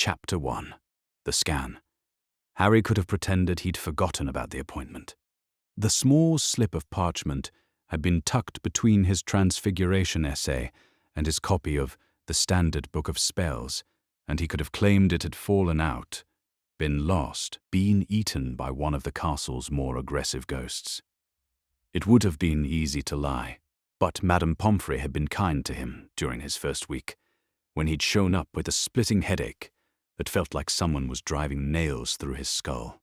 Chapter 1. The Scan. Harry could have pretended he'd forgotten about the appointment. The small slip of parchment had been tucked between his Transfiguration essay and his copy of the Standard Book of Spells, and he could have claimed it had fallen out, been lost, been eaten by one of the castle's more aggressive ghosts. It would have been easy to lie, but Madame Pomfrey had been kind to him during his first week, when he'd shown up with a splitting headache that felt like someone was driving nails through his skull.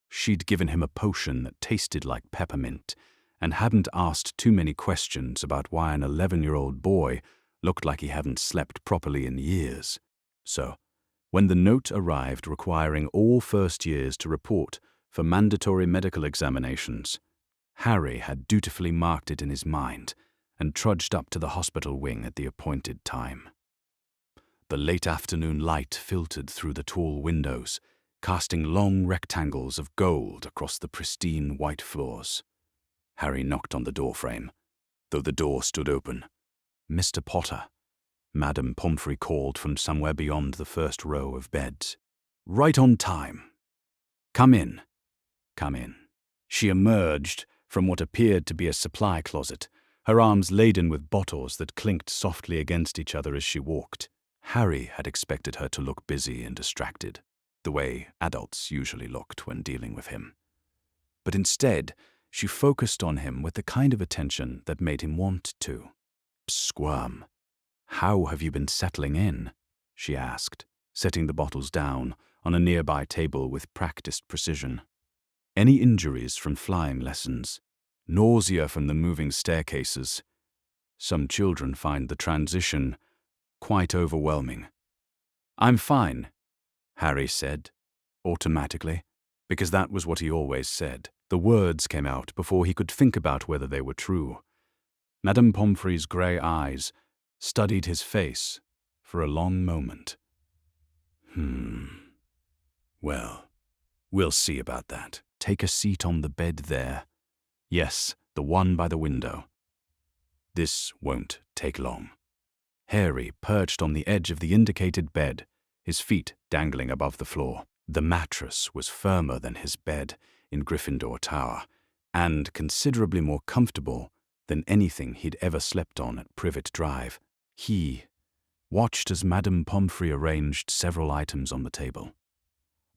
She'd given him a potion that tasted like peppermint and hadn't asked too many questions about why an 11-year-old boy looked like he hadn't slept properly in years. So, when the note arrived requiring all first years to report for mandatory medical examinations, Harry had dutifully marked it in his mind and trudged up to the hospital wing at the appointed time. The late afternoon light filtered through the tall windows, casting long rectangles of gold across the pristine white floors. Harry knocked on the doorframe, though the door stood open. "Mr. Potter," Madame Pomfrey called from somewhere beyond the first row of beds. "Right on time. Come in. Come in." She emerged from what appeared to be a supply closet, her arms laden with bottles that clinked softly against each other as she walked. Harry had expected her to look busy and distracted, the way adults usually looked when dealing with him. But instead, she focused on him with the kind of attention that made him want to squirm. "How have you been settling in?" she asked, setting the bottles down on a nearby table with practiced precision. "Any injuries from flying lessons? Nausea from the moving staircases? Some children find the transition quite overwhelming." "I'm fine," Harry said, automatically, because that was what he always said. The words came out before he could think about whether they were true. Madame Pomfrey's grey eyes studied his face for a long moment. Well, we'll see about that. Take a seat on the bed there. Yes, the one by the window. This won't take long." Harry perched on the edge of the indicated bed, his feet dangling above the floor. The mattress was firmer than his bed in Gryffindor Tower, and considerably more comfortable than anything he'd ever slept on at Privet Drive. He watched as Madame Pomfrey arranged several items on the table.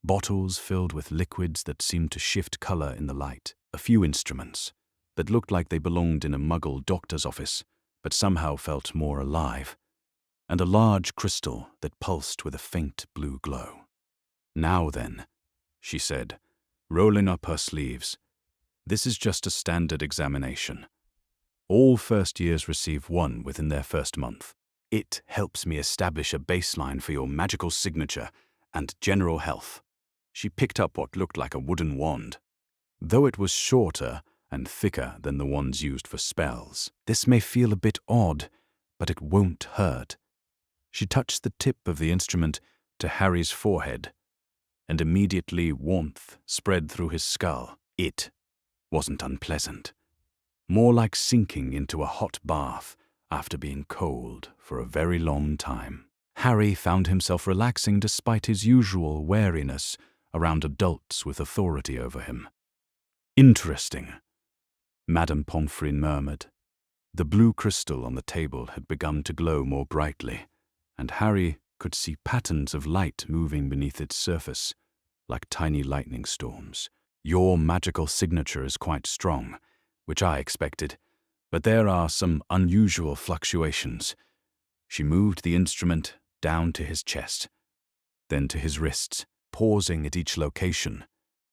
Bottles filled with liquids that seemed to shift color in the light, a few instruments that looked like they belonged in a Muggle doctor's office, but somehow felt more alive, and a large crystal that pulsed with a faint blue glow. "Now then," she said, rolling up her sleeves, "this is just a standard examination. All first years receive one within their first month. It helps me establish a baseline for your magical signature and general health." She picked up what looked like a wooden wand, though it was shorter and thicker than the ones used for spells. "This may feel a bit odd, but it won't hurt." She touched the tip of the instrument to Harry's forehead, and immediately warmth spread through his skull. It wasn't unpleasant, more like sinking into a hot bath after being cold for a very long time. Harry found himself relaxing despite his usual wariness around adults with authority over him. "Interesting," Madame Pomfrey murmured. The blue crystal on the table had begun to glow more brightly, and Harry could see patterns of light moving beneath its surface, like tiny lightning storms. "Your magical signature is quite strong, which I expected, but there are some unusual fluctuations." She moved the instrument down to his chest, then to his wrists, pausing at each location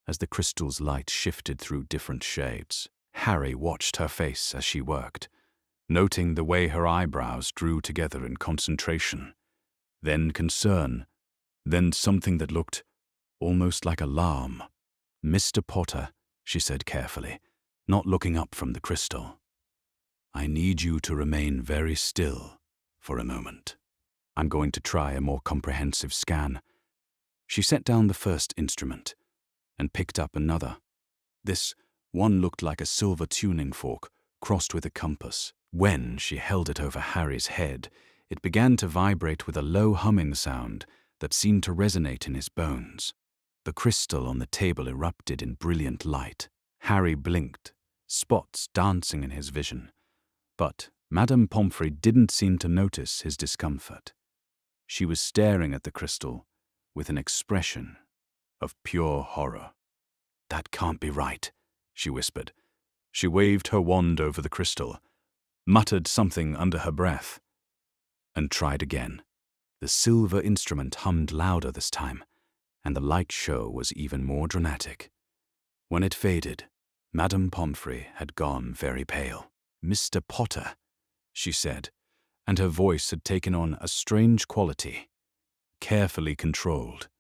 as the crystal's light shifted through different shades. Harry watched her face as she worked, noting the way her eyebrows drew together in concentration, then concern, then something that looked almost like alarm. "Mr. Potter," she said carefully, not looking up from the crystal, "I need you to remain very still for a moment. I'm going to try a more comprehensive scan." She set down the first instrument and picked up another. This one looked like a silver tuning fork crossed with a compass. When she held it over Harry's head, it began to vibrate with a low humming sound that seemed to resonate in his bones. The crystal on the table erupted in brilliant light. Harry blinked, spots dancing in his vision. But Madame Pomfrey didn't seem to notice his discomfort. She was staring at the crystal with an expression of pure horror. "That can't be right," she whispered. She waved her wand over the crystal, muttered something under her breath, and tried again. The silver instrument hummed louder this time, and the light show was even more dramatic. When it faded, Madame Pomfrey had gone very pale. "Mr. Potter," she said, and her voice had taken on a strange quality, carefully controlled,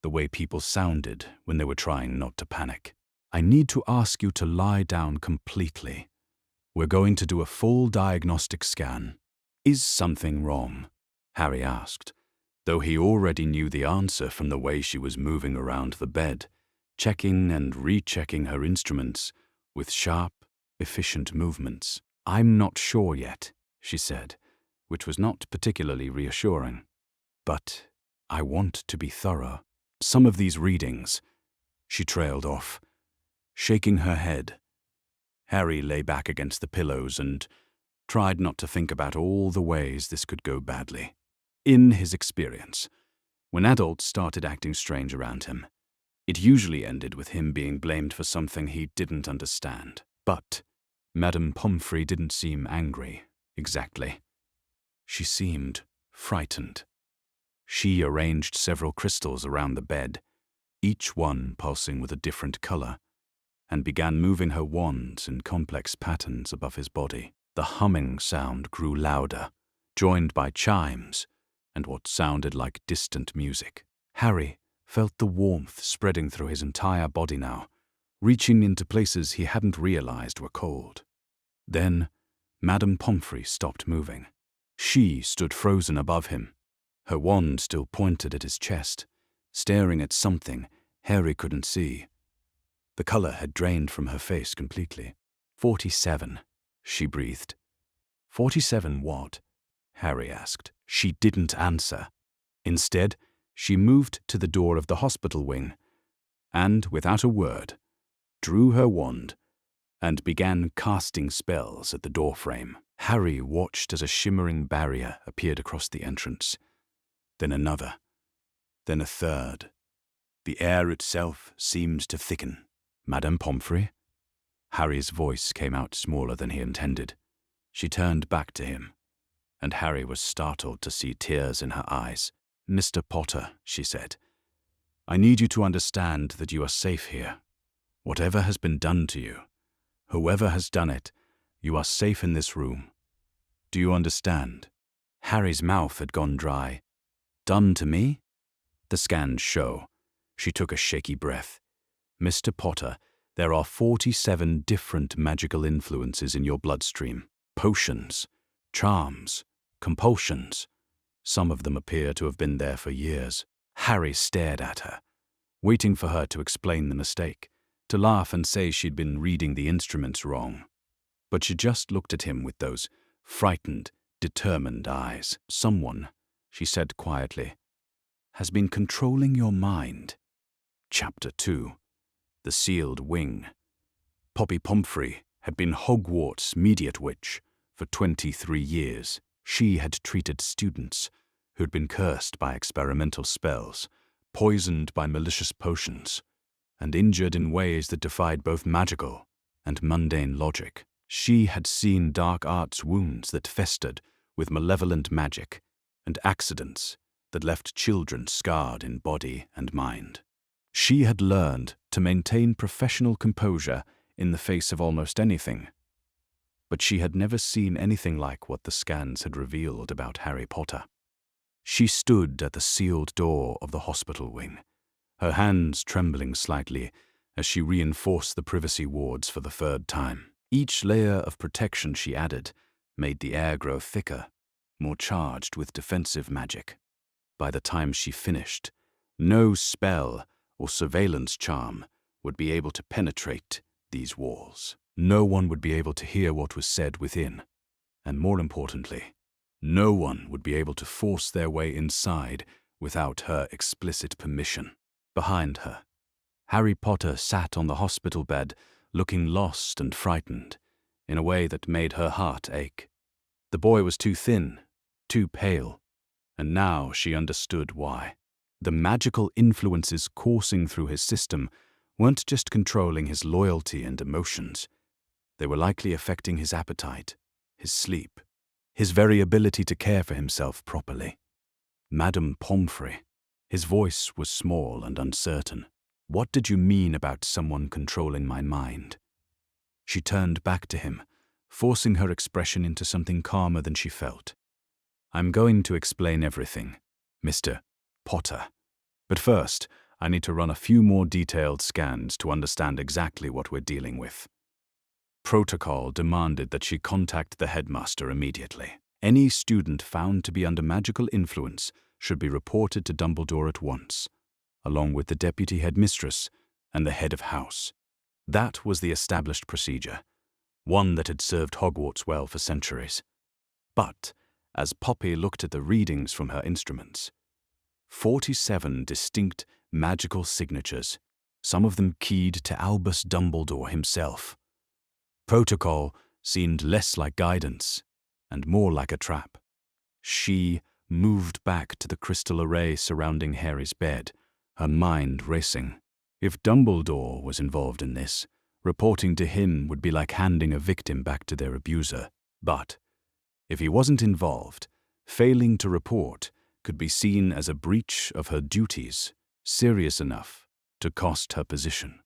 the way people sounded when they were trying not to panic. "I need to ask you to lie down completely. We're going to do a full diagnostic scan." "Is something wrong?" Harry asked, though he already knew the answer from the way she was moving around the bed, checking and rechecking her instruments with sharp, efficient movements. "I'm not sure yet," she said, which was not particularly reassuring. "But I want to be thorough. Some of these readings," she trailed off, shaking her head. Harry lay back against the pillows and tried not to think about all the ways this could go badly. In his experience, when adults started acting strange around him, it usually ended with him being blamed for something he didn't understand. But Madame Pomfrey didn't seem angry, exactly. She seemed frightened. She arranged several crystals around the bed, each one pulsing with a different color, and began moving her wands in complex patterns above his body. The humming sound grew louder, joined by chimes and what sounded like distant music. Harry felt the warmth spreading through his entire body now, reaching into places he hadn't realized were cold. Then Madame Pomfrey stopped moving. She stood frozen above him, her wand still pointed at his chest, staring at something Harry couldn't see. The color had drained from her face completely. 47, she breathed. 47 what? Harry asked. She didn't answer. Instead, she moved to the door of the hospital wing and, without a word, drew her wand and began casting spells at the doorframe. Harry watched as a shimmering barrier appeared across the entrance. Then another. Then a third. The air itself seemed to thicken. "Madame Pomfrey?" Harry's voice came out smaller than he intended. She turned back to him, and Harry was startled to see tears in her eyes. "Mr. Potter," she said, "I need you to understand that you are safe here. Whatever has been done to you, whoever has done it, you are safe in this room. Do you understand?" Harry's mouth had gone dry. "Done to me?" The scans show. She took a shaky breath. "Mr. Potter, there are 47 different magical influences in your bloodstream. Potions, charms, compulsions. Some of them appear to have been there for years." Harry stared at her, waiting for her to explain the mistake, to laugh and say she'd been reading the instruments wrong. But she just looked at him with those frightened, determined eyes. "Someone," she said quietly, "has been controlling your mind." Chapter 2. The Sealed Wing. Poppy Pomfrey had been Hogwarts' Mediate Witch for 23 years. She had treated students who'd been cursed by experimental spells, poisoned by malicious potions, and injured in ways that defied both magical and mundane logic. She had seen dark arts wounds that festered with malevolent magic and accidents that left children scarred in body and mind. She had learned to maintain professional composure in the face of almost anything. But she had never seen anything like what the scans had revealed about Harry Potter. She stood at the sealed door of the hospital wing, her hands trembling slightly as she reinforced the privacy wards for the third time. Each layer of protection she added made the air grow thicker, more charged with defensive magic. By the time she finished, no spell or surveillance charm would be able to penetrate these walls. No one would be able to hear what was said within. And more importantly, no one would be able to force their way inside without her explicit permission. Behind her, Harry Potter sat on the hospital bed, looking lost and frightened, in a way that made her heart ache. The boy was too thin, too pale, and now she understood why. The magical influences coursing through his system weren't just controlling his loyalty and emotions. They were likely affecting his appetite, his sleep, his very ability to care for himself properly. Madame Pomfrey. His voice was small and uncertain. What did you mean about someone controlling my mind? She turned back to him, forcing her expression into something calmer than she felt. I'm going to explain everything, Mr. Potter. But first, I need to run a few more detailed scans to understand exactly what we're dealing with. Protocol demanded that she contact the headmaster immediately. Any student found to be under magical influence should be reported to Dumbledore at once, along with the deputy headmistress and the head of house. That was the established procedure, one that had served Hogwarts well for centuries. But, as Poppy looked at the readings from her instruments, 47 distinct magical signatures, some of them keyed to Albus Dumbledore himself. Protocol seemed less like guidance and more like a trap. She moved back to the crystal array surrounding Harry's bed, her mind racing. If Dumbledore was involved in this, reporting to him would be like handing a victim back to their abuser. But if he wasn't involved, failing to report could be seen as a breach of her duties, serious enough to cost her position.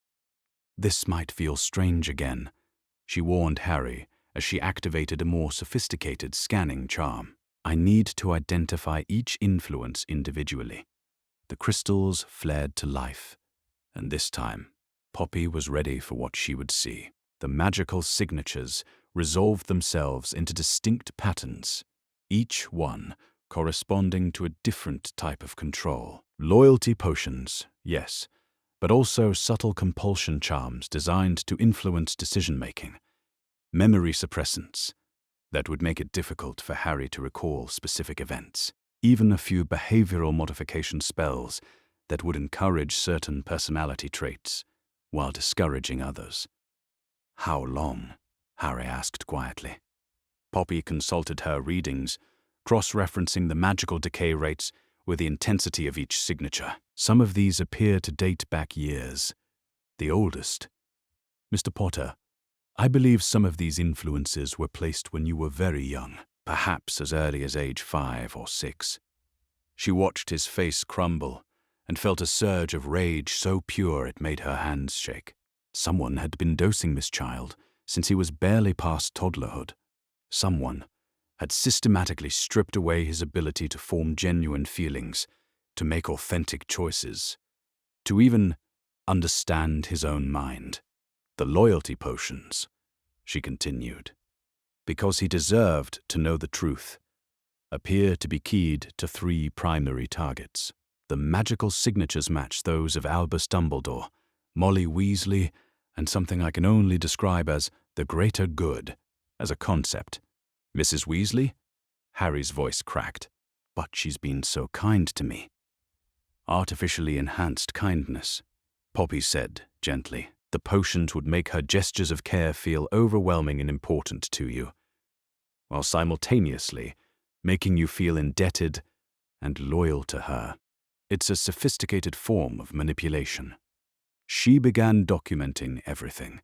This might feel strange again, she warned Harry as she activated a more sophisticated scanning charm. I need to identify each influence individually. The crystals flared to life, and this time, Poppy was ready for what she would see. The magical signatures resolved themselves into distinct patterns, each one corresponding to a different type of control. Loyalty potions, yes, but also subtle compulsion charms designed to influence decision-making. Memory suppressants that would make it difficult for Harry to recall specific events. Even a few behavioral modification spells that would encourage certain personality traits while discouraging others. How long? Harry asked quietly. Poppy consulted her readings, cross-referencing the magical decay rates with the intensity of each signature. Some of these appear to date back years. The oldest. Mr. Potter, I believe some of these influences were placed when you were very young, perhaps as early as age 5 or 6. She watched his face crumble and felt a surge of rage so pure it made her hands shake. Someone had been dosing this child since he was barely past toddlerhood. Someone had systematically stripped away his ability to form genuine feelings, to make authentic choices, to even understand his own mind. The loyalty potions, she continued, because he deserved to know the truth, appear to be keyed to 3 primary targets. The magical signatures match those of Albus Dumbledore, Molly Weasley, and something I can only describe as the greater good, as a concept. Mrs. Weasley? Harry's voice cracked. But she's been so kind to me. Artificially enhanced kindness, Poppy said gently. The potions would make her gestures of care feel overwhelming and important to you, while simultaneously making you feel indebted and loyal to her. It's a sophisticated form of manipulation. She began documenting everything,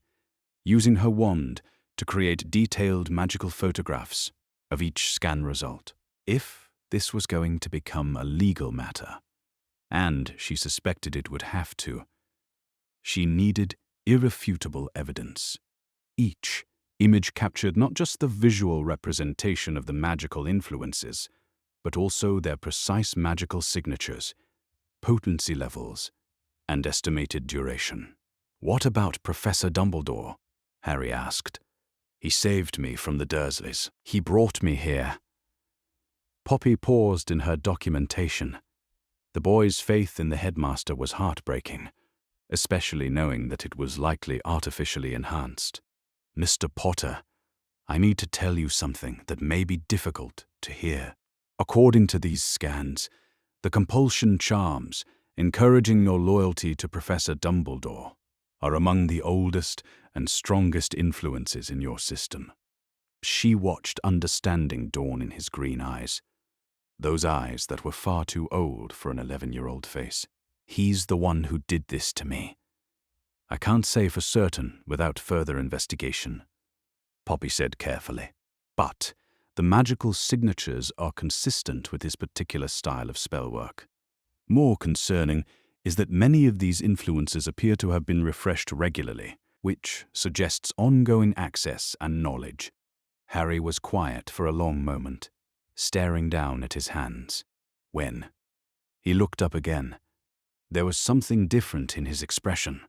using her wand to create detailed magical photographs of each scan result. If this was going to become a legal matter, and she suspected it would have to, she needed irrefutable evidence. Each image captured not just the visual representation of the magical influences, but also their precise magical signatures, potency levels, and estimated duration. What about Professor Dumbledore? Harry asked. He saved me from the Dursleys. He brought me here. Poppy paused in her documentation. The boy's faith in the headmaster was heartbreaking, especially knowing that it was likely artificially enhanced. Mr. Potter, I need to tell you something that may be difficult to hear. According to these scans, The compulsion charms, encouraging your loyalty to Professor Dumbledore, are among the oldest and strongest influences in your system. She watched understanding dawn in his green eyes, those eyes that were far too old for an 11-year-old face. He's the one who did this to me. I can't say for certain without further investigation, Poppy said carefully. But the magical signatures are consistent with his particular style of spellwork. More concerning is that many of these influences appear to have been refreshed regularly, which suggests ongoing access and knowledge. Harry was quiet for a long moment, staring down at his hands. When he looked up again, there was something different in his expression,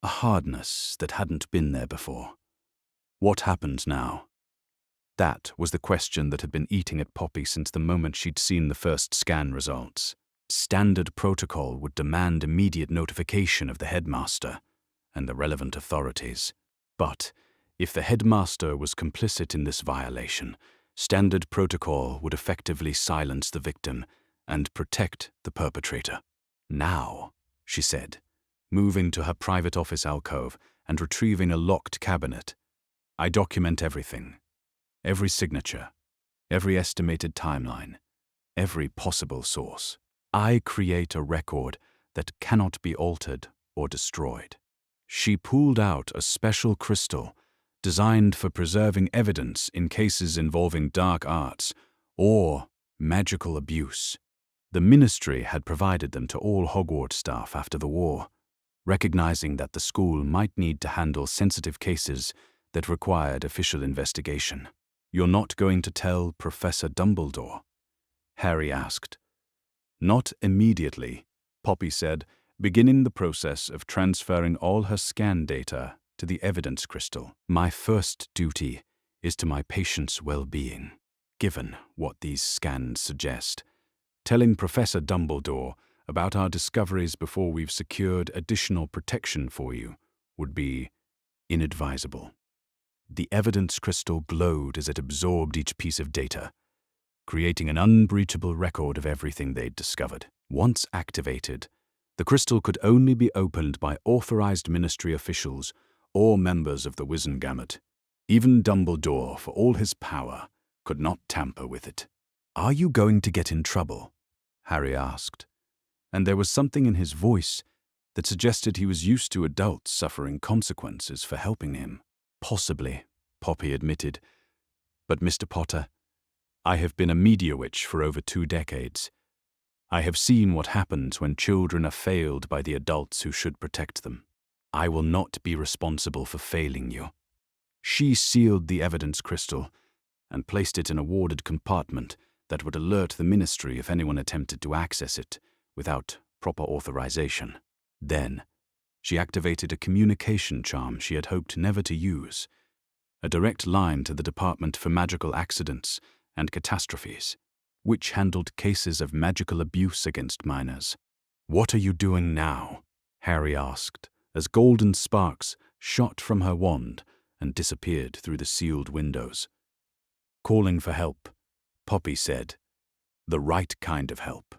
a hardness that hadn't been there before. What happened now? That was the question that had been eating at Poppy since the moment she'd seen the first scan results. Standard protocol would demand immediate notification of the headmaster and the relevant authorities. But if the headmaster was complicit in this violation, standard protocol would effectively silence the victim and protect the perpetrator. Now, she said, moving to her private office alcove and retrieving a locked cabinet, I document everything. Every signature, every estimated timeline, every possible source. I create a record that cannot be altered or destroyed. She pulled out a special crystal designed for preserving evidence in cases involving dark arts or magical abuse. The Ministry had provided them to all Hogwarts staff after the war, recognizing that the school might need to handle sensitive cases that required official investigation. You're not going to tell Professor Dumbledore? Harry asked. Not immediately, Poppy said, beginning the process of transferring all her scan data to the evidence crystal. My first duty is to my patient's well-being. Given what these scans suggest, telling Professor Dumbledore about our discoveries before we've secured additional protection for you would be inadvisable. The evidence crystal glowed as it absorbed each piece of data, creating an unbreachable record of everything they'd discovered. Once activated, the crystal could only be opened by authorized Ministry officials or members of the Wizengamot. Even Dumbledore, for all his power, could not tamper with it. Are you going to get in trouble? Harry asked, and there was something in his voice that suggested he was used to adults suffering consequences for helping him. Possibly, Poppy admitted, but Mr. Potter, I have been a media witch for over 2 decades. I have seen what happens when children are failed by the adults who should protect them. I will not be responsible for failing you. She sealed the evidence crystal and placed it in a warded compartment that would alert the Ministry if anyone attempted to access it without proper authorization. Then, she activated a communication charm she had hoped never to use, a direct line to the Department for Magical Accidents and Catastrophes, which handled cases of magical abuse against minors. What are you doing now? Harry asked, as golden sparks shot from her wand and disappeared through the sealed windows. Calling for help, Poppy said, the right kind of help.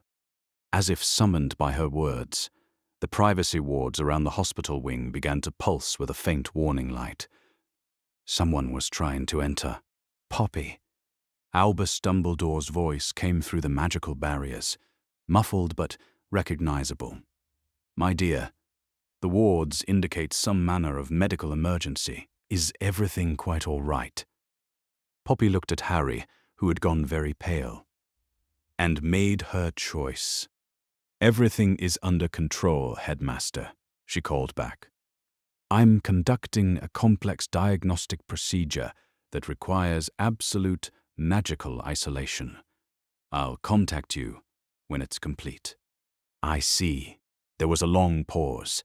As if summoned by her words, the privacy wards around the hospital wing began to pulse with a faint warning light. Someone was trying to enter. Poppy. Albus Dumbledore's voice came through the magical barriers, muffled but recognizable. My dear, the wards indicate some manner of medical emergency. Is everything quite all right? Poppy looked at Harry, who had gone very pale, and made her choice. Everything is under control, Headmaster, she called back. I'm conducting a complex diagnostic procedure that requires absolute magical isolation. I'll contact you when it's complete. I see. There was a long pause.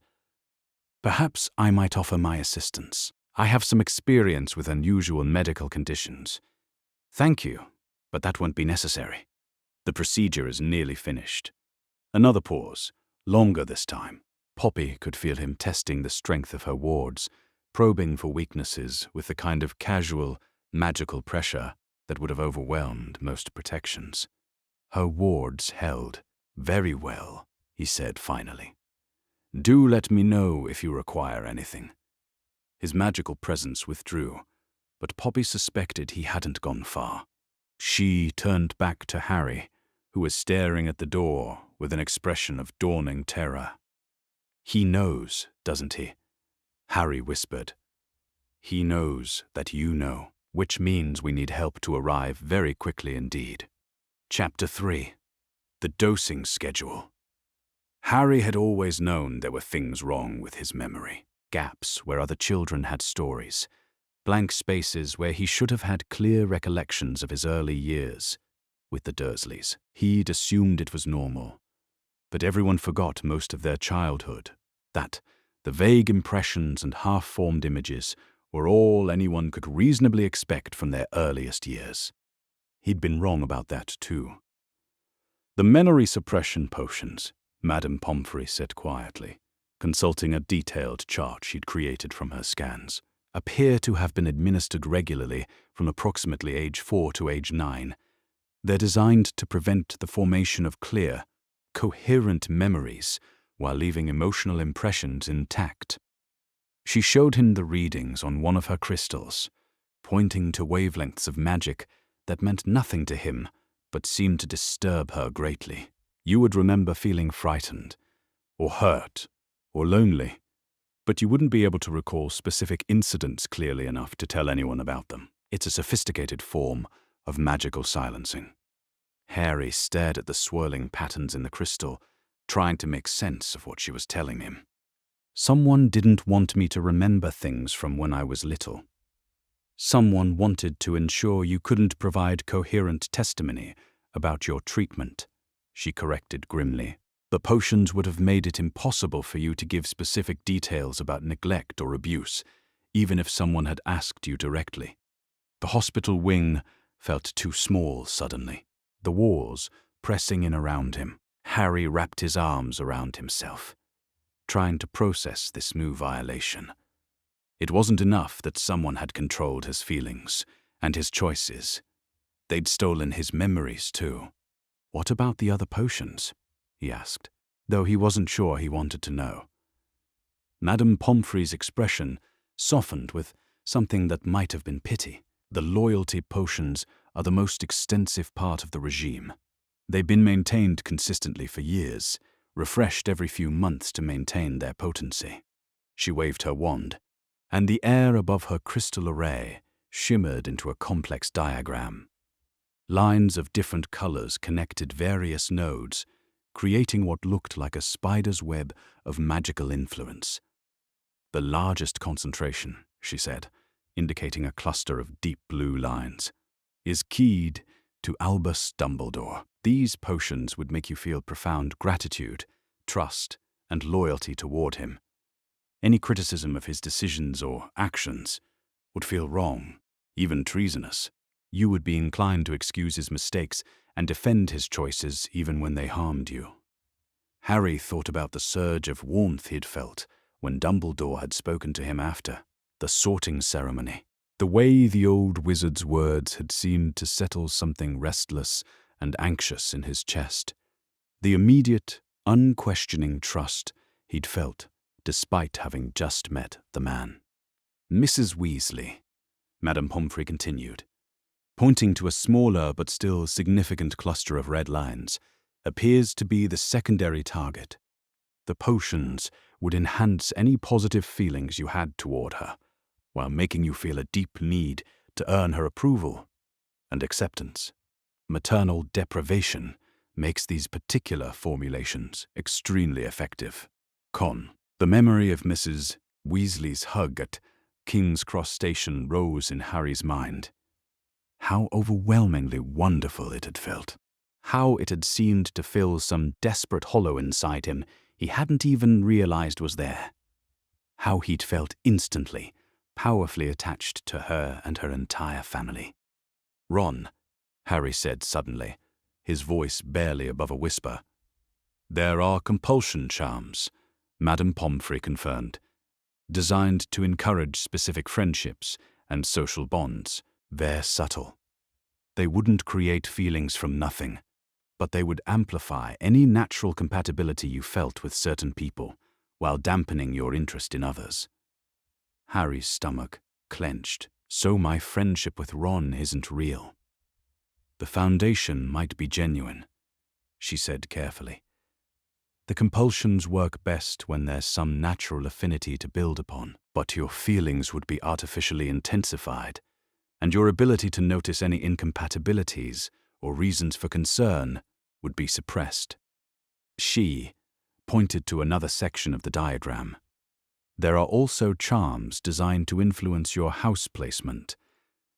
Perhaps I might offer my assistance. I have some experience with unusual medical conditions. Thank you, but that won't be necessary. The procedure is nearly finished. Another pause, longer this time. Poppy could feel him testing the strength of her wards, probing for weaknesses with the kind of casual, magical pressure that would have overwhelmed most protections. Her wards held, "Very well," he said finally. "Do let me know if you require anything." His magical presence withdrew, but Poppy suspected he hadn't gone far. She turned back to Harry, who was staring at the door with an expression of dawning terror. "He knows, doesn't he?" Harry whispered. "He knows that you know, which means we need help to arrive very quickly indeed." Chapter 3. The Dosing Schedule. Harry had always known there were things wrong with his memory. Gaps where other children had stories. Blank spaces where he should have had clear recollections of his early years. With the Dursleys, he'd assumed it was normal. But everyone forgot most of their childhood. That the vague impressions and half-formed images were all anyone could reasonably expect from their earliest years. He'd been wrong about that too. "The memory suppression potions," Madame Pomfrey said quietly, consulting a detailed chart she'd created from her scans, "appear to have been administered regularly from approximately age 4 to age 9. They're designed to prevent the formation of clear, coherent memories while leaving emotional impressions intact." She showed him the readings on one of her crystals, pointing to wavelengths of magic that meant nothing to him but seemed to disturb her greatly. You would remember feeling frightened, or hurt, or lonely, but you wouldn't be able to recall specific incidents clearly enough to tell anyone about them. It's a sophisticated form of magical silencing. Harry stared at the swirling patterns in the crystal, trying to make sense of what she was telling him. "Someone didn't want me to remember things from when I was little. Someone wanted to ensure you couldn't provide coherent testimony about your treatment," she corrected grimly. "The potions would have made it impossible for you to give specific details about neglect or abuse, even if someone had asked you directly." The hospital wing felt too small suddenly, the walls pressing in around him. Harry wrapped his arms around himself, trying to process this new violation. It wasn't enough that someone had controlled his feelings and his choices. They'd stolen his memories too. "What about the other potions?" he asked, though he wasn't sure he wanted to know. Madame Pomfrey's expression softened with something that might have been pity. "The loyalty potions are the most extensive part of the regime. They've been maintained consistently for years, refreshed every few months to maintain their potency." She waved her wand, and the air above her crystal array shimmered into a complex diagram. Lines of different colors connected various nodes, creating what looked like a spider's web of magical influence. "The largest concentration," she said, indicating a cluster of deep blue lines, "is keyed to Albus Dumbledore. These potions would make you feel profound gratitude, trust, and loyalty toward him. Any criticism of his decisions or actions would feel wrong, even treasonous. You would be inclined to excuse his mistakes and defend his choices even when they harmed you." Harry thought about the surge of warmth he'd felt when Dumbledore had spoken to him after the sorting ceremony. The way the old wizard's words had seemed to settle something restless and anxious in his chest. The immediate, unquestioning trust he'd felt despite having just met the man. "Mrs. Weasley," Madame Pomfrey continued, pointing to a smaller but still significant cluster of red lines, "appears to be the secondary target. The potions would enhance any positive feelings you had toward her, while making you feel a deep need to earn her approval and acceptance. Maternal deprivation makes these particular formulations extremely effective." Con. The memory of Mrs. Weasley's hug at King's Cross Station rose in Harry's mind. How overwhelmingly wonderful it had felt. How it had seemed to fill some desperate hollow inside him he hadn't even realized was there. How he'd felt instantly, powerfully attached to her and her entire family. "Ron," Harry said suddenly, his voice barely above a whisper. "There are compulsion charms," Madame Pomfrey confirmed, "designed to encourage specific friendships and social bonds. They're subtle. They wouldn't create feelings from nothing. but they would amplify any natural compatibility you felt with certain people, while dampening your interest in others. Harry's stomach clenched. So my friendship with Ron isn't real. The foundation might be genuine, she said carefully. The compulsions work best when there's some natural affinity to build upon, but your feelings would be artificially intensified, and your ability to notice any incompatibilities or reasons for concern would be suppressed. She pointed to another section of the diagram. There are also charms designed to influence your house placement.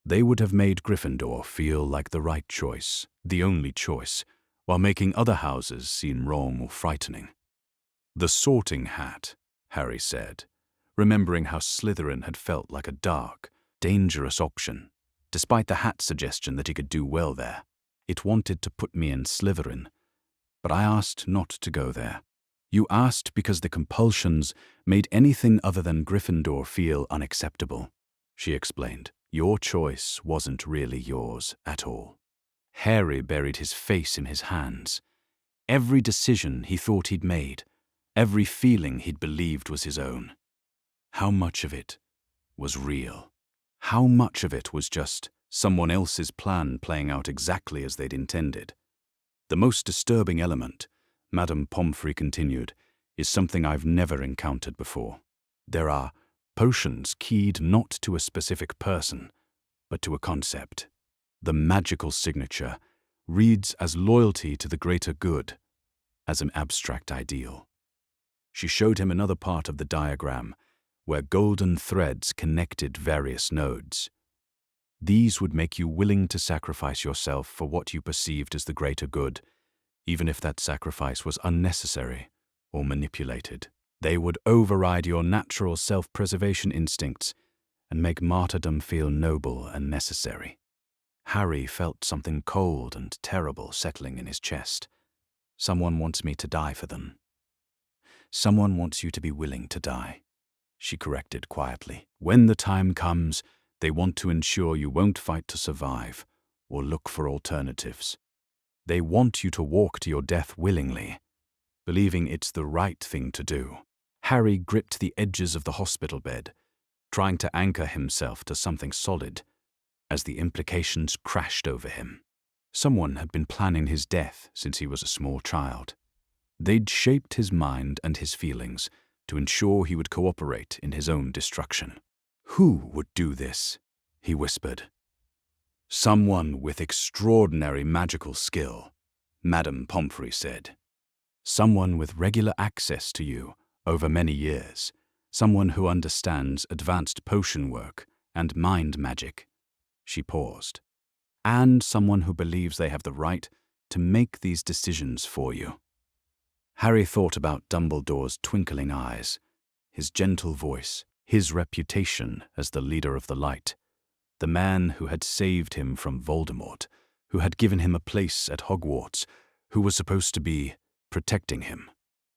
They would have made Gryffindor feel like the right choice, the only choice, while making other houses seem wrong or frightening. The sorting hat, Harry said, remembering how Slytherin had felt like a dark, dangerous option, despite the hat's suggestion that he could do well there. It wanted to put me in Slytherin, but I asked not to go there. You asked because the compulsions made anything other than Gryffindor feel unacceptable, she explained. Your choice wasn't really yours at all. Harry buried his face in his hands. Every decision he thought he'd made, every feeling he'd believed was his own. How much of it was real? How much of it was just someone else's plan playing out exactly as they'd intended? The most disturbing element, Madame Pomfrey continued, is something I've never encountered before. There are potions keyed not to a specific person, but to a concept. The magical signature reads as loyalty to the greater good, as an abstract ideal. She showed him another part of the diagram, where golden threads connected various nodes. These would make you willing to sacrifice yourself for what you perceived as the greater good, even if that sacrifice was unnecessary or manipulated. They would override your natural self-preservation instincts and make martyrdom feel noble and necessary. Harry felt something cold and terrible settling in his chest. Someone wants me to die for them. Someone wants you to be willing to die, she corrected quietly. When the time comes, they want to ensure you won't fight to survive or look for alternatives. They want you to walk to your death willingly, believing it's the right thing to do. Harry gripped the edges of the hospital bed, trying to anchor himself to something solid, as the implications crashed over him. Someone had been planning his death since he was a small child. They'd shaped his mind and his feelings to ensure he would cooperate in his own destruction. Who would do this? He whispered. Someone with extraordinary magical skill, Madame Pomfrey said. Someone with regular access to you over many years. Someone who understands advanced potion work and mind magic. She paused. And someone who believes they have the right to make these decisions for you. Harry thought about Dumbledore's twinkling eyes, his gentle voice, his reputation as the leader of the light, the man who had saved him from Voldemort, who had given him a place at Hogwarts, who was supposed to be protecting him.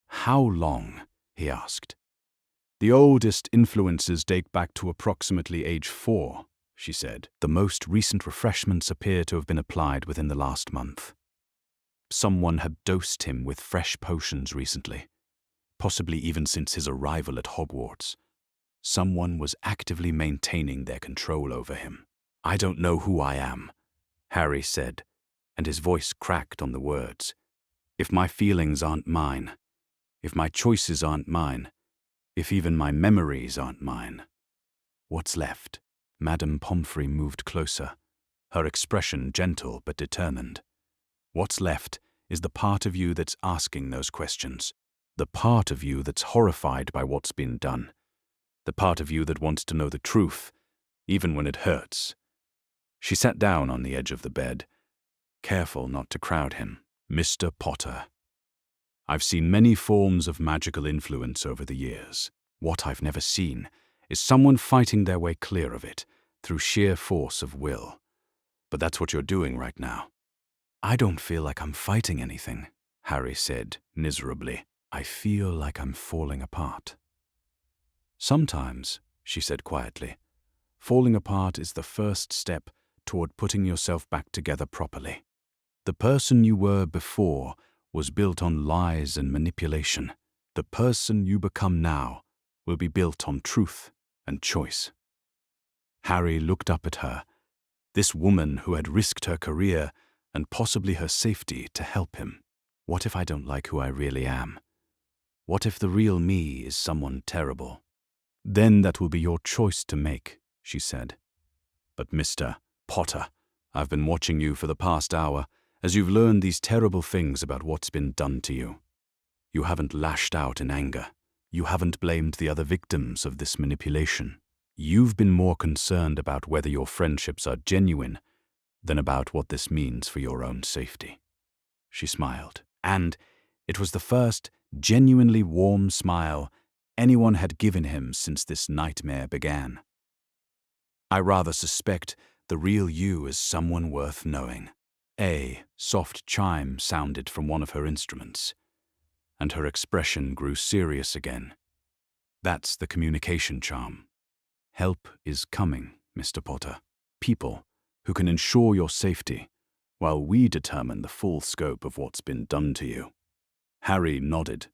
How long? He asked. The oldest influences date back to approximately age 4, she said. The most recent refreshments appear to have been applied within the last month. Someone had dosed him with fresh potions recently, possibly even since his arrival at Hogwarts. Someone was actively maintaining their control over him. I don't know who I am, Harry said, and his voice cracked on the words. If my feelings aren't mine, if my choices aren't mine, if even my memories aren't mine, what's left? Madame Pomfrey moved closer, her expression gentle but determined. What's left is the part of you that's asking those questions, the part of you that's horrified by what's been done, the part of you that wants to know the truth, even when it hurts. She sat down on the edge of the bed, careful not to crowd him. Mr. Potter, I've seen many forms of magical influence over the years. What I've never seen is someone fighting their way clear of it through sheer force of will. But that's what you're doing right now. I don't feel like I'm fighting anything, Harry said miserably. I feel like I'm falling apart. Sometimes, she said quietly, falling apart is the first step toward putting yourself back together properly. The person you were before was built on lies and manipulation. The person you become now will be built on truth and choice. Harry looked up at her, this woman who had risked her career and possibly her safety to help him. What if I don't like who I really am? What if the real me is someone terrible? Then that will be your choice to make, she said. But Mr. Potter, I've been watching you for the past hour as you've learned these terrible things about what's been done to you. You haven't lashed out in anger. You haven't blamed the other victims of this manipulation. You've been more concerned about whether your friendships are genuine than about what this means for your own safety. She smiled, and it was the first genuinely warm smile anyone had given him since this nightmare began. I rather suspect the real you is someone worth knowing. A soft chime sounded from one of her instruments, and her expression grew serious again. That's the communication charm. Help is coming, Mr. Potter. People who can ensure your safety, while we determine the full scope of what's been done to you. Harry nodded.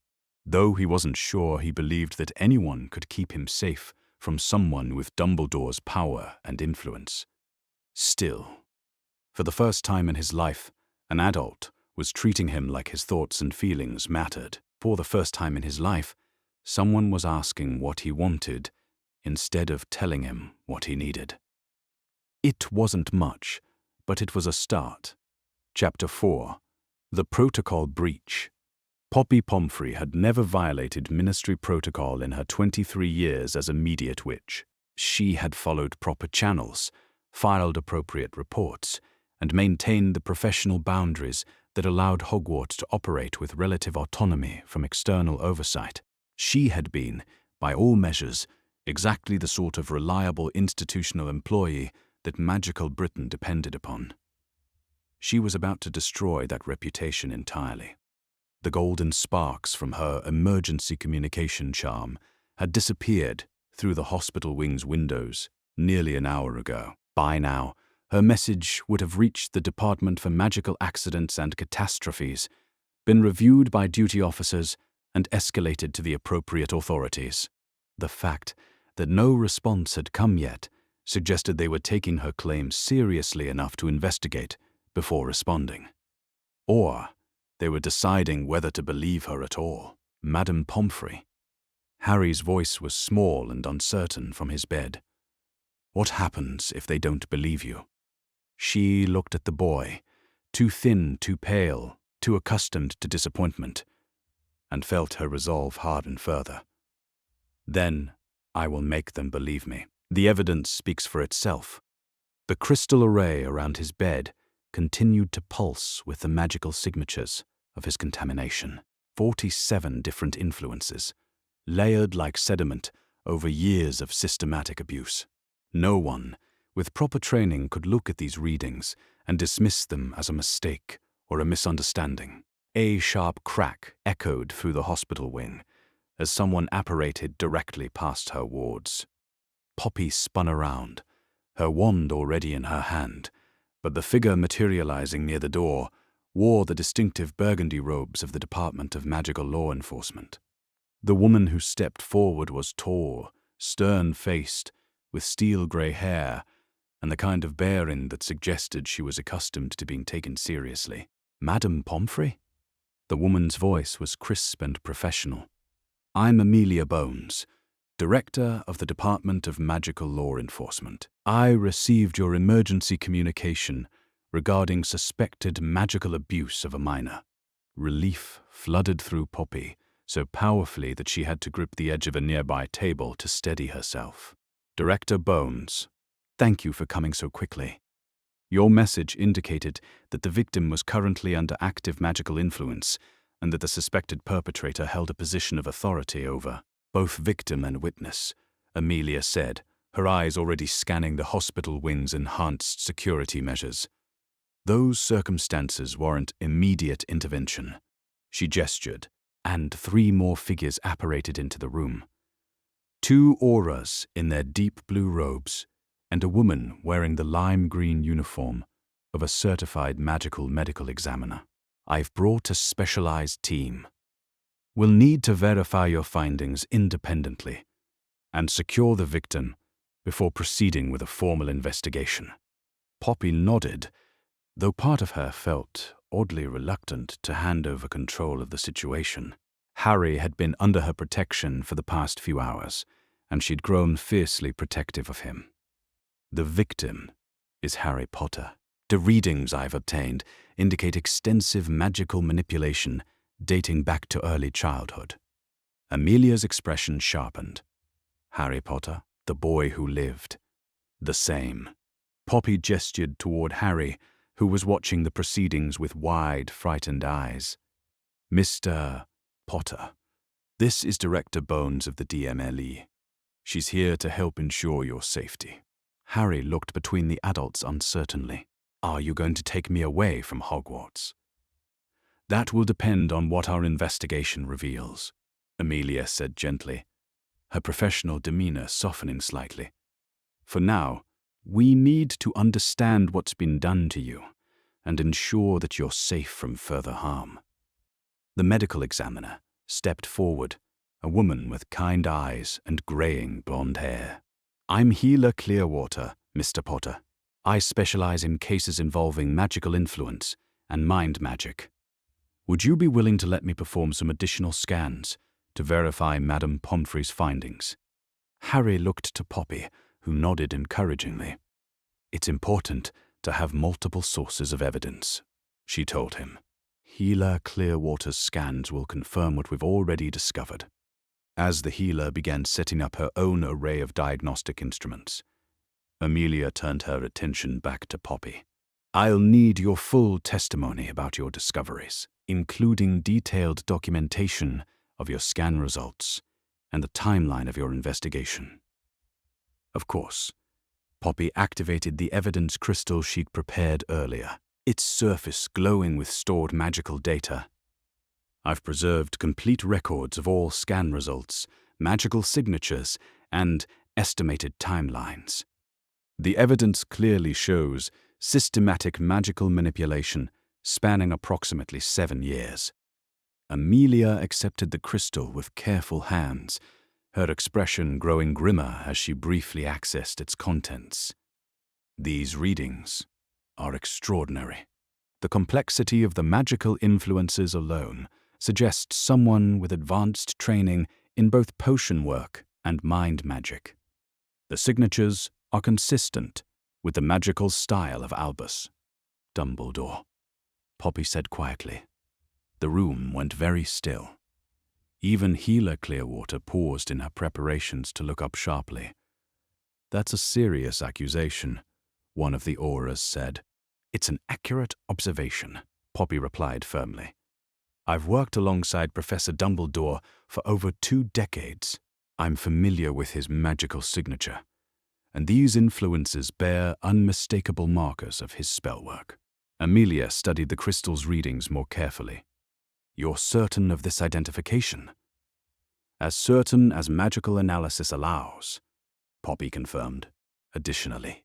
Though he wasn't sure he believed that anyone could keep him safe from someone with Dumbledore's power and influence. Still, for the first time in his life, an adult was treating him like his thoughts and feelings mattered. For the first time in his life, someone was asking what he wanted instead of telling him what he needed. It wasn't much, but it was a start. Chapter 4. The Protocol Breach. Poppy Pomfrey had never violated ministry protocol in her 23 years as a mediate witch. She had followed proper channels, filed appropriate reports, and maintained the professional boundaries that allowed Hogwarts to operate with relative autonomy from external oversight. She had been, by all measures, exactly the sort of reliable institutional employee that magical Britain depended upon. She was about to destroy that reputation entirely. The golden sparks from her emergency communication charm had disappeared through the hospital wing's windows nearly an hour ago. By now, her message would have reached the Department for Magical Accidents and Catastrophes, been reviewed by duty officers, and escalated to the appropriate authorities. The fact that no response had come yet suggested they were taking her claims seriously enough to investigate before responding. Or they were deciding whether to believe her at all. Madame Pomfrey. Harry's voice was small and uncertain from his bed. What happens if they don't believe you? She looked at the boy, too thin, too pale, too accustomed to disappointment, and felt her resolve harden further. Then I will make them believe me. The evidence speaks for itself. The crystal array around his bed continued to pulse with the magical signatures of his contamination. 47 different influences, layered like sediment over years of systematic abuse. No one with proper training could look at these readings and dismiss them as a mistake or a misunderstanding. A sharp crack echoed through the hospital wing as someone apparated directly past her wards. Poppy spun around, her wand already in her hand, but the figure materializing near the door wore the distinctive burgundy robes of the Department of Magical Law Enforcement. The woman who stepped forward was tall, stern-faced, with steel-grey hair, and the kind of bearing that suggested she was accustomed to being taken seriously. Madame Pomfrey? The woman's voice was crisp and professional. I'm Amelia Bones, Director of the Department of Magical Law Enforcement. I received your emergency communication regarding suspected magical abuse of a minor. Relief flooded through Poppy so powerfully that she had to grip the edge of a nearby table to steady herself. Director Bones, thank you for coming so quickly. Your message indicated that the victim was currently under active magical influence and that the suspected perpetrator held a position of authority over both victim and witness, Amelia said, her eyes already scanning the hospital wing's enhanced security measures. Those circumstances warrant immediate intervention. She gestured, and 3 more figures apparated into the room. 2 aurors in their deep blue robes, and a woman wearing the lime green uniform of a certified magical medical examiner. I've brought a specialized team. We'll need to verify your findings independently and secure the victim before proceeding with a formal investigation. Poppy nodded, though part of her felt oddly reluctant to hand over control of the situation. Harry had been under her protection for the past few hours, and she'd grown fiercely protective of him. The victim is Harry Potter. The readings I've obtained indicate extensive magical manipulation dating back to early childhood. Amelia's expression sharpened. Harry Potter, the boy who lived. The same. Poppy gestured toward Harry, who was watching the proceedings with wide, frightened eyes. Mr. Potter, this is Director Bones of the DMLE. She's here to help ensure your safety. Harry looked between the adults uncertainly. Are you going to take me away from Hogwarts? That will depend on what our investigation reveals, Amelia said gently, her professional demeanor softening slightly. For now, we need to understand what's been done to you and ensure that you're safe from further harm. The medical examiner stepped forward, a woman with kind eyes and graying blonde hair. I'm Healer Clearwater, Mr. Potter. I specialize in cases involving magical influence and mind magic. Would you be willing to let me perform some additional scans to verify Madame Pomfrey's findings? Harry looked to Poppy, who nodded encouragingly. It's important to have multiple sources of evidence, she told him. Healer Clearwater's scans will confirm what we've already discovered. As the healer began setting up her own array of diagnostic instruments, Amelia turned her attention back to Poppy. I'll need your full testimony about your discoveries, including detailed documentation of your scan results and the timeline of your investigation. Of course, Poppy activated the evidence crystal she'd prepared earlier, its surface glowing with stored magical data. I've preserved complete records of all scan results, magical signatures, and estimated timelines. The evidence clearly shows systematic magical manipulation spanning approximately 7 years. Amelia accepted the crystal with careful hands, her expression growing grimmer as she briefly accessed its contents. These readings are extraordinary. The complexity of the magical influences alone suggests someone with advanced training in both potion work and mind magic. The signatures are consistent with the magical style of Albus Dumbledore, Poppy said quietly. The room went very still. Even Healer Clearwater paused in her preparations to look up sharply. That's a serious accusation, one of the aurors said. It's an accurate observation, Poppy replied firmly. I've worked alongside Professor Dumbledore for over 2 decades. I'm familiar with his magical signature, and these influences bear unmistakable markers of his spellwork. Amelia studied the crystal's readings more carefully. You're certain of this identification? As certain as magical analysis allows, Poppy confirmed. Additionally,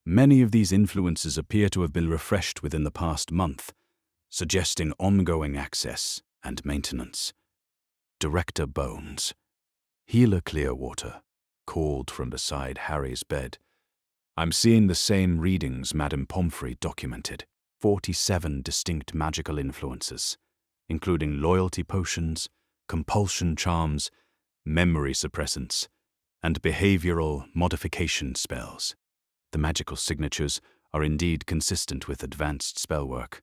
many of these influences appear to have been refreshed within the past month, suggesting ongoing access and maintenance. Director Bones, Healer Clearwater, called from beside Harry's bed. I'm seeing the same readings Madame Pomfrey documented. 47 distinct magical influences, including loyalty potions, compulsion charms, memory suppressants, and behavioral modification spells. The magical signatures are indeed consistent with advanced spellwork,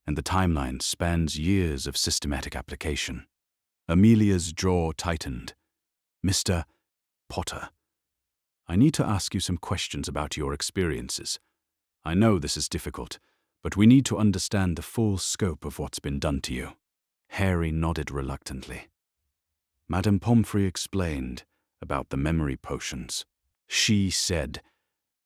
and the timeline spans years of systematic application. Amelia's jaw tightened. Mr. Potter, I need to ask you some questions about your experiences. I know this is difficult, but we need to understand the full scope of what's been done to you. Harry nodded reluctantly. Madame Pomfrey explained about the memory potions. She said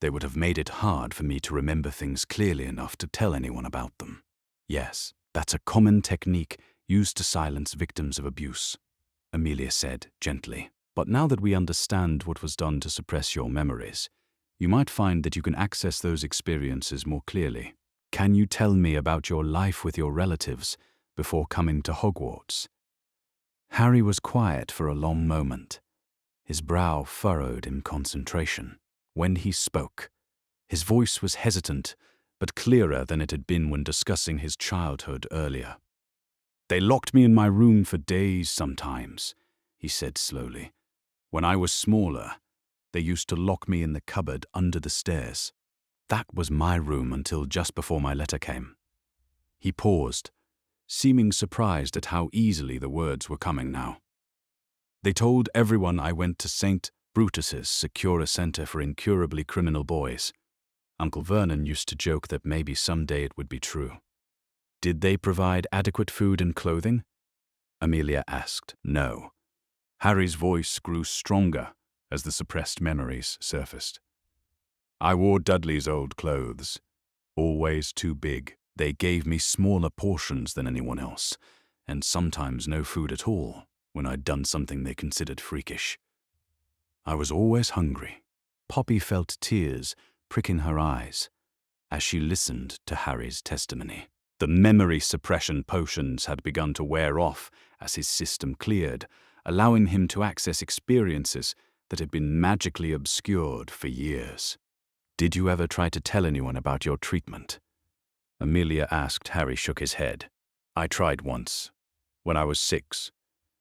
they would have made it hard for me to remember things clearly enough to tell anyone about them. Yes, that's a common technique used to silence victims of abuse, Amelia said gently. But now that we understand what was done to suppress your memories, you might find that you can access those experiences more clearly. Can you tell me about your life with your relatives before coming to Hogwarts? Harry was quiet for a long moment, his brow furrowed in concentration. When he spoke, his voice was hesitant, but clearer than it had been when discussing his childhood earlier. They locked me in my room for days sometimes, he said slowly. When I was smaller, they used to lock me in the cupboard under the stairs. That was my room until just before my letter came. He paused, seeming surprised at how easily the words were coming now. They told everyone I went to St. Brutus's secure center for incurably criminal boys. Uncle Vernon used to joke that maybe someday it would be true. Did they provide adequate food and clothing? Amelia asked. No. Harry's voice grew stronger as the suppressed memories surfaced. I wore Dudley's old clothes, always too big. They gave me smaller portions than anyone else, and sometimes no food at all when I'd done something they considered freakish. I was always hungry. Poppy felt tears pricking her eyes as she listened to Harry's testimony. The memory suppression potions had begun to wear off as his system cleared, allowing him to access experiences that had been magically obscured for years. Did you ever try to tell anyone about your treatment? Amelia asked. Harry shook his head. I tried once. When I was 6,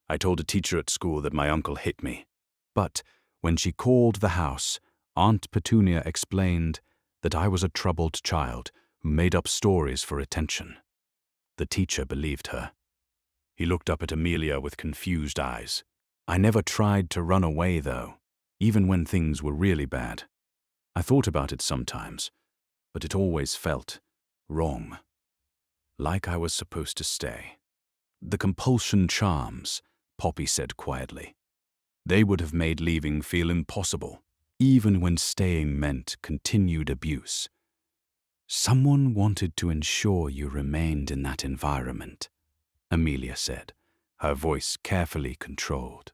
I told a teacher at school that my uncle hit me. But when she called the house, Aunt Petunia explained that I was a troubled child who made up stories for attention. The teacher believed her. He looked up at Amelia with confused eyes. I never tried to run away, though, even when things were really bad. I thought about it sometimes, but it always felt wrong, like I was supposed to stay. The compulsion charms, Poppy said quietly. They would have made leaving feel impossible, even when staying meant continued abuse. Someone wanted to ensure you remained in that environment, Amelia said, her voice carefully controlled.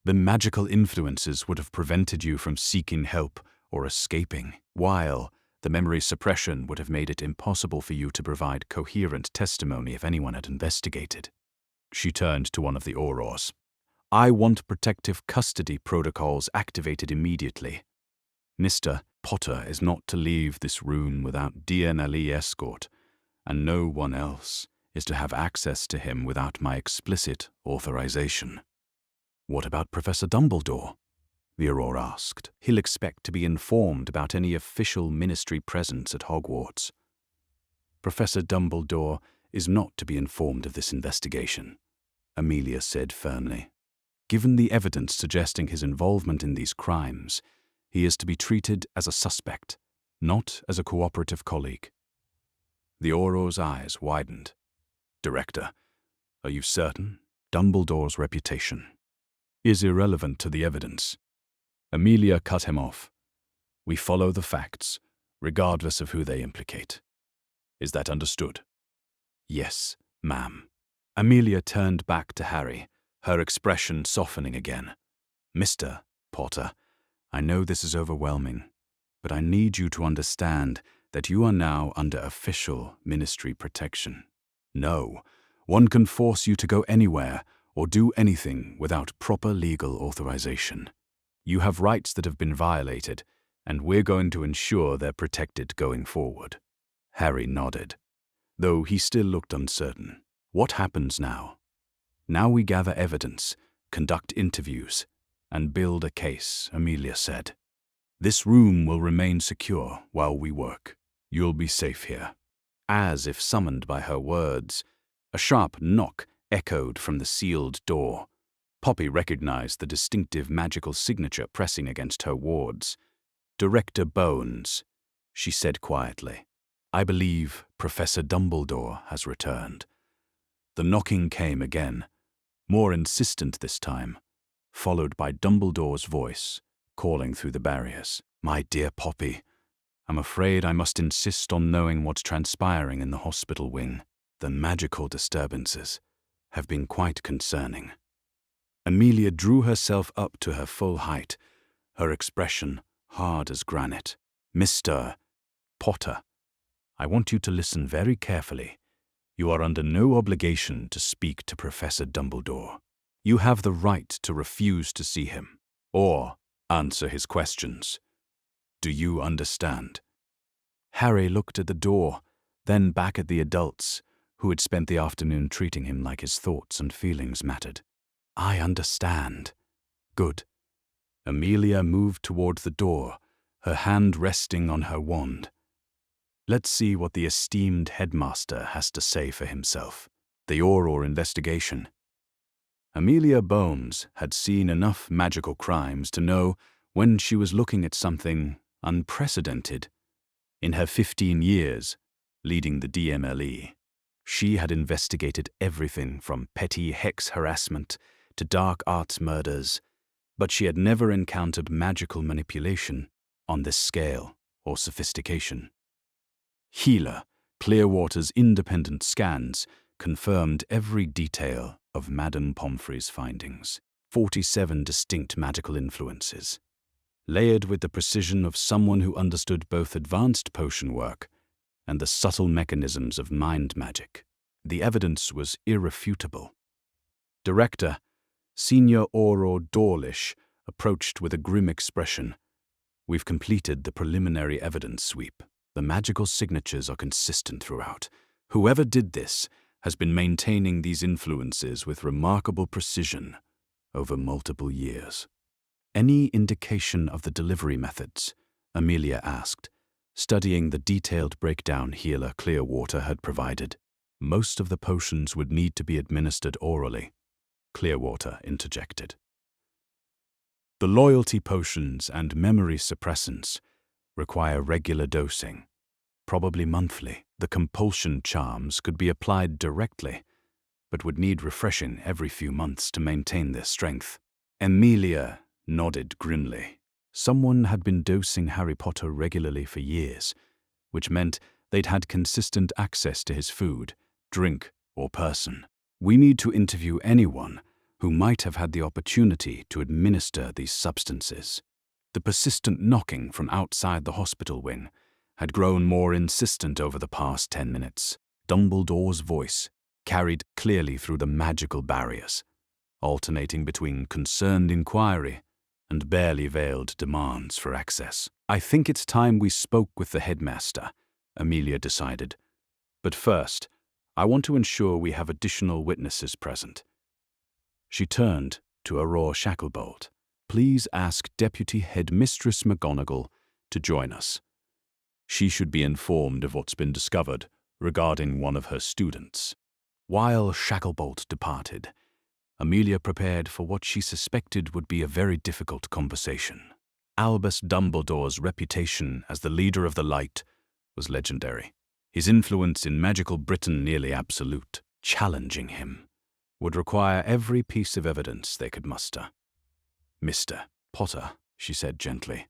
The magical influences would have prevented you from seeking help or escaping, while the memory suppression would have made it impossible for you to provide coherent testimony if anyone had investigated. She turned to one of the aurors. I want protective custody protocols activated immediately. Mr. Potter is not to leave this room without DNLE escort, and no one else is to have access to him without my explicit authorization. What about Professor Dumbledore? The auror asked. He'll expect to be informed about any official ministry presence at Hogwarts. Professor Dumbledore is not to be informed of this investigation, Amelia said firmly. Given the evidence suggesting his involvement in these crimes, he is to be treated as a suspect, not as a cooperative colleague. The auror's eyes widened. Director, are you certain? Dumbledore's reputation is irrelevant to the evidence. Amelia cut him off. We follow the facts, regardless of who they implicate. Is that understood? Yes, ma'am. Amelia turned back to Harry, her expression softening again. Mr. Potter, I know this is overwhelming, but I need you to understand that you are now under official ministry protection. No, one can force you to go anywhere or do anything without proper legal authorization. You have rights that have been violated, and we're going to ensure they're protected going forward. Harry nodded, though he still looked uncertain. What happens now? Now we gather evidence, conduct interviews, and build a case, Amelia said. This room will remain secure while we work. You'll be safe here. As if summoned by her words, a sharp knock echoed from the sealed door. Poppy recognized the distinctive magical signature pressing against her wards. Director Bones, she said quietly. I believe Professor Dumbledore has returned. The knocking came again, more insistent this time, followed by Dumbledore's voice, calling through the barriers. My dear Poppy, I'm afraid I must insist on knowing what's transpiring in the hospital wing. The magical disturbances have been quite concerning. Amelia drew herself up to her full height, her expression hard as granite. Mr. Potter, I want you to listen very carefully. You are under no obligation to speak to Professor Dumbledore. You have the right to refuse to see him, or answer his questions. Do you understand?" Harry looked at the door, then back at the adults, who had spent the afternoon treating him like his thoughts and feelings mattered. "I understand." "Good." Amelia moved toward the door, her hand resting on her wand. "Let's see what the esteemed headmaster has to say for himself." The auror investigation. Amelia Bones had seen enough magical crimes to know when she was looking at something unprecedented. In her 15 years leading the DMLE, she had investigated everything from petty hex harassment to dark arts murders, but she had never encountered magical manipulation on this scale or sophistication. Healer Clearwater's independent scans confirmed every detail of Madame Pomfrey's findings. 47 distinct magical influences, layered with the precision of someone who understood both advanced potion work and the subtle mechanisms of mind magic. The evidence was irrefutable. Director, Senior Auror Dawlish, approached with a grim expression. "We've completed the preliminary evidence sweep. The magical signatures are consistent throughout. Whoever did this has been maintaining these influences with remarkable precision over multiple years." "Any indication of the delivery methods?" Amelia asked, studying the detailed breakdown Healer Clearwater had provided. "Most of the potions would need to be administered orally," Clearwater interjected. "The loyalty potions and memory suppressants require regular dosing, probably monthly. The compulsion charms could be applied directly, but would need refreshing every few months to maintain their strength." Amelia nodded grimly. Someone had been dosing Harry Potter regularly for years, which meant they'd had consistent access to his food, drink, or person. "We need to interview anyone who might have had the opportunity to administer these substances." The persistent knocking from outside the hospital wing had grown more insistent over the past 10 minutes. Dumbledore's voice carried clearly through the magical barriers, alternating between concerned inquiry and barely veiled demands for access. "I think it's time we spoke with the headmaster," Amelia decided. "But first, I want to ensure we have additional witnesses present." She turned to Auror Shacklebolt. "Please ask Deputy Headmistress McGonagall to join us. She should be informed of what's been discovered regarding one of her students." While Shacklebolt departed, Amelia prepared for what she suspected would be a very difficult conversation. Albus Dumbledore's reputation as the leader of the Light was legendary. His influence in magical Britain nearly absolute. Challenging him would require every piece of evidence they could muster. "Mr. Potter," she said gently,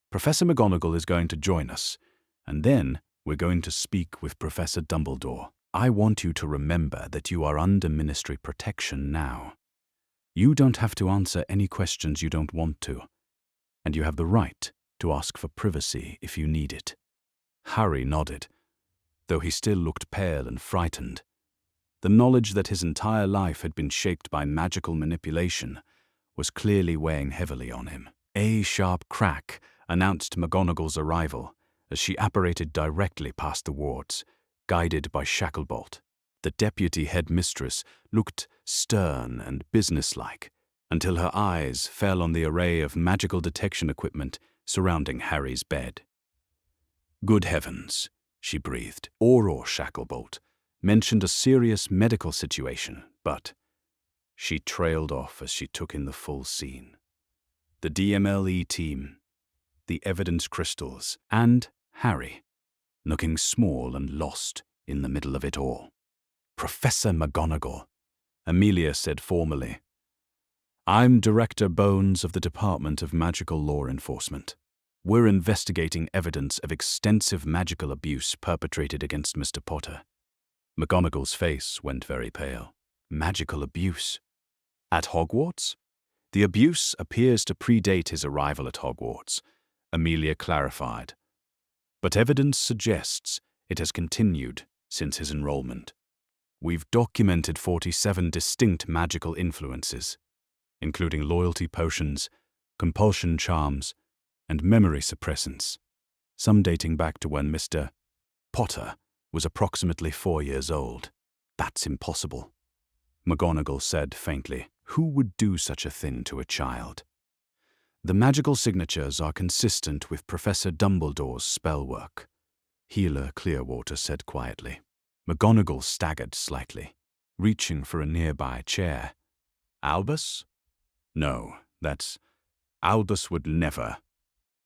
"Professor McGonagall is going to join us, and then we're going to speak with Professor Dumbledore. I want you to remember that you are under ministry protection now. You don't have to answer any questions you don't want to, and you have the right to ask for privacy if you need it." Harry nodded, though he still looked pale and frightened. The knowledge that his entire life had been shaped by magical manipulation was clearly weighing heavily on him. A sharp crack announced McGonagall's arrival as she apparated directly past the wards, guided by Shacklebolt. The deputy headmistress looked stern and businesslike until her eyes fell on the array of magical detection equipment surrounding Harry's bed. "Good heavens," she breathed. Auror Shacklebolt mentioned a serious medical situation, but she trailed off as she took in the full scene. The DMLE team, the evidence crystals, and Harry, looking small and lost in the middle of it all. "Professor McGonagall," Amelia said formally. "I'm Director Bones of the Department of Magical Law Enforcement. We're investigating evidence of extensive magical abuse perpetrated against Mr. Potter." McGonagall's face went very pale. "Magical abuse? At Hogwarts?" "The abuse appears to predate his arrival at Hogwarts," Amelia clarified. "But evidence suggests It has continued since his enrollment. We've documented 47 distinct magical influences, including loyalty potions, compulsion charms, and memory suppressants, some dating back to when Mr. Potter was approximately 4 years old. That's impossible, McGonagall said faintly. Who would do such a thing to a child? The magical signatures are consistent with Professor Dumbledore's spell work, Healer Clearwater said quietly. McGonagall staggered slightly, reaching for a nearby chair. Albus? No, Albus would never.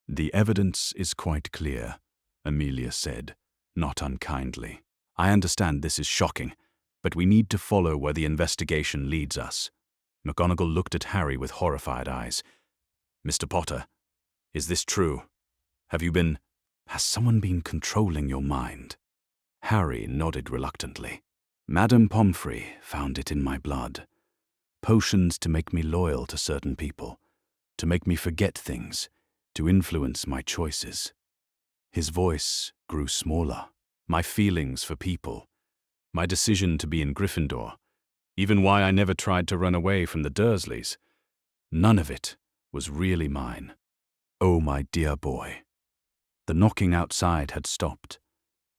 The evidence is quite clear, Amelia said, not unkindly. I understand this is shocking, but we need to follow where the investigation leads us. McGonagall looked at Harry with horrified eyes. Mr. Potter, is this true? Has someone been controlling your mind? Harry nodded reluctantly. Madame Pomfrey found it in my blood. Potions to make me loyal to certain people, to make me forget things, to influence my choices. His voice grew smaller. My feelings for people, my decision to be in Gryffindor, even why I never tried to run away from the Dursleys. None of it was really mine. Oh, my dear boy. The knocking outside had stopped,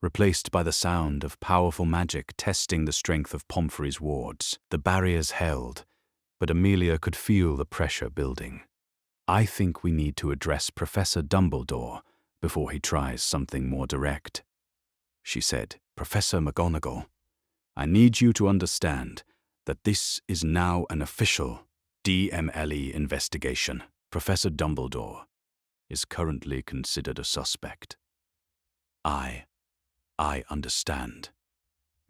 replaced by the sound of powerful magic testing the strength of Pomfrey's wards. The barriers held, but Amelia could feel the pressure building. I think we need to address Professor Dumbledore before he tries something more direct, she said. Professor McGonagall, I need you to understand that this is now an official DMLE investigation. Professor Dumbledore is currently considered a suspect. I understand,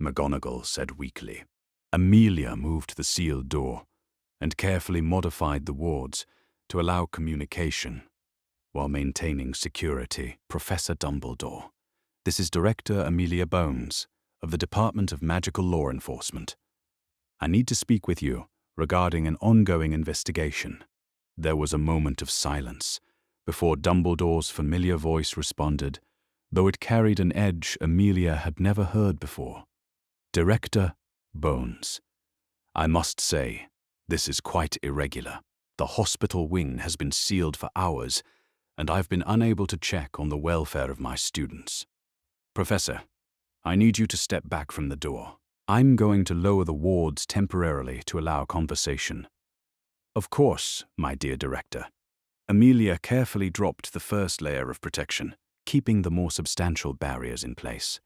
McGonagall said weakly. Amelia moved the sealed door and carefully modified the wards to allow communication while maintaining security. Professor Dumbledore, this is Director Amelia Bones of the Department of Magical Law Enforcement. I need to speak with you regarding an ongoing investigation. There was a moment of silence before Dumbledore's familiar voice responded, though it carried an edge Amelia had never heard before. Director Bones, I must say, this is quite irregular. The hospital wing has been sealed for hours, and I've been unable to check on the welfare of my students. Professor, I need you to step back from the door. I'm going to lower the wards temporarily to allow conversation. Of course, my dear Director. Amelia carefully dropped the first layer of protection, keeping the more substantial barriers in place.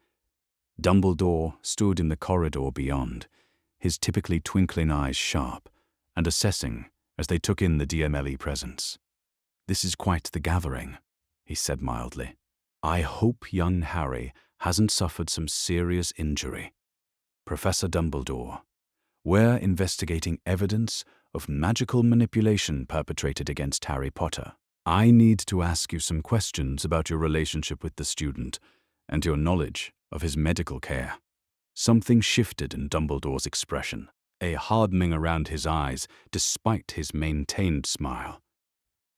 Dumbledore stood in the corridor beyond, his typically twinkling eyes sharp and assessing as they took in the DMLE presence. This is quite the gathering, he said mildly. I hope young Harry hasn't suffered some serious injury. Professor Dumbledore, we're investigating evidence of magical manipulation perpetrated against Harry Potter. I need to ask you some questions about your relationship with the student and your knowledge of his medical care. Something shifted in Dumbledore's expression, a hardening around his eyes despite his maintained smile.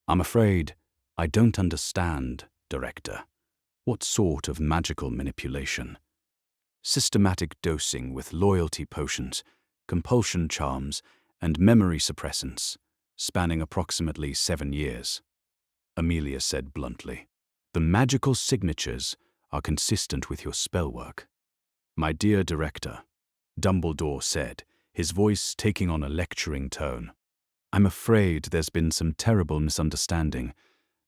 I'm afraid I don't understand, Director. What sort of magical manipulation? Systematic dosing with loyalty potions, compulsion charms, and memory suppressants, spanning approximately 7 years, Amelia said bluntly. The magical signatures are consistent with your spell work. My dear Director, Dumbledore said, his voice taking on a lecturing tone. I'm afraid there's been some terrible misunderstanding.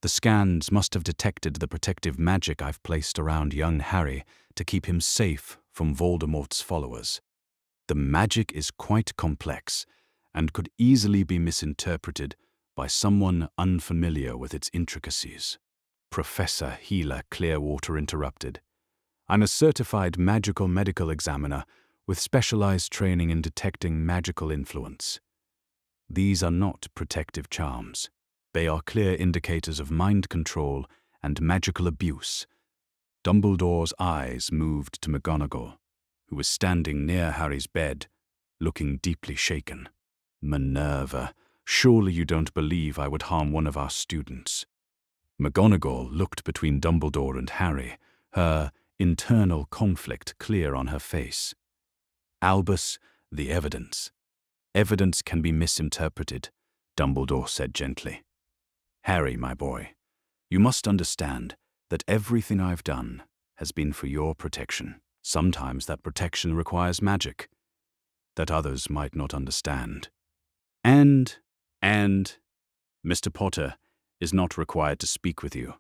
The scans must have detected the protective magic I've placed around young Harry to keep him safe from Voldemort's followers. The magic is quite complex and could easily be misinterpreted by someone unfamiliar with its intricacies. Professor Healer Clearwater interrupted. I'm a certified magical medical examiner with specialized training in detecting magical influence. These are not protective charms. They are clear indicators of mind control and magical abuse. Dumbledore's eyes moved to McGonagall, who was standing near Harry's bed, looking deeply shaken. Minerva, surely you don't believe I would harm one of our students. McGonagall looked between Dumbledore and Harry, her internal conflict clear on her face. "Albus, the evidence. Evidence can be misinterpreted," Dumbledore said gently. "Harry, my boy, you must understand that everything I've done has been for your protection. Sometimes that protection requires magic that others might not understand. And Mr. Potter is not required to speak with you,"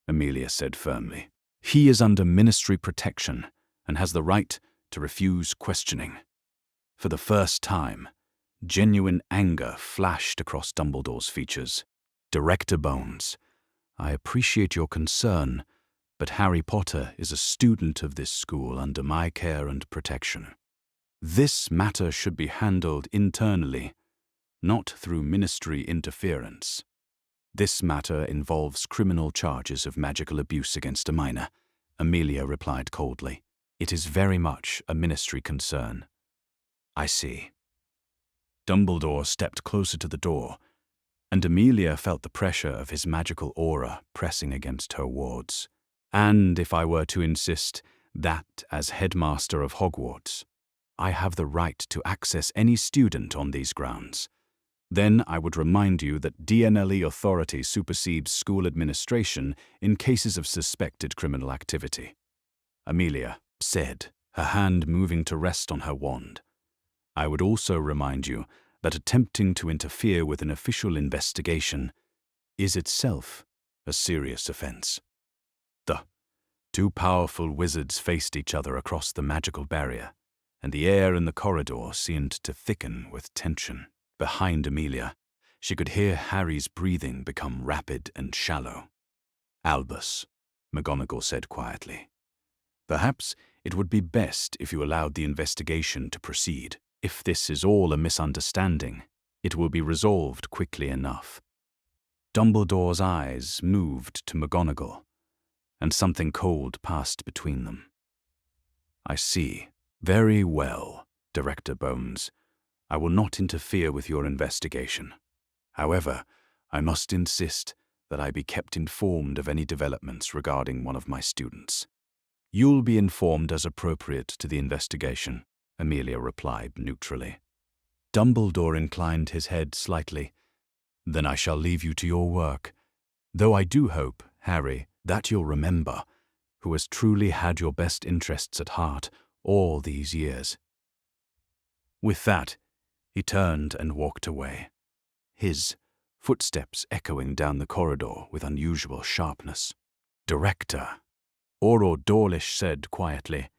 Amelia said firmly. "He is under ministry protection and has the right to refuse questioning." For the first time, genuine anger flashed across Dumbledore's features. "Director Bones, I appreciate your concern, but Harry Potter is a student of this school under my care and protection. This matter should be handled internally, not through ministry interference. This matter involves criminal charges of magical abuse against a minor," Amelia replied coldly. "It is very much a ministry concern." "I see." Dumbledore stepped closer to the door, and Amelia felt the pressure of his magical aura pressing against her wards. "And if I were to insist that, as headmaster of Hogwarts, I have the right to access any student on these grounds, then I would remind you that DNLE authority supersedes school administration in cases of suspected criminal activity," Amelia said, her hand moving to rest on her wand. "I would also remind you that attempting to interfere with an official investigation is itself a serious offense." The two powerful wizards faced each other across the magical barrier, and the air in the corridor seemed to thicken with tension. Behind Amelia, she could hear Harry's breathing become rapid and shallow. "Albus," McGonagall said quietly, "perhaps it would be best if you allowed the investigation to proceed. If this is all a misunderstanding, it will be resolved quickly enough." Dumbledore's eyes moved to McGonagall, and something cold passed between them. "I see. Very well, Director Bones. I will not interfere with your investigation. However, I must insist that I be kept informed of any developments regarding one of my students." "You'll be informed as appropriate to the investigation," Amelia replied neutrally. Dumbledore inclined his head slightly. "Then I shall leave you to your work, though I do hope, Harry, that you'll remember who has truly had your best interests at heart all these years." With that, he turned and walked away, his footsteps echoing down the corridor with unusual sharpness. "Director," Auror Dawlish said quietly,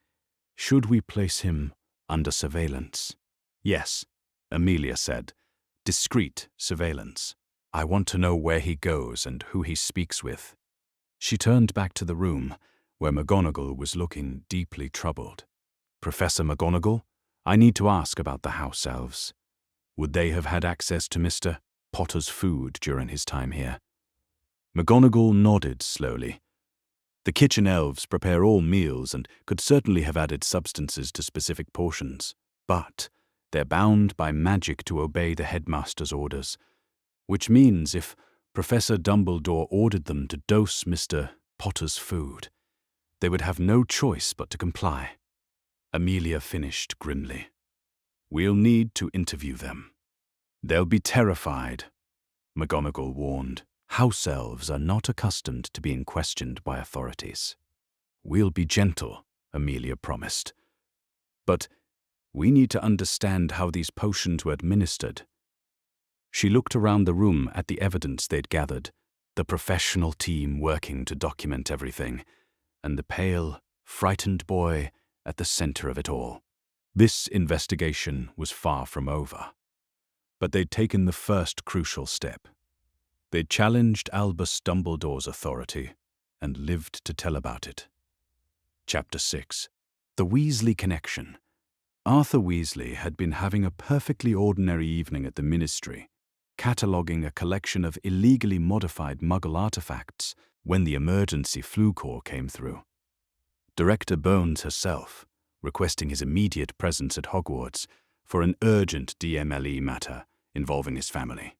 "should we place him under surveillance?" "Yes," Amelia said, "discreet surveillance. I want to know where he goes and who he speaks with." She turned back to the room, where McGonagall was looking deeply troubled. "Professor McGonagall, I need to ask about the house elves. Would they have had access to Mr. Potter's food during his time here?" McGonagall nodded slowly. "The kitchen elves prepare all meals and could certainly have added substances to specific portions, but they're bound by magic to obey the headmaster's orders, which means if Professor Dumbledore ordered them to dose Mr. Potter's food, they would have no choice but to comply." Amelia finished grimly. "We'll need to interview them." "They'll be terrified," McGonagall warned. "House elves are not accustomed to being questioned by authorities." "We'll be gentle," Amelia promised. "But we need to understand how these potions were administered." She looked around the room at the evidence they'd gathered, the professional team working to document everything, and the pale, frightened boy at the center of it all. This investigation was far from over, but they'd taken the first crucial step. They'd challenged Albus Dumbledore's authority and lived to tell about it. Chapter 6. The Weasley Connection. Arthur Weasley had been having a perfectly ordinary evening at the Ministry, cataloguing a collection of illegally modified Muggle artifacts when the emergency flu call came through. Director Bones herself, requesting his immediate presence at Hogwarts for an urgent DMLE matter involving his family.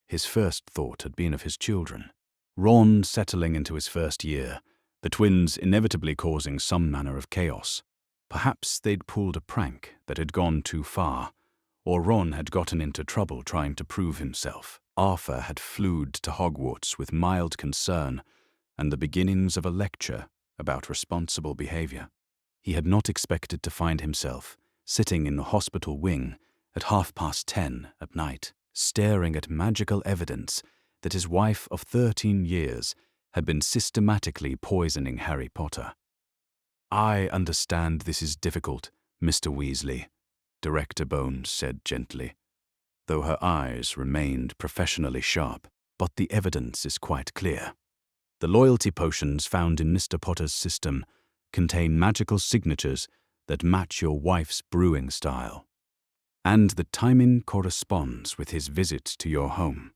His first thought had been of his children. Ron settling into his first year, the twins inevitably causing some manner of chaos. Perhaps they'd pulled a prank that had gone too far, or Ron had gotten into trouble trying to prove himself. Arthur had flewed to Hogwarts with mild concern and the beginnings of a lecture about responsible behavior. He had not expected to find himself sitting in the hospital wing at 10:30 at night, staring at magical evidence that his wife of 13 years had been systematically poisoning Harry Potter. "I understand this is difficult, Mr. Weasley," Director Bones said gently, though her eyes remained professionally sharp. "But the evidence is quite clear. The loyalty potions found in Mr. Potter's system contain magical signatures that match your wife's brewing style, and the timing corresponds with his visits to your home."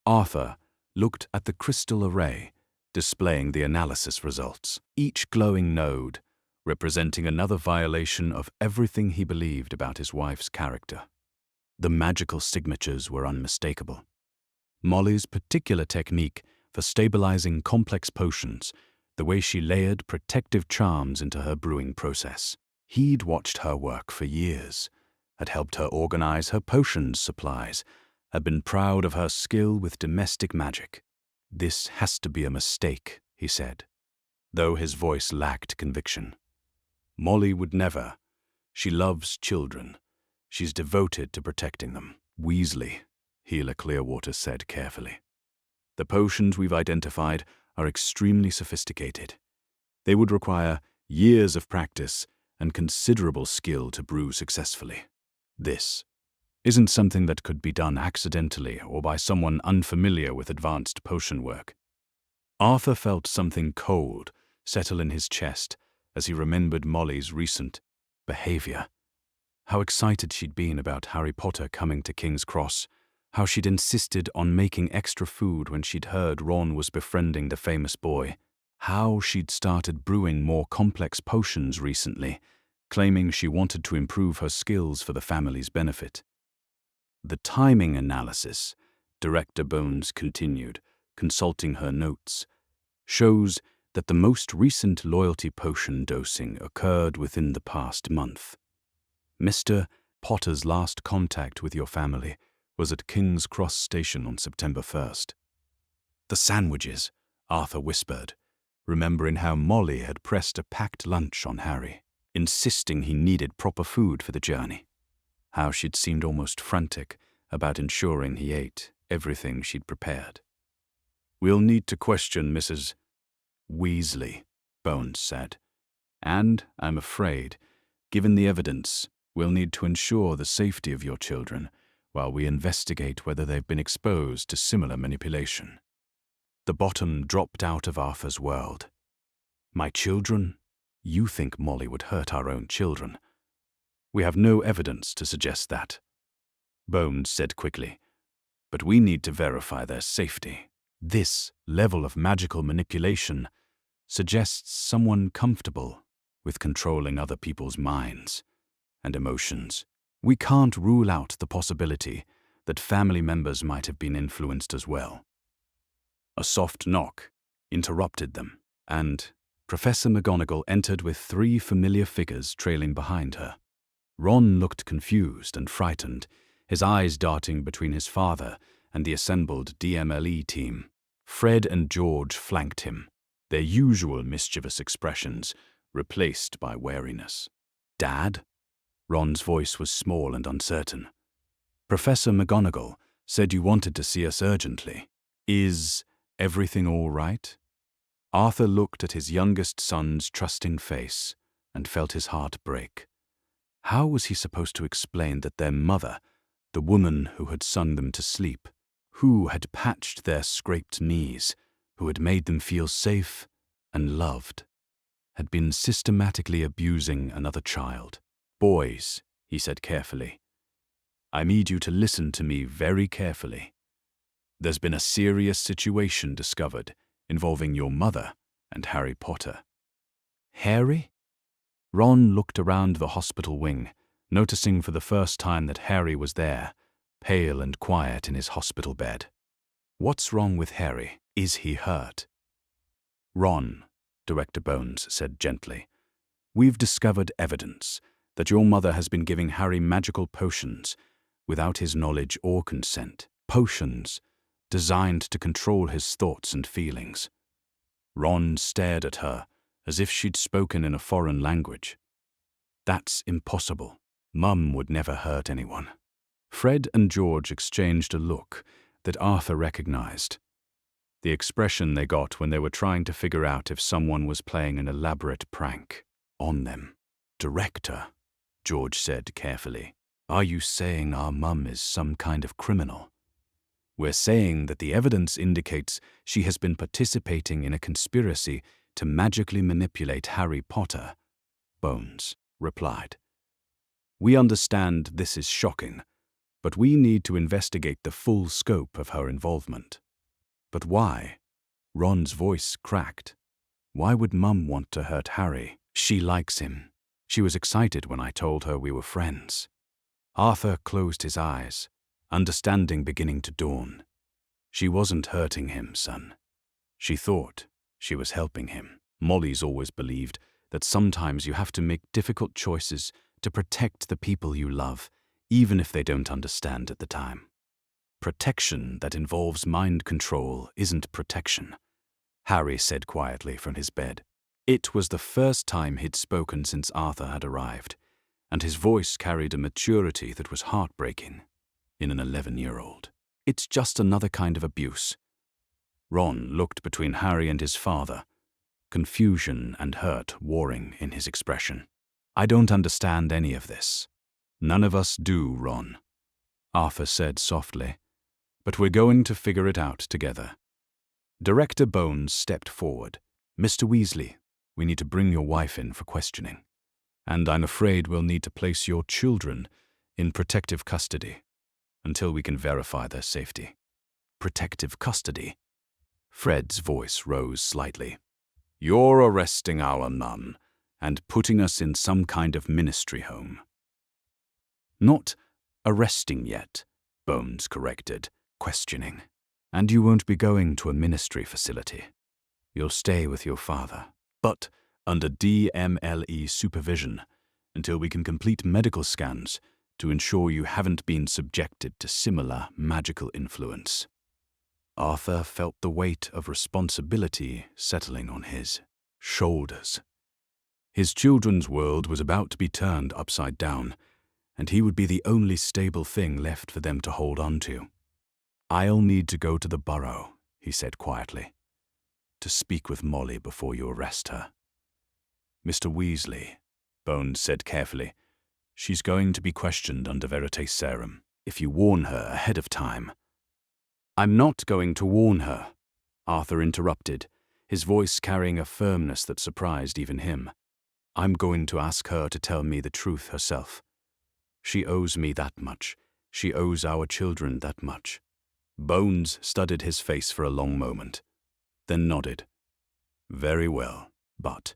Arthur looked at the crystal array displaying the analysis results, each glowing node representing another violation of everything he believed about his wife's character. The magical signatures were unmistakable. Molly's particular technique for stabilizing complex potions, the way she layered protective charms into her brewing process. He'd watched her work for years, had helped her organize her potions supplies, had been proud of her skill with domestic magic. "This has to be a mistake," he said, though his voice lacked conviction. "Molly would never. She loves children. She's devoted to protecting them." "Weasley," Healer Clearwater said carefully. "The potions we've identified are extremely sophisticated. They would require years of practice and considerable skill to brew successfully. This isn't something that could be done accidentally or by someone unfamiliar with advanced potion work." Arthur felt something cold settle in his chest as he remembered Molly's recent behavior. How excited she'd been about Harry Potter coming to King's Cross, how she'd insisted on making extra food when she'd heard Ron was befriending the famous boy, how she'd started brewing more complex potions recently, claiming she wanted to improve her skills for the family's benefit. "The timing analysis," Director Bones continued, consulting her notes, "shows that the most recent loyalty potion dosing occurred within the past month. Mr. Potter's last contact with your family was at King's Cross Station on September 1st. "The sandwiches," Arthur whispered, remembering how Molly had pressed a packed lunch on Harry, insisting he needed proper food for the journey. How she'd seemed almost frantic about ensuring he ate everything she'd prepared. "We'll need to question Mrs. Weasley," Bones said. "And, I'm afraid, given the evidence, we'll need to ensure the safety of your children while we investigate whether they've been exposed to similar manipulation." The bottom dropped out of Arthur's world. "My children? You think Molly would hurt our own children? We have no evidence to suggest that," Bones said quickly. "But we need to verify their safety. This level of magical manipulation suggests someone comfortable with controlling other people's minds and emotions. We can't rule out the possibility that family members might have been influenced as well." A soft knock interrupted them, and Professor McGonagall entered with 3 familiar figures trailing behind her. Ron looked confused and frightened, his eyes darting between his father and the assembled DMLE team. Fred and George flanked him, their usual mischievous expressions replaced by wariness. "Dad?" Ron's voice was small and uncertain. "Professor McGonagall said you wanted to see us urgently. Is everything all right?" Arthur looked at his youngest son's trusting face and felt his heart break. How was he supposed to explain that their mother, the woman who had sung them to sleep, who had patched their scraped knees, who had made them feel safe and loved, had been systematically abusing another child? "Boys," he said carefully, "I need you to listen to me very carefully. There's been a serious situation discovered involving your mother and Harry Potter." "Harry?" Ron looked around the hospital wing, noticing for the first time that Harry was there, pale and quiet in his hospital bed. "What's wrong with Harry? Is he hurt?" "Ron," Director Bones said gently. "We've discovered evidence that your mother has been giving Harry magical potions without his knowledge or consent. Potions designed to control his thoughts and feelings." Ron stared at her as if she'd spoken in a foreign language. "That's impossible. Mum would never hurt anyone." Fred and George exchanged a look that Arthur recognized. The expression they got when they were trying to figure out if someone was playing an elaborate prank on them. "Director," George said carefully, "are you saying our mum is some kind of criminal?" "We're saying that the evidence indicates she has been participating in a conspiracy to magically manipulate Harry Potter," Bones replied. "We understand this is shocking, but we need to investigate the full scope of her involvement." "But why?" Ron's voice cracked. "Why would Mum want to hurt Harry? She likes him. She was excited when I told her we were friends." Arthur closed his eyes, understanding beginning to dawn. "She wasn't hurting him, son. She thought she was helping him. Molly's always believed that sometimes you have to make difficult choices to protect the people you love, even if they don't understand at the time. Protection that involves mind control isn't protection," Harry said quietly from his bed. It was the first time he'd spoken since Arthur had arrived, and his voice carried a maturity that was heartbreaking in an 11-year-old. "It's just another kind of abuse." Ron looked between Harry and his father, confusion and hurt warring in his expression. "I don't understand any of this." "None of us do, Ron," Arthur said softly. "But we're going to figure it out together." Director Bones stepped forward. "Mr. Weasley, we need to bring your wife in for questioning. And I'm afraid we'll need to place your children in protective custody until we can verify their safety." "Protective custody?" Fred's voice rose slightly. "You're arresting our mum and putting us in some kind of ministry home." "Not arresting yet," Bones corrected, questioning. "And you won't be going to a ministry facility. You'll stay with your father, but under DMLE supervision until we can complete medical scans to ensure you haven't been subjected to similar magical influence." Arthur felt the weight of responsibility settling on his shoulders. His children's world was about to be turned upside down, and he would be the only stable thing left for them to hold on to. "I'll need to go to the Burrow," he said quietly, "to speak with Molly before you arrest her." "Mr. Weasley," Bones said carefully, "she's going to be questioned under Veritae Serum. If you warn her ahead of time—" "I'm not going to warn her," Arthur interrupted, his voice carrying a firmness that surprised even him. "I'm going to ask her to tell me the truth herself. She owes me that much. She owes our children that much." Bones studied his face for a long moment, then nodded. "Very well, but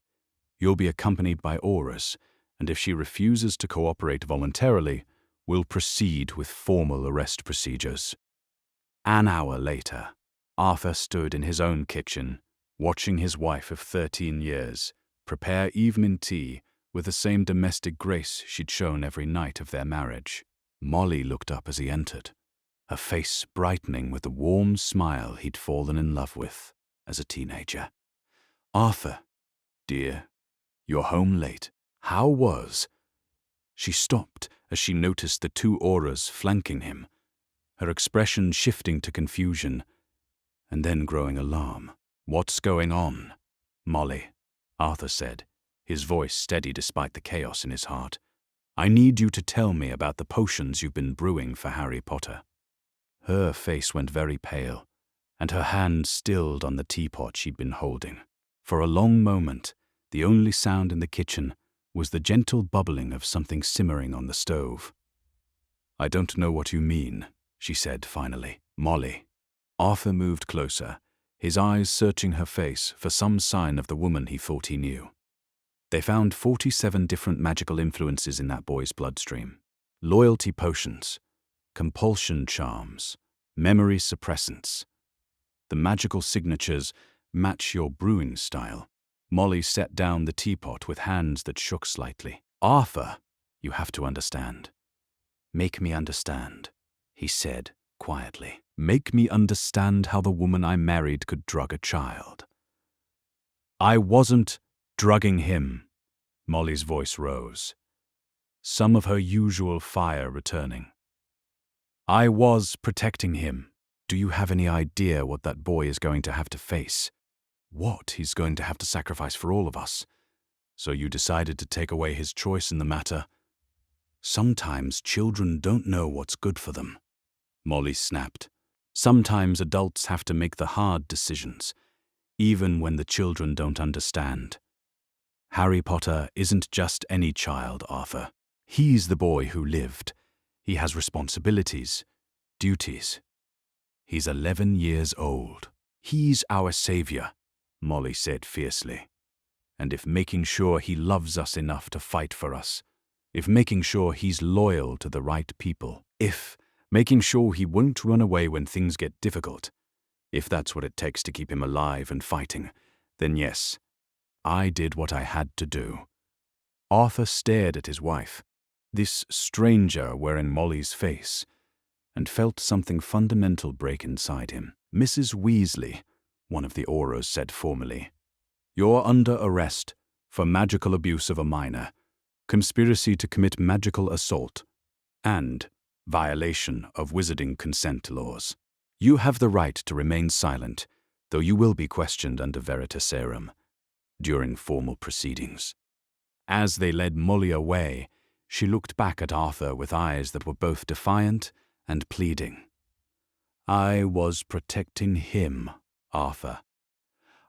you'll be accompanied by aurors, and if she refuses to cooperate voluntarily, we'll proceed with formal arrest procedures." An hour later, Arthur stood in his own kitchen, watching his wife of 13 years prepare evening tea with the same domestic grace she'd shown every night of their marriage. Molly looked up as he entered, her face brightening with the warm smile he'd fallen in love with as a teenager. "Arthur, dear, you're home late. How was—" She stopped as she noticed the two aurors flanking him, her expression shifting to confusion and then growing alarm. "What's going on?" "Molly," Arthur said, his voice steady despite the chaos in his heart. "I need you to tell me about the potions you've been brewing for Harry Potter." Her face went very pale, and her hand stilled on the teapot she'd been holding. For a long moment, the only sound in the kitchen was the gentle bubbling of something simmering on the stove. "I don't know what you mean," she said finally. "Molly." Arthur moved closer, his eyes searching her face for some sign of the woman he thought he knew. They found 47 different magical influences in that boy's bloodstream. Loyalty potions, compulsion charms, memory suppressants. The magical signatures match your brewing style. Molly set down the teapot with hands that shook slightly. Arthur, you have to understand. Make me understand, he said quietly. Make me understand how the woman I married could drug a child. I wasn't drugging him. Molly's voice rose, some of her usual fire returning. I was protecting him. Do you have any idea what that boy is going to have to face? What he's going to have to sacrifice for all of us? So you decided to take away his choice in the matter. Sometimes children don't know what's good for them. Molly snapped. Sometimes adults have to make the hard decisions, even when the children don't understand. Harry Potter isn't just any child, Arthur. He's the boy who lived. He has responsibilities, duties. He's 11 years old. He's our savior, Molly said fiercely. And if making sure he loves us enough to fight for us, if making sure he's loyal to the right people, if making sure he won't run away when things get difficult, if that's what it takes to keep him alive and fighting, then yes, I did what I had to do. Arthur stared at his wife, this stranger wearing Molly's face, and felt something fundamental break inside him. Mrs. Weasley, one of the aurors said formally, you're under arrest for magical abuse of a minor, conspiracy to commit magical assault, and violation of wizarding consent laws. You have the right to remain silent, though you will be questioned under veritaserum during formal proceedings. As they led Molly away, she looked back at Arthur with eyes that were both defiant and pleading. I was protecting him, Arthur.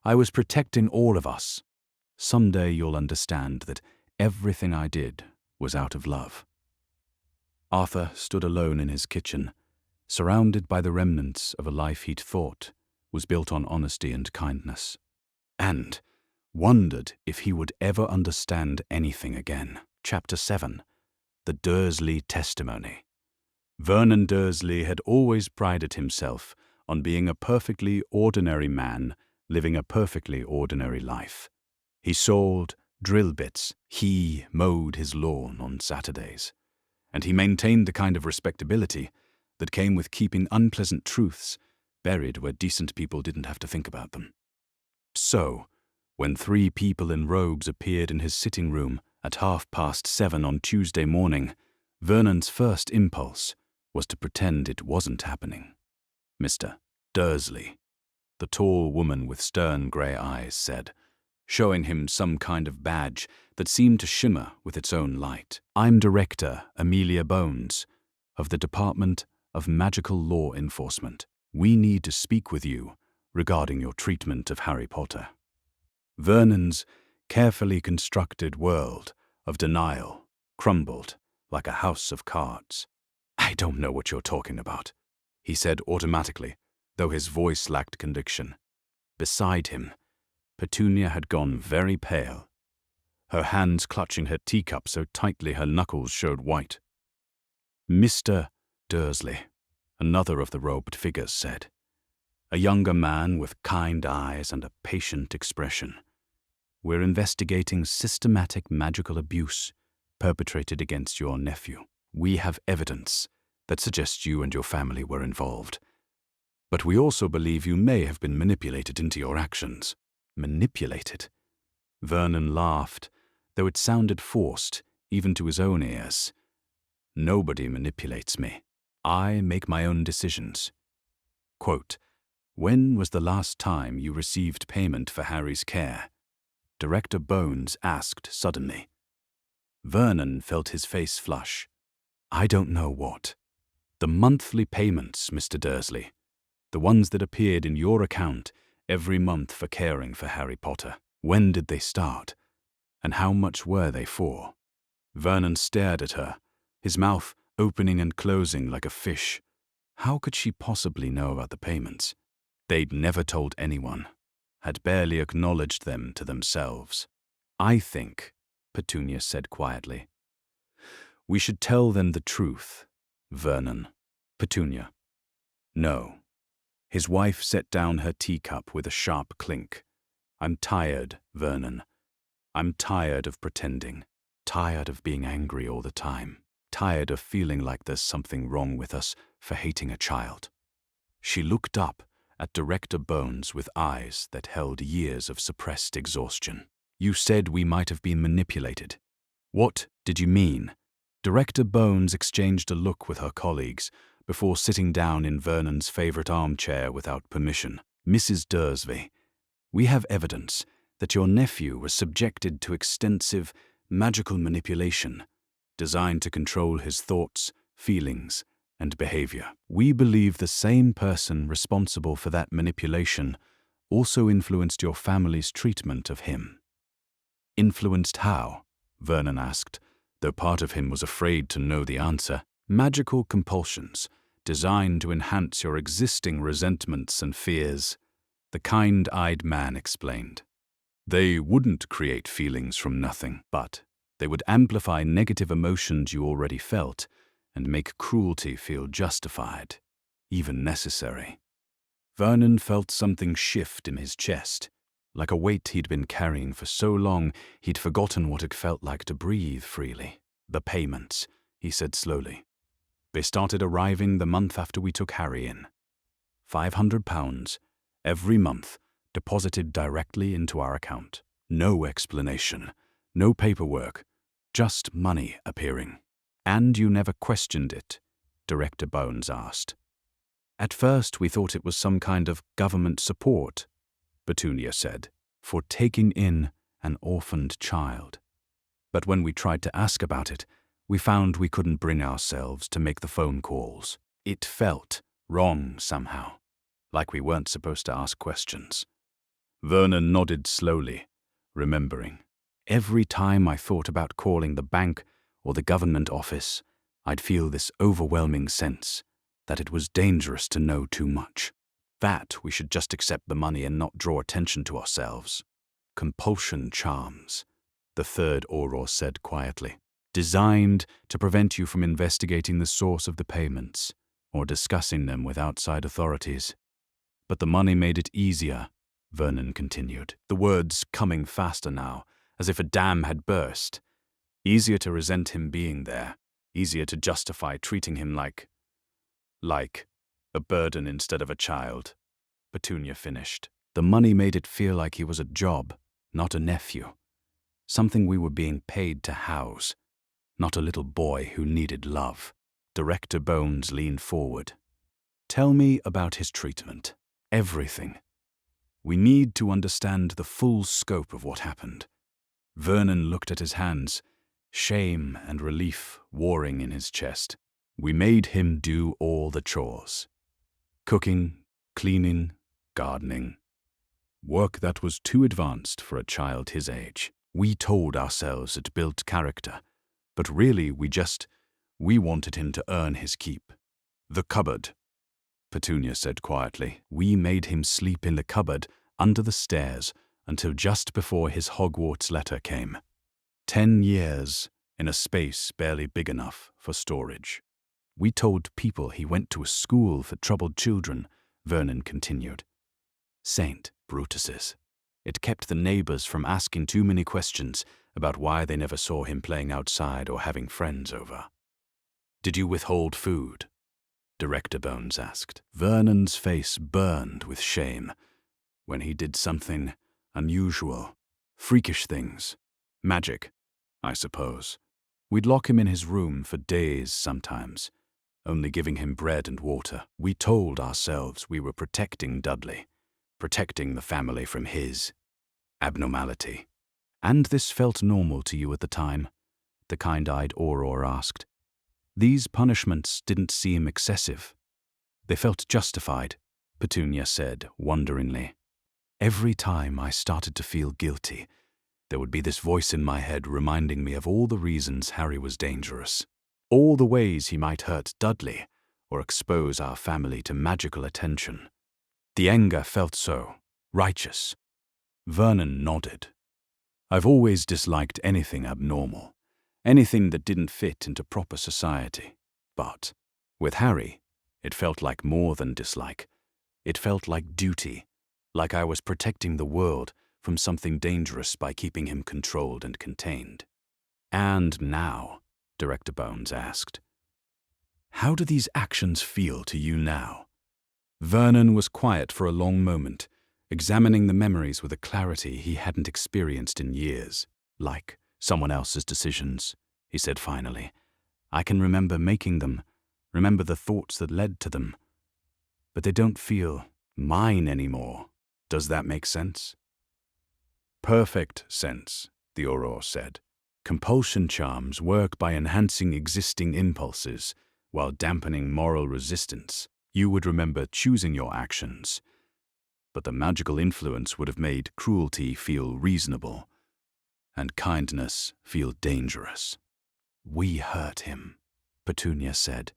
I was protecting all of us. Someday you'll understand that everything I did was out of love. Arthur stood alone in his kitchen, surrounded by the remnants of a life he'd thought was built on honesty and kindness, and wondered if he would ever understand anything again. Chapter 7. The Dursley Testimony. Vernon Dursley had always prided himself on being a perfectly ordinary man living a perfectly ordinary life. He sold drill bits, he mowed his lawn on Saturdays, and he maintained the kind of respectability that came with keeping unpleasant truths buried where decent people didn't have to think about them. So, when 3 people in robes appeared in his sitting room at 7:30 on Tuesday morning, Vernon's first impulse was to pretend it wasn't happening. Mr. Dursley, the tall woman with stern grey eyes said, showing him some kind of badge that seemed to shimmer with its own light. I'm Director Amelia Bones of the Department of Magical Law Enforcement. We need to speak with you regarding your treatment of Harry Potter. Vernon's carefully constructed world of denial crumbled like a house of cards. I don't know what you're talking about, he said automatically, though his voice lacked conviction. Beside him, Petunia had gone very pale, her hands clutching her teacup so tightly her knuckles showed white. Mr. Dursley, another of the robed figures said, a younger man with kind eyes and a patient expression. We're investigating systematic magical abuse perpetrated against your nephew. We have evidence that suggests you and your family were involved. But we also believe you may have been manipulated into your actions. Manipulated? Vernon laughed, though it sounded forced, even to his own ears. Nobody manipulates me. I make my own decisions. Quote, when was the last time you received payment for Harry's care? Director Bones asked suddenly. Vernon felt his face flush. I don't know what. The monthly payments, Mr. Dursley. The ones that appeared in your account every month for caring for Harry Potter. When did they start? And how much were they for? Vernon stared at her, his mouth opening and closing like a fish. How could she possibly know about the payments? They'd never told anyone, had barely acknowledged them to themselves. I think, Petunia said quietly, we should tell them the truth, Vernon. Petunia. No. His wife set down her teacup with a sharp clink. I'm tired, Vernon. I'm tired of pretending. Tired of being angry all the time. Tired of feeling like there's something wrong with us for hating a child." She looked up at Director Bones with eyes that held years of suppressed exhaustion. "You said we might have been manipulated. What did you mean?" Director Bones exchanged a look with her colleagues before sitting down in Vernon's favorite armchair without permission. "Mrs. Dursley, we have evidence that your nephew was subjected to extensive magical manipulation designed to control his thoughts, feelings, and behavior. We believe the same person responsible for that manipulation also influenced your family's treatment of him." "Influenced how?" Vernon asked, though part of him was afraid to know the answer. "Magical compulsions, designed to enhance your existing resentments and fears," the kind-eyed man explained. "They wouldn't create feelings from nothing, but they would amplify negative emotions you already felt and make cruelty feel justified, even necessary." Vernon felt something shift in his chest, like a weight he'd been carrying for so long he'd forgotten what it felt like to breathe freely. "The payments," he said slowly. "They started arriving the month after we took Harry in. £500 every month, deposited directly into our account. No explanation, no paperwork, just money appearing." "And you never questioned it?" Director Bones asked. "At first we thought it was some kind of government support," Petunia said, "for taking in an orphaned child. But when we tried to ask about it, we found we couldn't bring ourselves to make the phone calls. It felt wrong somehow, like we weren't supposed to ask questions." Vernon nodded slowly, remembering. "Every time I thought about calling the bank or the government office, I'd feel this overwhelming sense that it was dangerous to know too much. That we should just accept the money and not draw attention to ourselves. Compulsion charms," the third auror said quietly, "designed to prevent you from investigating the source of the payments or discussing them with outside authorities. But the money made it easier," Vernon continued, the words coming faster now, as if a dam had burst. "Easier to resent him being there, easier to justify treating him like a burden instead of a child," Petunia finished. "The money made it feel like he was a job, not a nephew. Something we were being paid to house, not a little boy who needed love." Director Bones leaned forward. "Tell me about his treatment. Everything. We need to understand the full scope of what happened." Vernon looked at his hands, shame and relief warring in his chest. "We made him do all the chores. Cooking, cleaning, gardening. Work that was too advanced for a child his age. We told ourselves it built character, but really we wanted him to earn his keep." "The cupboard," Petunia said quietly. "We made him sleep in the cupboard under the stairs until just before his Hogwarts letter came. 10 years in a space barely big enough for storage. We told people he went to a school for troubled children," Vernon continued. "Saint Brutuses. It kept the neighbors from asking too many questions about why they never saw him playing outside or having friends over." "Did you withhold food?" Director Bones asked. Vernon's face burned with shame. "When he did something unusual, freakish things. Magic, I suppose. We'd lock him in his room for days sometimes, only giving him bread and water. We told ourselves we were protecting Dudley, protecting the family from his abnormality." "And this felt normal to you at the time?" the kind-eyed auror asked. "These punishments didn't seem excessive. They felt justified," Petunia said wonderingly. "Every time I started to feel guilty, there would be this voice in my head reminding me of all the reasons Harry was dangerous. All the ways he might hurt Dudley or expose our family to magical attention. The anger felt so righteous." Vernon nodded. "I've always disliked anything abnormal, anything that didn't fit into proper society. But with Harry, it felt like more than dislike. It felt like duty, like I was protecting the world from something dangerous by keeping him controlled and contained. And now, Director Bones asked, how do these actions feel to you now? Vernon was quiet for a long moment, examining the memories with a clarity he hadn't experienced in years. Like someone else's decisions, he said finally. I can remember making them, remember the thoughts that led to them, but they don't feel mine anymore. Does that make sense? Perfect sense, the auror said. Compulsion charms work by enhancing existing impulses while dampening moral resistance. You would remember choosing your actions, but the magical influence would have made cruelty feel reasonable and kindness feel dangerous. We hurt him, Petunia said,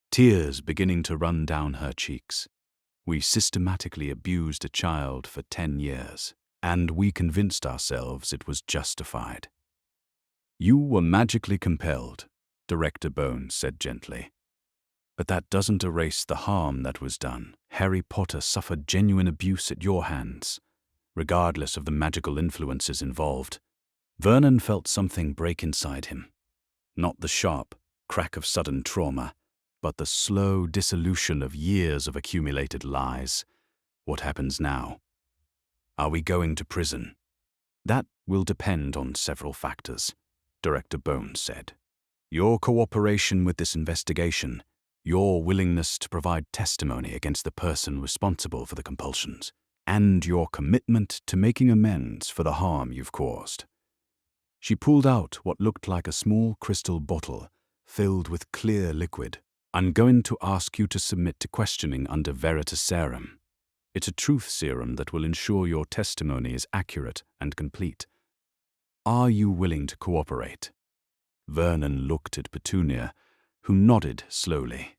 tears beginning to run down her cheeks. We systematically abused a child for 10 years, and we convinced ourselves it was justified. You were magically compelled, Director Bones said gently. But that doesn't erase the harm that was done. Harry Potter suffered genuine abuse at your hands, regardless of the magical influences involved. Vernon felt something break inside him. Not the sharp crack of sudden trauma, but the slow dissolution of years of accumulated lies. What happens now? Are we going to prison? That will depend on several factors, Director Bones said. Your cooperation with this investigation, your willingness to provide testimony against the person responsible for the compulsions, and your commitment to making amends for the harm you've caused. She pulled out what looked like a small crystal bottle filled with clear liquid. I'm going to ask you to submit to questioning under Veritas Serum. It's a truth serum that will ensure your testimony is accurate and complete. Are you willing to cooperate? Vernon looked at Petunia, who nodded slowly.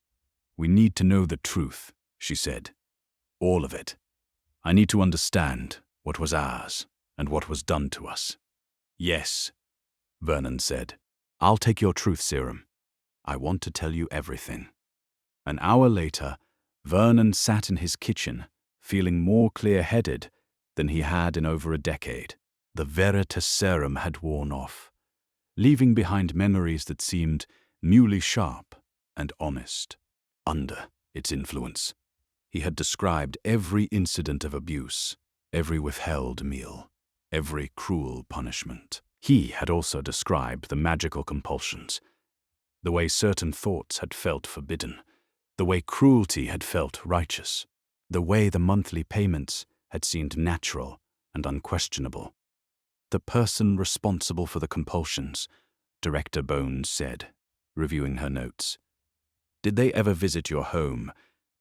We need to know the truth, she said. All of it. I need to understand what was ours and what was done to us. Yes, Vernon said. I'll take your truth serum. I want to tell you everything. An hour later, Vernon sat in his kitchen, feeling more clear-headed than he had in over a decade. The Veritas Serum had worn off, leaving behind memories that seemed newly sharp and honest. Under its influence, he had described every incident of abuse, every withheld meal, every cruel punishment. He had also described the magical compulsions, the way certain thoughts had felt forbidden, the way cruelty had felt righteous, the way the monthly payments had seemed natural and unquestionable. The person responsible for the compulsions, Director Bones said, reviewing her notes. Did they ever visit your home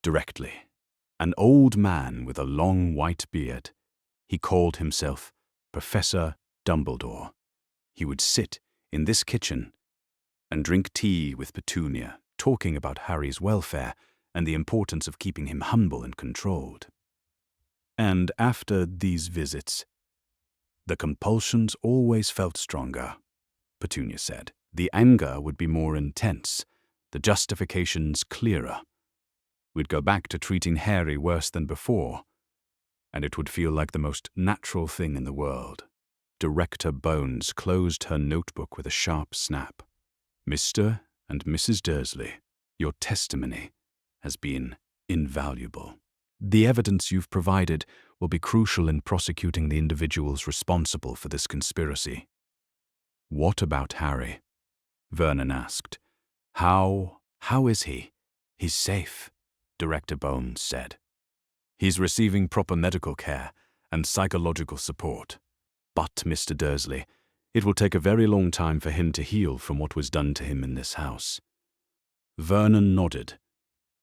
directly? An old man with a long white beard. He called himself Professor Dumbledore. He would sit in this kitchen and drink tea with Petunia, talking about Harry's welfare and the importance of keeping him humble and controlled. And after these visits, the compulsions always felt stronger, Petunia said. The anger would be more intense, the justifications clearer. We'd go back to treating Harry worse than before, and it would feel like the most natural thing in the world. Director Bones closed her notebook with a sharp snap. Mr. and Mrs. Dursley, your testimony has been invaluable. The evidence you've provided will be crucial in prosecuting the individuals responsible for this conspiracy. What about Harry? Vernon asked. How is he? He's safe, Director Bones said. He's receiving proper medical care and psychological support. But, Mr. Dursley, it will take a very long time for him to heal from what was done to him in this house. Vernon nodded,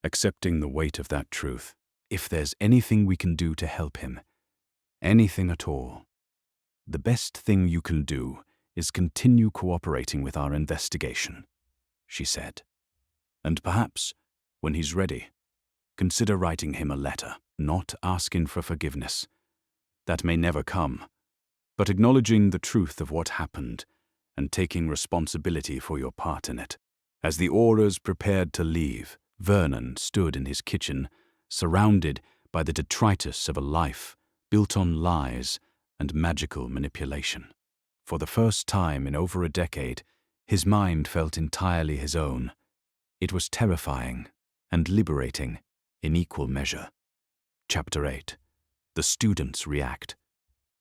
accepting the weight of that truth. If there's anything we can do to help him, anything at all, the best thing you can do is continue cooperating with our investigation, she said. And perhaps, when he's ready, consider writing him a letter, not asking for forgiveness. That may never come, but acknowledging the truth of what happened and taking responsibility for your part in it. As the aurors prepared to leave, Vernon stood in his kitchen, surrounded by the detritus of a life built on lies and magical manipulation. For the first time in over a decade, his mind felt entirely his own. It was terrifying and liberating in equal measure. Chapter 8. The students react.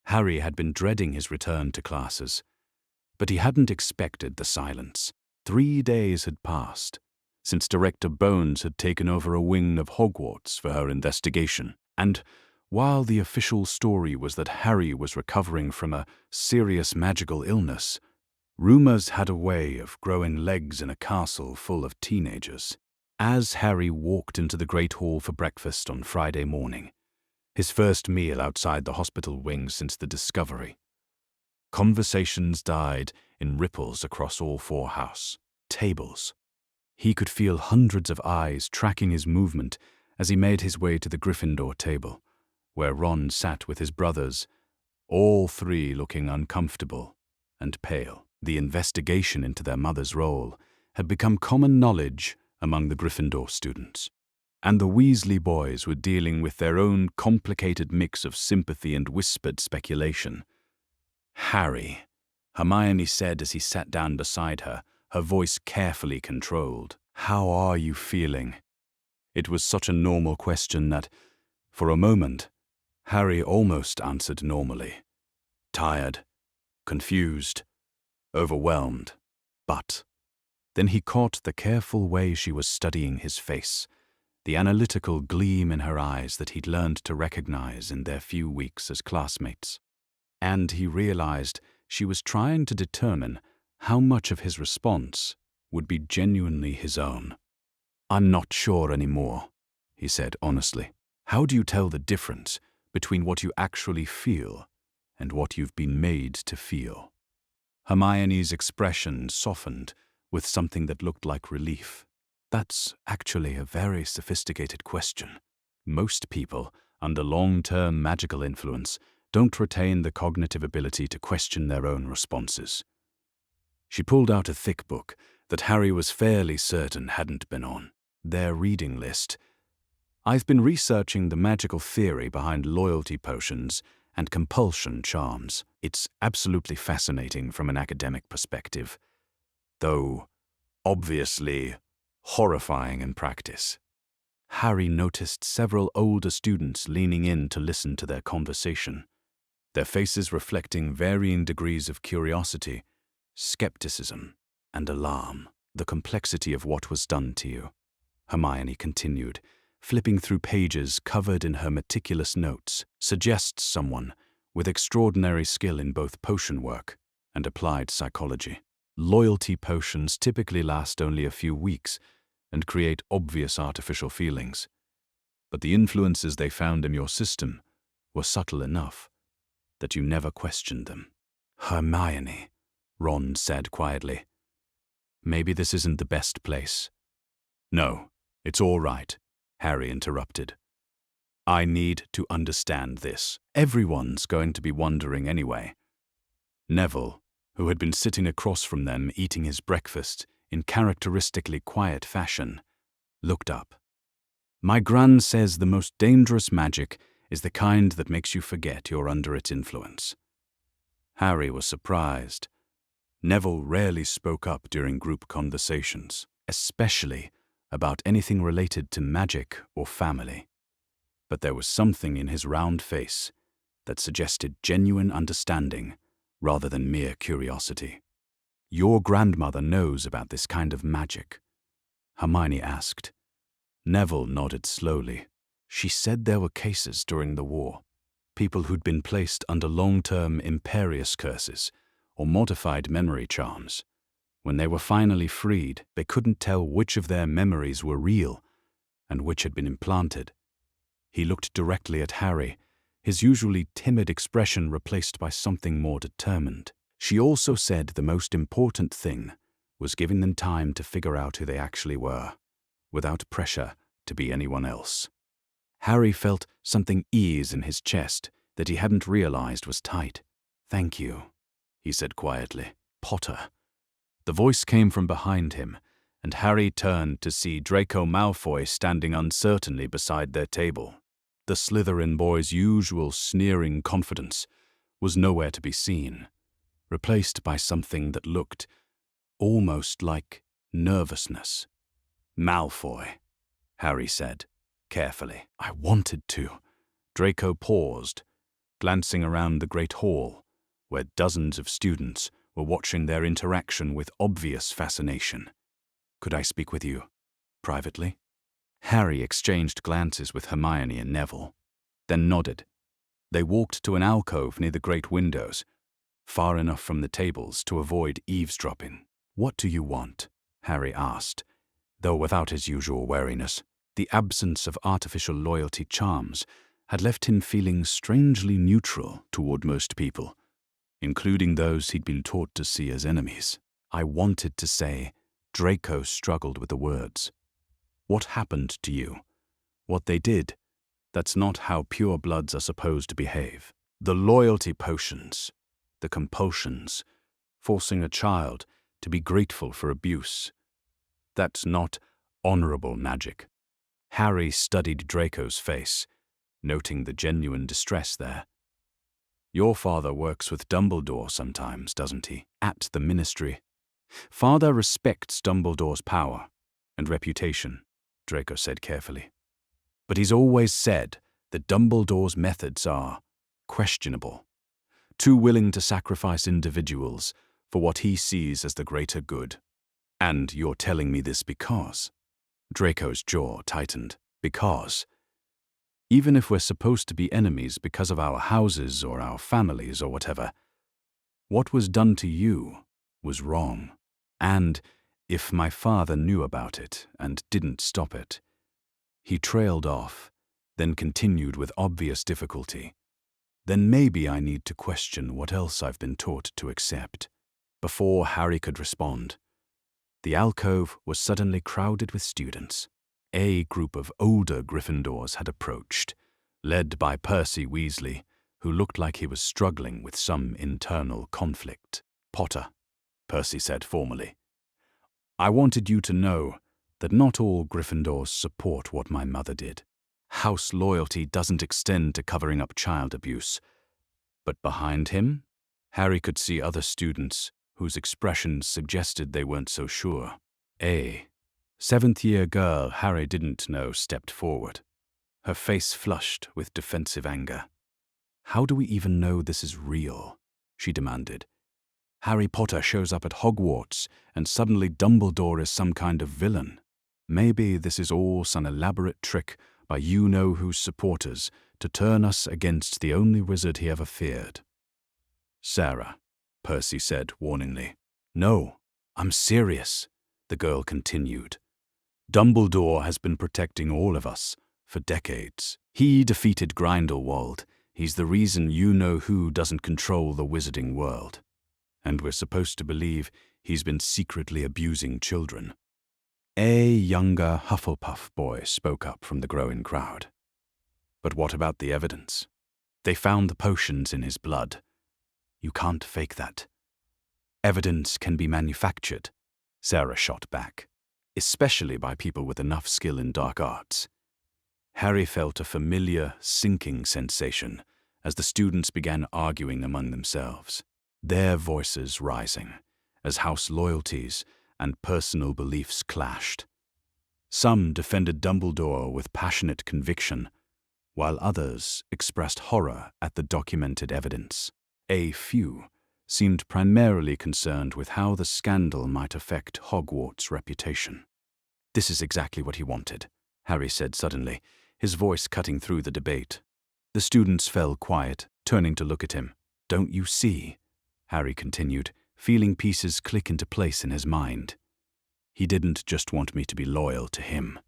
Harry had been dreading his return to classes, but he hadn't expected the silence. 3 days had passed since Director Bones had taken over a wing of Hogwarts for her investigation, and while the official story was that Harry was recovering from a serious magical illness, rumors had a way of growing legs in a castle full of teenagers. As Harry walked into the Great Hall for breakfast on Friday morning, his first meal outside the hospital wing since the discovery, conversations died in ripples across all 4 house tables. He could feel hundreds of eyes tracking his movement as he made his way to the Gryffindor table, where Ron sat with his brothers, all 3 looking uncomfortable and pale. The investigation into their mother's role had become common knowledge among the Gryffindor students, and the Weasley boys were dealing with their own complicated mix of sympathy and whispered speculation. "Harry," Hermione said as he sat down beside her, her voice carefully controlled. "How are you feeling?" It was such a normal question that, for a moment, Harry almost answered normally. Tired, confused, overwhelmed. But then he caught the careful way she was studying his face, the analytical gleam in her eyes that he'd learned to recognize in their few weeks as classmates. And he realized she was trying to determine how much of his response would be genuinely his own. "I'm not sure anymore," he said honestly. "How do you tell the difference between what you actually feel and what you've been made to feel?" Hermione's expression softened with something that looked like relief. "That's actually a very sophisticated question. Most people, under long-term magical influence, don't retain the cognitive ability to question their own responses." She pulled out a thick book that Harry was fairly certain hadn't been on their reading list. "I've been researching the magical theory behind loyalty potions and compulsion charms. It's absolutely fascinating from an academic perspective, though obviously horrifying in practice." Harry noticed several older students leaning in to listen to their conversation, their faces reflecting varying degrees of curiosity, skepticism, and alarm. "The complexity of what was done to you," Hermione continued, flipping through pages covered in her meticulous notes, "suggests someone with extraordinary skill in both potion work and applied psychology. Loyalty potions typically last only a few weeks and create obvious artificial feelings, but the influences they found in your system were subtle enough that you never questioned them." "Hermione," Ron said quietly, "maybe this isn't the best place." "No, it's all right," Harry interrupted. "I need to understand this. Everyone's going to be wondering anyway." Neville, who had been sitting across from them eating his breakfast in characteristically quiet fashion, looked up. "My gran says the most dangerous magic is the kind that makes you forget you're under its influence." Harry was surprised. Neville rarely spoke up during group conversations, especially about anything related to magic or family. But there was something in his round face that suggested genuine understanding rather than mere curiosity. "Your grandmother knows about this kind of magic?" Hermione asked. Neville nodded slowly. "She said there were cases during the war, people who'd been placed under long-term imperious curses or modified memory charms. When they were finally freed, they couldn't tell which of their memories were real and which had been implanted." He looked directly at Harry, his usually timid expression replaced by something more determined. "She also said the most important thing was giving them time to figure out who they actually were, without pressure to be anyone else." Harry felt something ease in his chest that he hadn't realized was tight. "Thank you," he said quietly. "Potter." The voice came from behind him, and Harry turned to see Draco Malfoy standing uncertainly beside their table. The Slytherin boy's usual sneering confidence was nowhere to be seen, replaced by something that looked almost like nervousness. "Malfoy," Harry said, carefully. "I wanted to." Draco paused, glancing around the great hall, where dozens of students were watching their interaction with obvious fascination. "Could I speak with you privately?" Harry exchanged glances with Hermione and Neville, then nodded. They walked to an alcove near the great windows, far enough from the tables to avoid eavesdropping. "What do you want?" Harry asked, though without his usual wariness. The absence of artificial loyalty charms had left him feeling strangely neutral toward most people, including those he'd been taught to see as enemies. "I wanted to say," Draco struggled with the words. "What happened to you? What they did? That's not how purebloods are supposed to behave. The loyalty potions, the compulsions, forcing a child to be grateful for abuse. That's not honorable magic." Harry studied Draco's face, noting the genuine distress there. "Your father works with Dumbledore sometimes, doesn't he? At the Ministry. Father respects Dumbledore's power and reputation," Draco said carefully. "But he's always said that Dumbledore's methods are questionable, too willing to sacrifice individuals for what he sees as the greater good." "And you're telling me this because?" Draco's jaw tightened. "Because even if we're supposed to be enemies because of our houses or our families or whatever, what was done to you was wrong. And if my father knew about it and didn't stop it..." He trailed off, then continued with obvious difficulty. "Then maybe I need to question what else I've been taught to accept." Before Harry could respond, the alcove was suddenly crowded with students. A group of older Gryffindors had approached, led by Percy Weasley, who looked like he was struggling with some internal conflict. "Potter," Percy said formally, "I wanted you to know that not all Gryffindors support what my mother did. House loyalty doesn't extend to covering up child abuse." But behind him, Harry could see other students whose expressions suggested they weren't so sure. A seventh-year girl Harry didn't know stepped forward, her face flushed with defensive anger. "How do we even know this is real?" she demanded. "Harry Potter shows up at Hogwarts, and suddenly Dumbledore is some kind of villain. Maybe this is all some elaborate trick by you-know-who's supporters to turn us against the only wizard he ever feared." "Sarah," Percy said warningly. "No, I'm serious," the girl continued. "Dumbledore has been protecting all of us for decades. He defeated Grindelwald. He's the reason you-know-who doesn't control the wizarding world. And we're supposed to believe he's been secretly abusing children." A younger Hufflepuff boy spoke up from the growing crowd. "But what about the evidence? They found the potions in his blood. You can't fake that." "Evidence can be manufactured," Sarah shot back, "especially by people with enough skill in dark arts." Harry felt a familiar, sinking sensation as the students began arguing among themselves, their voices rising as house loyalties and personal beliefs clashed. Some defended Dumbledore with passionate conviction, while others expressed horror at the documented evidence. A few seemed primarily concerned with how the scandal might affect Hogwarts' reputation. "This is exactly what he wanted," Harry said suddenly, his voice cutting through the debate. The students fell quiet, turning to look at him. "Don't you see?" Harry continued, feeling pieces click into place in his mind. "He didn't just want me to be loyal to him.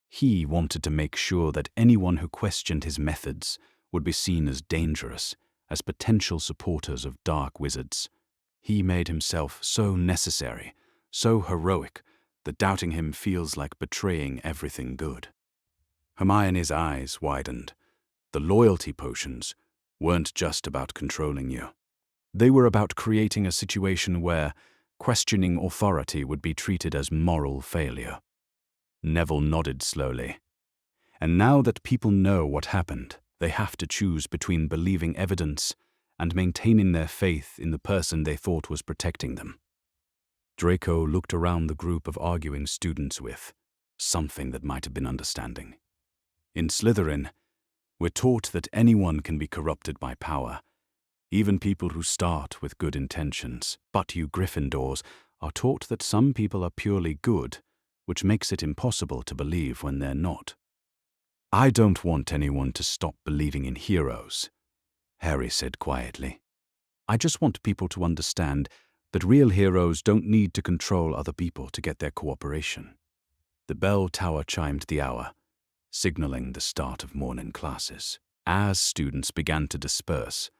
He wanted to make sure that anyone who questioned his methods would be seen as dangerous, as potential supporters of dark wizards. He made himself so necessary, so heroic, that doubting him feels like betraying everything good." Hermione's eyes widened. The loyalty potions weren't just about controlling you. They were about creating a situation where questioning authority would be treated as moral failure. Neville nodded slowly. "And now that people know what happened, they have to choose between believing evidence and maintaining their faith in the person they thought was protecting them. Draco looked around the group of arguing students with something that might have been understanding. In Slytherin, we're taught that anyone can be corrupted by power, even people who start with good intentions. But you Gryffindors are taught that some people are purely good, which makes it impossible to believe when they're not. I don't want anyone to stop believing in heroes, Harry said quietly. I just want people to understand that real heroes don't need to control other people to get their cooperation. The bell tower chimed the hour, signaling the start of morning classes. As students began to disperse,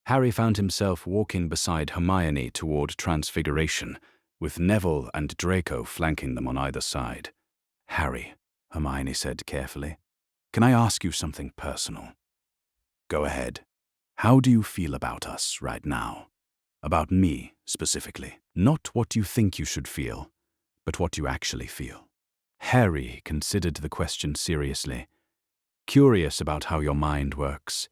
Harry found himself walking beside Hermione toward Transfiguration, with Neville and Draco flanking them on either side. Harry, Hermione said carefully, can I ask you something personal? Go ahead. How do you feel about us right now? About me, specifically. Not what you think you should feel, but what you actually feel. Harry considered the question seriously, curious about how your mind works,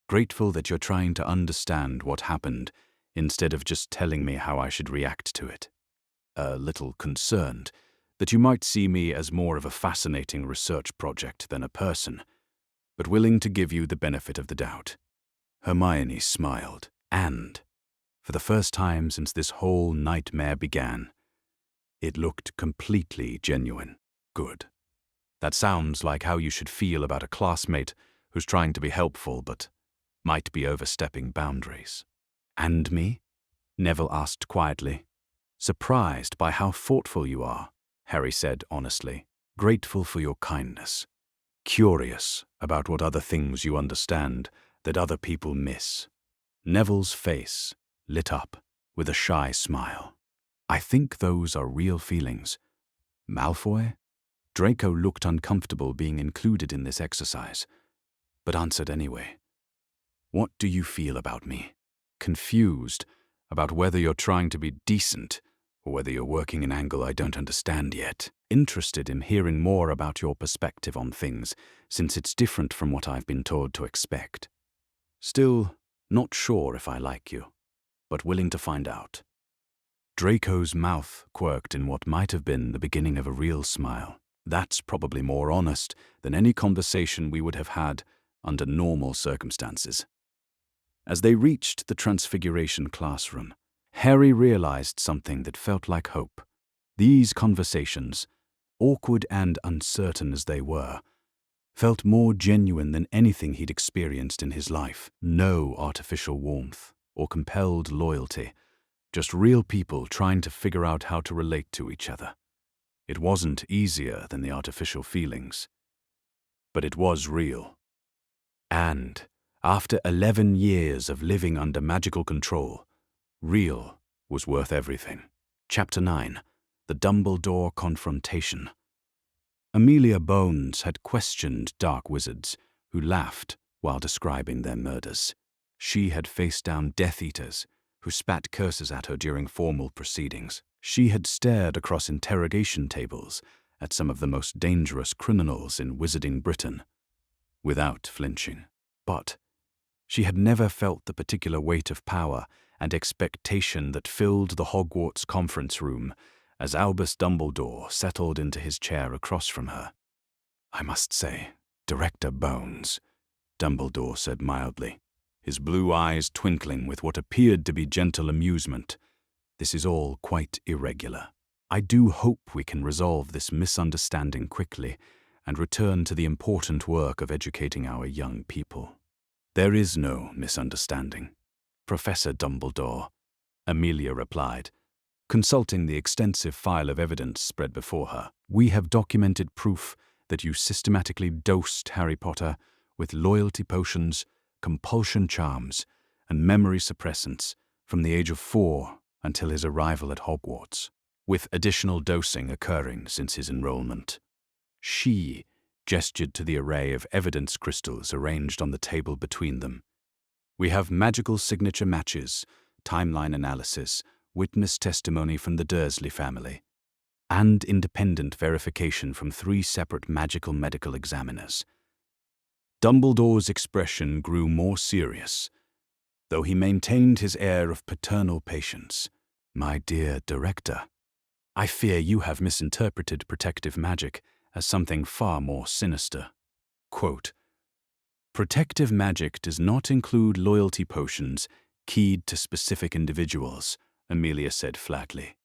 grateful that you're trying to understand what happened instead of just telling me how I should react to it. A little concerned that you might see me as more of a fascinating research project than a person, but willing to give you the benefit of the doubt. Hermione smiled, and, for the first time since this whole nightmare began, it looked completely genuine. Good. That sounds like how you should feel about a classmate who's trying to be helpful but might be overstepping boundaries. And me? Neville asked quietly. Surprised by how thoughtful you are, Harry said honestly. Grateful for your kindness. Curious about what other things you understand that other people miss. Neville's face lit up with a shy smile. I think those are real feelings. Malfoy? Draco looked uncomfortable being included in this exercise, but answered anyway. What do you feel about me? Confused about whether you're trying to be decent or whether you're working an angle I don't understand yet. Interested in hearing more about your perspective on things, since it's different from what I've been told to expect. Still, not sure if I like you, but willing to find out. Draco's mouth quirked in what might have been the beginning of a real smile. That's probably more honest than any conversation we would have had under normal circumstances. As they reached the Transfiguration classroom, Harry realized something that felt like hope. These conversations, awkward and uncertain as they were, felt more genuine than anything he'd experienced in his life. No artificial warmth or compelled loyalty, just real people trying to figure out how to relate to each other. It wasn't easier than the artificial feelings, but it was real. And, after 11 years of living under magical control, real was worth everything. Chapter 9. The Dumbledore Confrontation. Amelia Bones had questioned dark wizards who laughed while describing their murders. She had faced down Death Eaters who spat curses at her during formal proceedings. She had stared across interrogation tables at some of the most dangerous criminals in Wizarding Britain, without flinching. But she had never felt the particular weight of power and expectation that filled the Hogwarts conference room as Albus Dumbledore settled into his chair across from her. I must say, Director Bones, Dumbledore said mildly, his blue eyes twinkling with what appeared to be gentle amusement. This is all quite irregular. I do hope we can resolve this misunderstanding quickly and return to the important work of educating our young people. There is no misunderstanding, Professor Dumbledore, Amelia replied, consulting the extensive file of evidence spread before her. We have documented proof that you systematically dosed Harry Potter with loyalty potions, compulsion charms, and memory suppressants from the age of 4 until his arrival at Hogwarts, with additional dosing occurring since his enrollment. She gestured to the array of evidence crystals arranged on the table between them. We have magical signature matches, timeline analysis, witness testimony from the Dursley family, and independent verification from 3 separate magical medical examiners. Dumbledore's expression grew more serious, though he maintained his air of paternal patience. "My dear director, I fear you have misinterpreted protective magic as something far more sinister." Quote, "Protective magic does not include loyalty potions keyed to specific individuals," Amelia said flatly.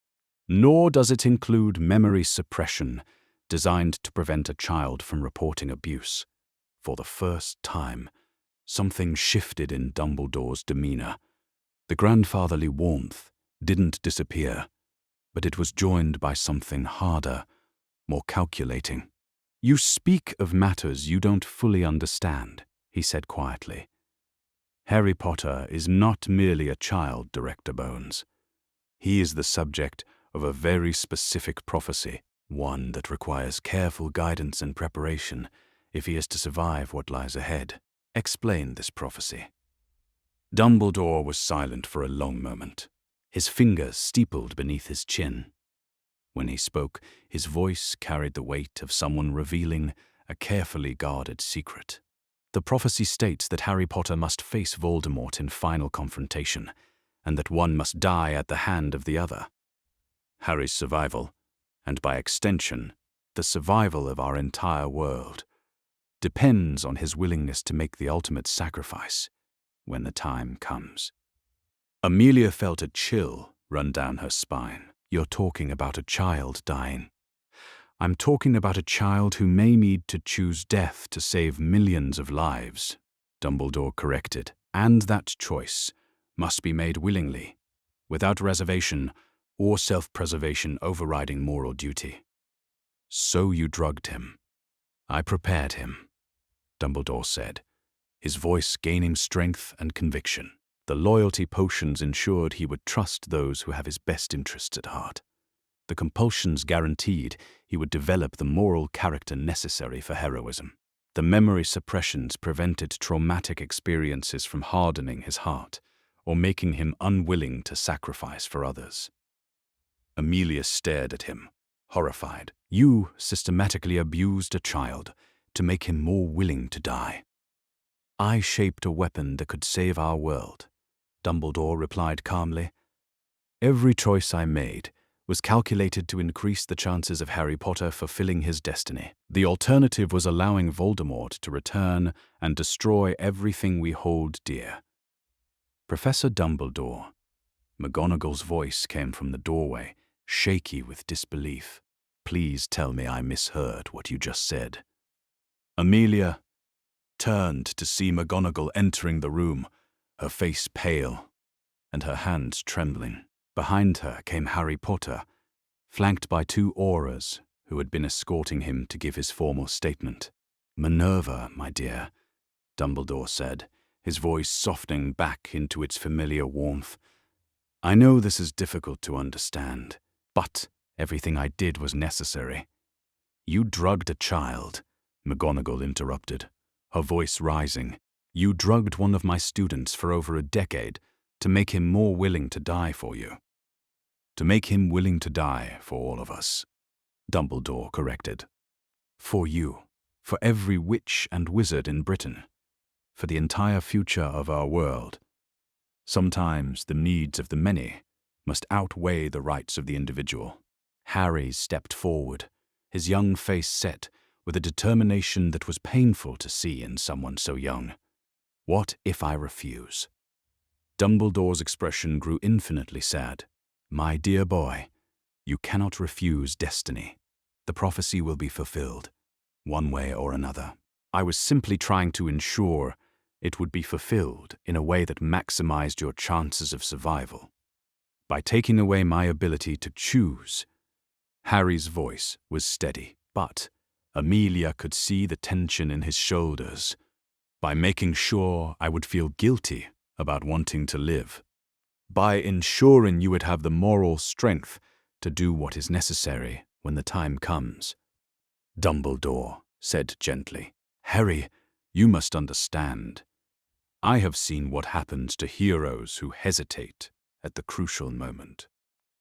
"Nor does it include memory suppression designed to prevent a child from reporting abuse." For the first time, something shifted in Dumbledore's demeanor. The grandfatherly warmth didn't disappear, but it was joined by something harder, more calculating. "You speak of matters you don't fully understand," he said quietly. "Harry Potter is not merely a child, Director Bones. He is the subject of a very specific prophecy, one that requires careful guidance and preparation if he is to survive what lies ahead. Explain this prophecy." Dumbledore was silent for a long moment, his fingers steepled beneath his chin. When he spoke, his voice carried the weight of someone revealing a carefully guarded secret. "The prophecy states that Harry Potter must face Voldemort in final confrontation, and that one must die at the hand of the other. Harry's survival, and by extension, the survival of our entire world, depends on his willingness to make the ultimate sacrifice when the time comes." Amelia felt a chill run down her spine. "You're talking about a child dying." "I'm talking about a child who may need to choose death to save millions of lives," Dumbledore corrected. "And that choice must be made willingly, without reservation or self-preservation overriding moral duty." "So you drugged him." "I prepared him," Dumbledore said, his voice gaining strength and conviction. "The loyalty potions ensured he would trust those who have his best interests at heart. The compulsions guaranteed he would develop the moral character necessary for heroism. The memory suppressions prevented traumatic experiences from hardening his heart or making him unwilling to sacrifice for others." Amelia stared at him, horrified. "You systematically abused a child to make him more willing to die." "I shaped a weapon that could save our world," Dumbledore replied calmly. "Every choice I made was calculated to increase the chances of Harry Potter fulfilling his destiny. The alternative was allowing Voldemort to return and destroy everything we hold dear." "Professor Dumbledore," McGonagall's voice came from the doorway, shaky with disbelief. "Please tell me I misheard what you just said." Amelia turned to see McGonagall entering the room, her face pale and her hands trembling. Behind her came Harry Potter, flanked by two aurors who had been escorting him to give his formal statement. "Minerva, my dear," Dumbledore said, his voice softening back into its familiar warmth. "I know this is difficult to understand, but everything I did was necessary." "You drugged a child," McGonagall interrupted, her voice rising. "You drugged one of my students for over a decade to make him more willing to die for you." "To make him willing to die for all of us," Dumbledore corrected. "For you, for every witch and wizard in Britain, for the entire future of our world. Sometimes the needs of the many must outweigh the rights of the individual." Harry stepped forward, his young face set with a determination that was painful to see in someone so young. "What if I refuse?" Dumbledore's expression grew infinitely sad. "My dear boy, you cannot refuse destiny. The prophecy will be fulfilled, one way or another. I was simply trying to ensure it would be fulfilled in a way that maximized your chances of survival. By taking away my ability to choose." Harry's voice was steady, but Amelia could see the tension in his shoulders. "By making sure I would feel guilty about wanting to live. By ensuring you would have the moral strength to do what is necessary when the time comes." Dumbledore said gently, "Harry, you must understand. I have seen what happens to heroes who hesitate at the crucial moment.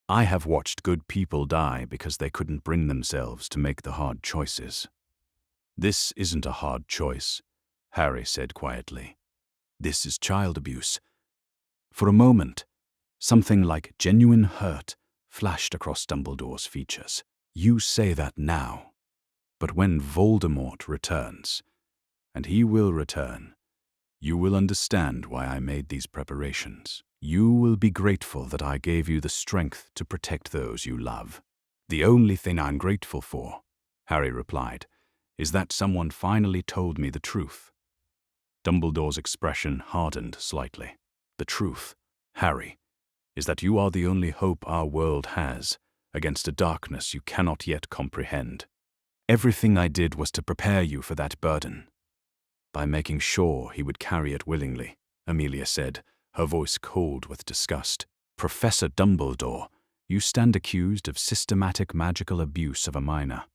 I have watched good people die because they couldn't bring themselves to make the hard choices." "This isn't a hard choice," Harry said quietly. "This is child abuse. For a moment, something like genuine hurt flashed across Dumbledore's features. You say that now, but when Voldemort returns, and he will return, you will understand why I made these preparations. You will be grateful that I gave you the strength to protect those you love. The only thing I'm grateful for, Harry replied, is that someone finally told me the truth. Dumbledore's expression hardened slightly. The truth, Harry, is that you are the only hope our world has against a darkness you cannot yet comprehend. Everything I did was to prepare you for that burden, by making sure he would carry it willingly, Amelia said, her voice cold with disgust. Professor Dumbledore, you stand accused of systematic magical abuse of a minor,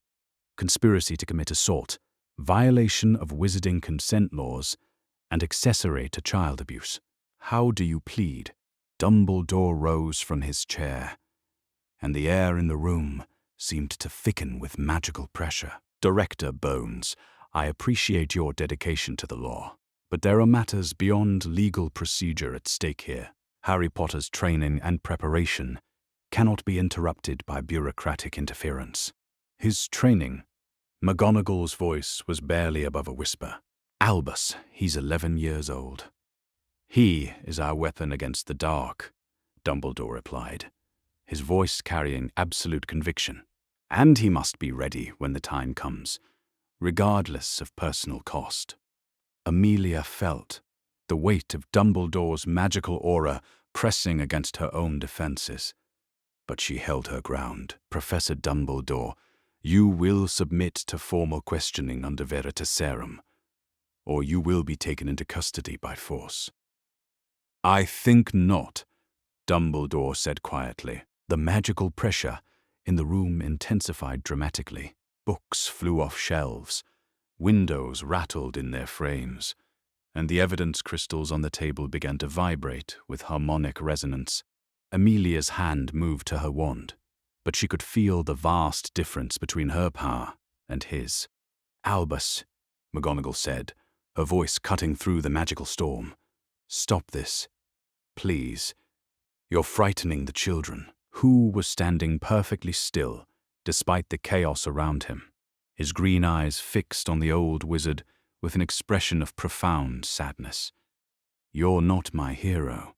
conspiracy to commit assault, violation of wizarding consent laws, and accessory to child abuse. How do you plead? Dumbledore rose from his chair, and the air in the room seemed to thicken with magical pressure. Director Bones, I appreciate your dedication to the law, but there are matters beyond legal procedure at stake here. Harry Potter's training and preparation cannot be interrupted by bureaucratic interference. His training? McGonagall's voice was barely above a whisper. Albus, he's 11 years old. He is our weapon against the dark, Dumbledore replied, his voice carrying absolute conviction. And he must be ready when the time comes, regardless of personal cost. Amelia felt the weight of Dumbledore's magical aura pressing against her own defenses. But she held her ground. Professor Dumbledore, you will submit to formal questioning under Veritaserum, or you will be taken into custody by force. I think not, Dumbledore said quietly. The magical pressure in the room intensified dramatically. Books flew off shelves, windows rattled in their frames, and the evidence crystals on the table began to vibrate with harmonic resonance. Amelia's hand moved to her wand, but she could feel the vast difference between her power and his. Albus, McGonagall said, her voice cutting through the magical storm. Stop this, please. You're frightening the children. Who was standing perfectly still, despite the chaos around him, his green eyes fixed on the old wizard with an expression of profound sadness. You're not my hero,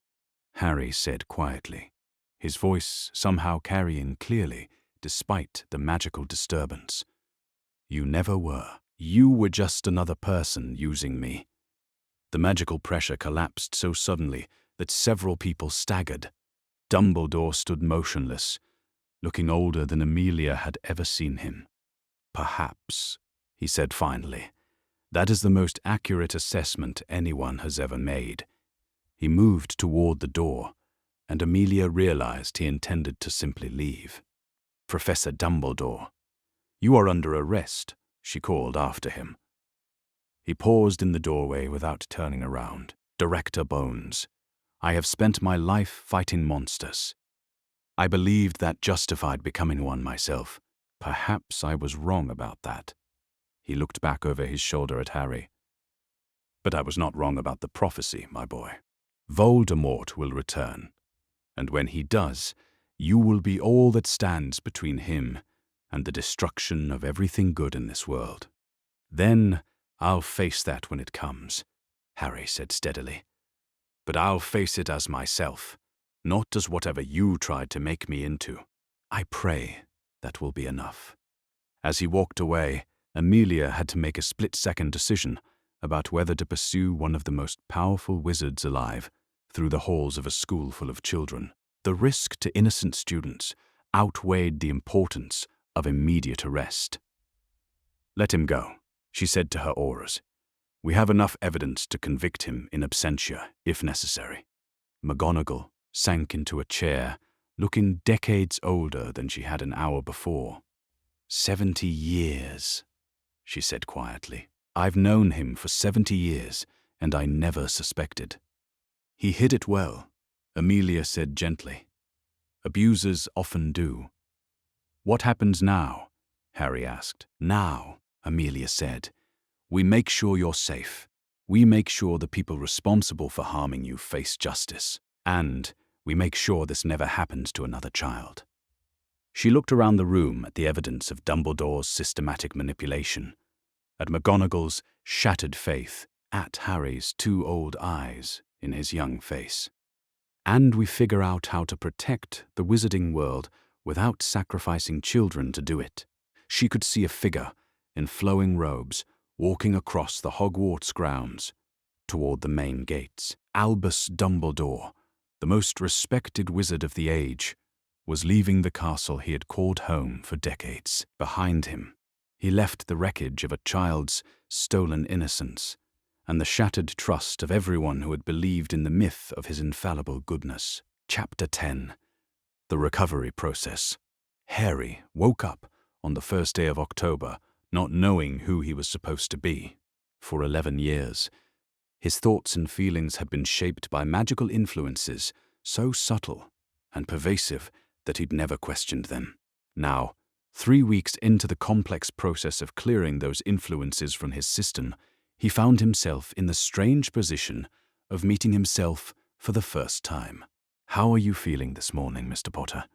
Harry said quietly, his voice somehow carrying clearly despite the magical disturbance. You never were. You were just another person using me. The magical pressure collapsed so suddenly that several people staggered. Dumbledore stood motionless, looking older than Amelia had ever seen him. Perhaps, he said finally, that is the most accurate assessment anyone has ever made. He moved toward the door, and Amelia realized he intended to simply leave. Professor Dumbledore, you are under arrest, she called after him. He paused in the doorway without turning around. Director Bones, I have spent my life fighting monsters. I believed that justified becoming one myself. Perhaps I was wrong about that. He looked back over his shoulder at Harry. But I was not wrong about the prophecy, my boy. Voldemort will return, and when he does, you will be all that stands between him and the destruction of everything good in this world. Then I'll face that when it comes, Harry said steadily. But I'll face it as myself, not as whatever you tried to make me into. I pray that will be enough. As he walked away, Amelia had to make a split-second decision about whether to pursue one of the most powerful wizards alive through the halls of a school full of children. The risk to innocent students outweighed the importance of immediate arrest. Let him go, she said to her aurors. We have enough evidence to convict him in absentia, if necessary. McGonagall sank into a chair, looking decades older than she had an hour before. 70 years, she said quietly. I've known him for 70 years, and I never suspected. He hid it well, Amelia said gently. Abusers often do. What happens now? Harry asked. Now, Amelia said, we make sure you're safe. We make sure the people responsible for harming you face justice. And we make sure this never happens to another child." She looked around the room at the evidence of Dumbledore's systematic manipulation, at McGonagall's shattered faith, at Harry's too old eyes in his young face. "And we figure out how to protect the wizarding world without sacrificing children to do it." She could see a figure in flowing robes walking across the Hogwarts grounds toward the main gates. Albus Dumbledore, the most respected wizard of the age, was leaving the castle he had called home for decades. Behind him, he left the wreckage of a child's stolen innocence and the shattered trust of everyone who had believed in the myth of his infallible goodness. Chapter 10. The Recovery Process. Harry woke up on the first day of October, not knowing who he was supposed to be. For 11 years, his thoughts and feelings had been shaped by magical influences so subtle and pervasive that he'd never questioned them. Now, 3 weeks into the complex process of clearing those influences from his system, he found himself in the strange position of meeting himself for the first time. "How are you feeling this morning, Mr. Potter?"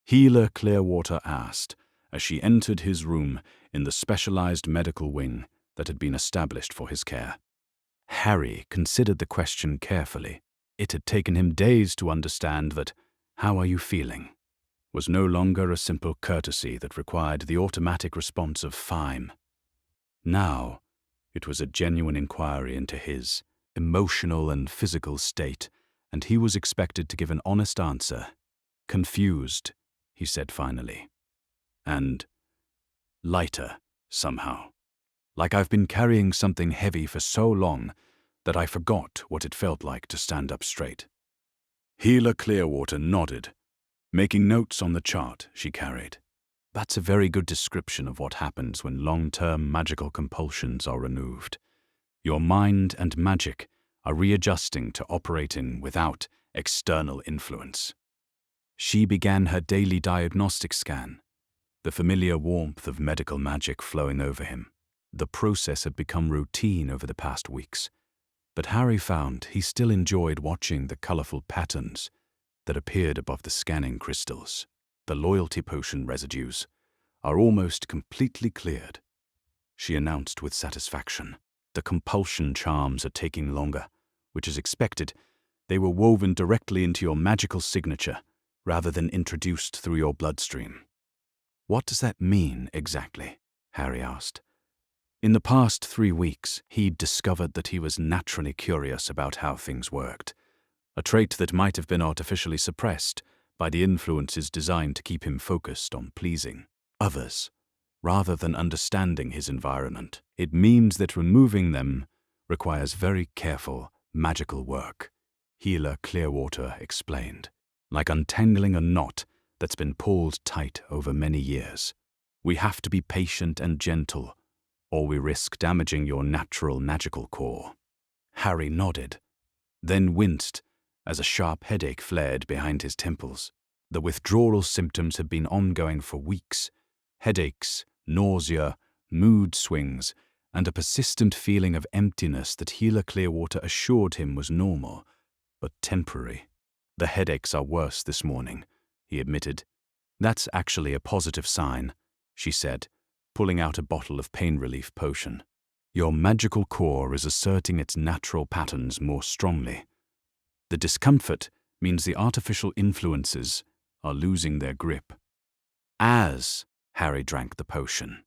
Healer Clearwater asked as she entered his room in the specialized medical wing that had been established for his care. Harry considered the question carefully. It had taken him days to understand that "how are you feeling?" was no longer a simple courtesy that required the automatic response of "fine." Now, it was a genuine inquiry into his emotional and physical state, and he was expected to give an honest answer. "Confused," he said finally. "And lighter, somehow. Like I've been carrying something heavy for so long that I forgot what it felt like to stand up straight." Healer Clearwater nodded, making notes on the chart she carried. "That's a very good description of what happens when long-term magical compulsions are removed. Your mind and magic are readjusting to operating without external influence." She began her daily diagnostic scan, the familiar warmth of medical magic flowing over him. The process had become routine over the past weeks, but Harry found he still enjoyed watching the colorful patterns that appeared above the scanning crystals. "The loyalty potion residues are almost completely cleared," she announced with satisfaction. "The compulsion charms are taking longer, which is expected. They were woven directly into your magical signature rather than introduced through your bloodstream." "What does that mean exactly?" Harry asked. In the past 3 weeks, he'd discovered that he was naturally curious about how things worked, a trait that might have been artificially suppressed by the influences designed to keep him focused on pleasing others, rather than understanding his environment. "It means that removing them requires very careful, magical work," Healer Clearwater explained, "like untangling a knot that's been pulled tight over many years. We have to be patient and gentle, or we risk damaging your natural magical core." Harry nodded, then winced as a sharp headache flared behind his temples. The withdrawal symptoms had been ongoing for weeks. Headaches, nausea, mood swings, and a persistent feeling of emptiness that Healer Clearwater assured him was normal, but temporary. "The headaches are worse this morning," he admitted. "That's actually a positive sign," she said, pulling out a bottle of pain relief potion. "Your magical core is asserting its natural patterns more strongly. The discomfort means the artificial influences are losing their grip." As Harry drank the potion,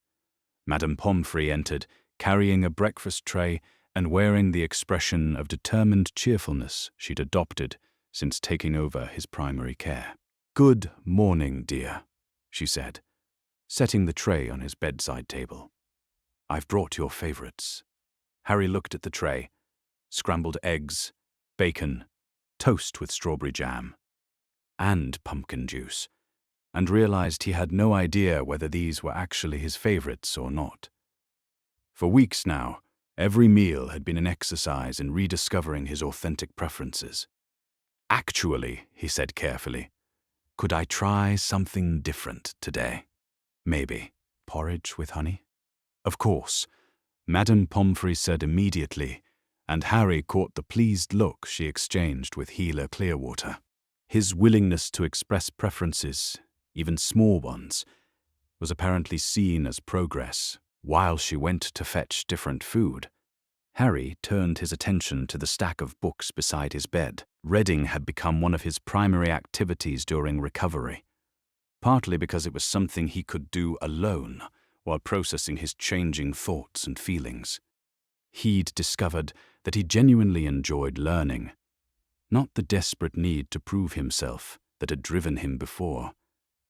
Madame Pomfrey entered, carrying a breakfast tray and wearing the expression of determined cheerfulness she'd adopted since taking over his primary care. "Good morning, dear," she said, setting the tray on his bedside table. "I've brought your favorites." Harry looked at the tray: scrambled eggs, bacon, toast with strawberry jam, and pumpkin juice, and realized he had no idea whether these were actually his favorites or not. For weeks now, every meal had been an exercise in rediscovering his authentic preferences. "Actually," he said carefully, "could I try something different today? Maybe porridge with honey?" "Of course," Madame Pomfrey said immediately, and Harry caught the pleased look she exchanged with Healer Clearwater. His willingness to express preferences, even small ones, was apparently seen as progress. While she went to fetch different food, Harry turned his attention to the stack of books beside his bed. Reading had become one of his primary activities during recovery, partly because it was something he could do alone while processing his changing thoughts and feelings. He'd discovered that he genuinely enjoyed learning, not the desperate need to prove himself that had driven him before,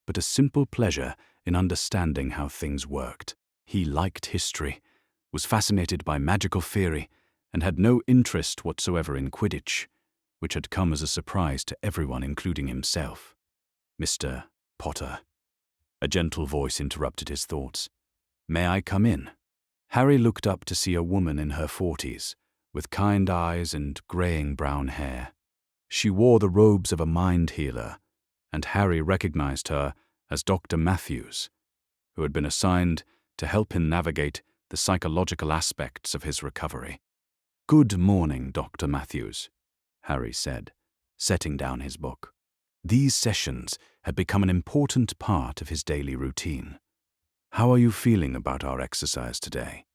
but a simple pleasure in understanding how things worked. He liked history, was fascinated by magical theory, and had no interest whatsoever in Quidditch, which had come as a surprise to everyone, including himself. "Mr. Potter," a gentle voice interrupted his thoughts. "May I come in?" Harry looked up to see a woman in her 40s, with kind eyes and graying brown hair. She wore the robes of a mind healer, and Harry recognized her as Dr. Matthews, who had been assigned to help him navigate the psychological aspects of his recovery. "Good morning, Dr. Matthews," Harry said, setting down his book. These sessions had become an important part of his daily routine. "How are you feeling about our exercise today?"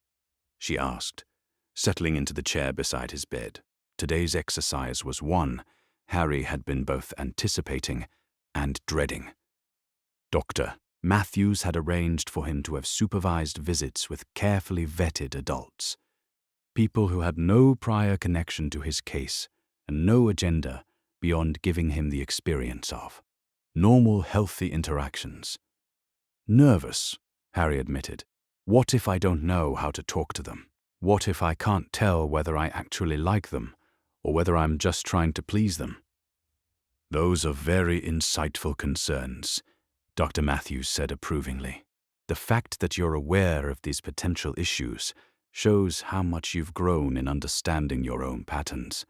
she asked, settling into the chair beside his bed. Today's exercise was one Harry had been both anticipating and dreading. Dr. Matthews had arranged for him to have supervised visits with carefully vetted adults, people who had no prior connection to his case and no agenda beyond giving him the experience of normal, healthy interactions. "Nervous," Harry admitted. "What if I don't know how to talk to them? What if I can't tell whether I actually like them or whether I'm just trying to please them?" "Those are very insightful concerns," Dr. Matthews said approvingly. "The fact that you're aware of these potential issues shows how much you've grown in understanding your own patterns."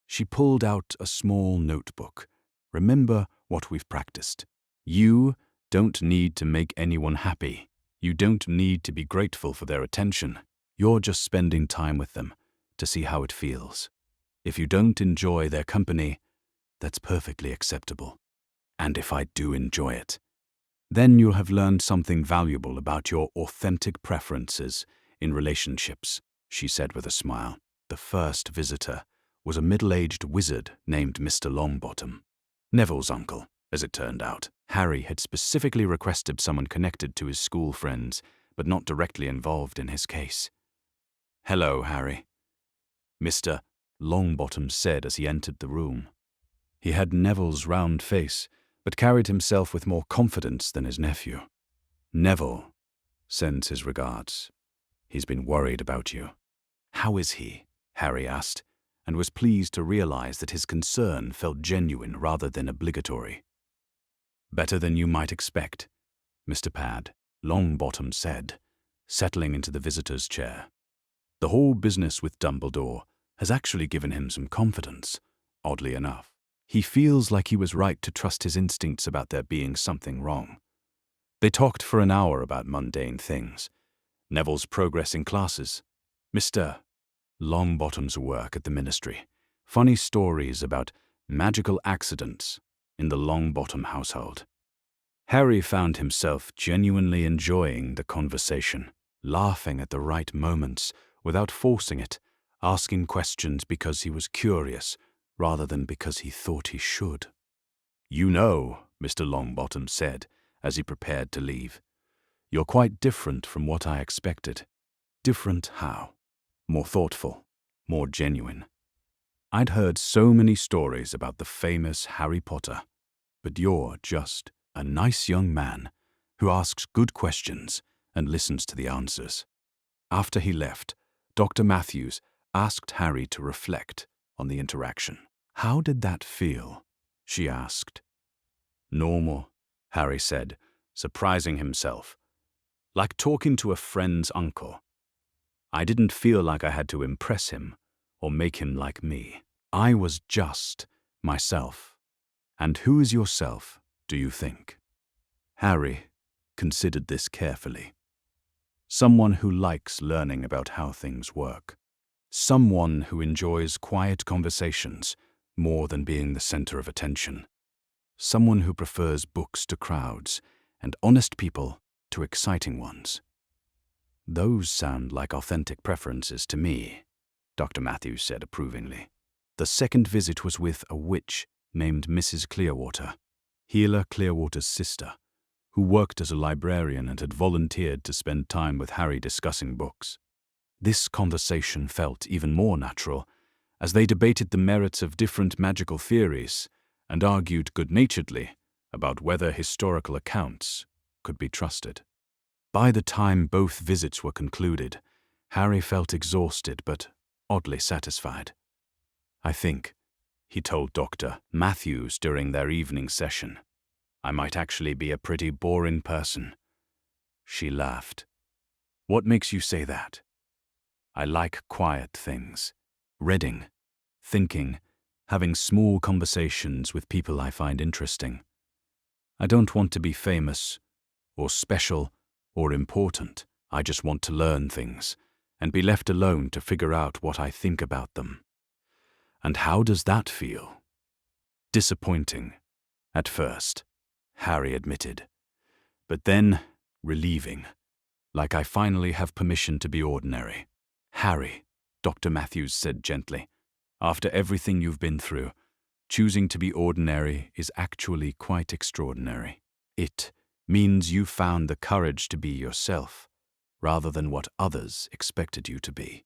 She pulled out a small notebook. "Remember what we've practiced. You don't need to make anyone happy. You don't need to be grateful for their attention. You're just spending time with them to see how it feels. If you don't enjoy their company, that's perfectly acceptable. And if I do enjoy it, then you'll have learned something valuable about your authentic preferences in relationships," she said with a smile. The first visitor was a middle-aged wizard named Mr. Longbottom, Neville's uncle, as it turned out. Harry had specifically requested someone connected to his school friends, but not directly involved in his case. "Hello, Harry," Mr. Longbottom said as he entered the room. He had Neville's round face, but carried himself with more confidence than his nephew. "Neville sends his regards. He's been worried about you." "How is he?" Harry asked, and was pleased to realize that his concern felt genuine rather than obligatory. "Better than you might expect," Mr. Longbottom said, settling into the visitor's chair. "The whole business with Dumbledore has actually given him some confidence, oddly enough. He feels like he was right to trust his instincts about there being something wrong." They talked for an hour about mundane things. Neville's progress in classes, Mr. Longbottom's work at the ministry, funny stories about magical accidents in the Longbottom household. Harry found himself genuinely enjoying the conversation, laughing at the right moments without forcing it, asking questions because he was curious rather than because he thought he should. "You know," Mr. Longbottom said as he prepared to leave, "you're quite different from what I expected." "Different how?" "More thoughtful, more genuine. I'd heard so many stories about the famous Harry Potter, but you're just a nice young man who asks good questions and listens to the answers." After he left, Dr. Matthews asked Harry to reflect on the interaction. "How did that feel?" she asked. "Normal," Harry said, surprising himself. "Like talking to a friend's uncle. I didn't feel like I had to impress him or make him like me. I was just myself. And who is yourself, do you think?" Harry considered this carefully. "Someone who likes learning about how things work. Someone who enjoys quiet conversations more than being the center of attention. Someone who prefers books to crowds and honest people to exciting ones. Those sound like authentic preferences to me, Dr. Matthews said approvingly. The second visit was with a witch named Mrs. Clearwater, Healer Clearwater's sister, who worked as a librarian and had volunteered to spend time with Harry discussing books. This conversation felt even more natural as they debated the merits of different magical theories and argued good-naturedly about whether historical accounts could be trusted. By the time both visits were concluded, Harry felt exhausted but oddly satisfied. "I think," he told Dr. Matthews during their evening session, "I might actually be a pretty boring person." She laughed. "What makes you say that?" "I like quiet things. Reading, thinking, having small conversations with people I find interesting. I don't want to be famous, or special, or important. I just want to learn things, and be left alone to figure out what I think about them." "And how does that feel?" "Disappointing, at first," Harry admitted. "But then, relieving, like I finally have permission to be ordinary." "Harry," Dr. Matthews said gently, "after everything you've been through, choosing to be ordinary is actually quite extraordinary. It means you found the courage to be yourself, rather than what others expected you to be."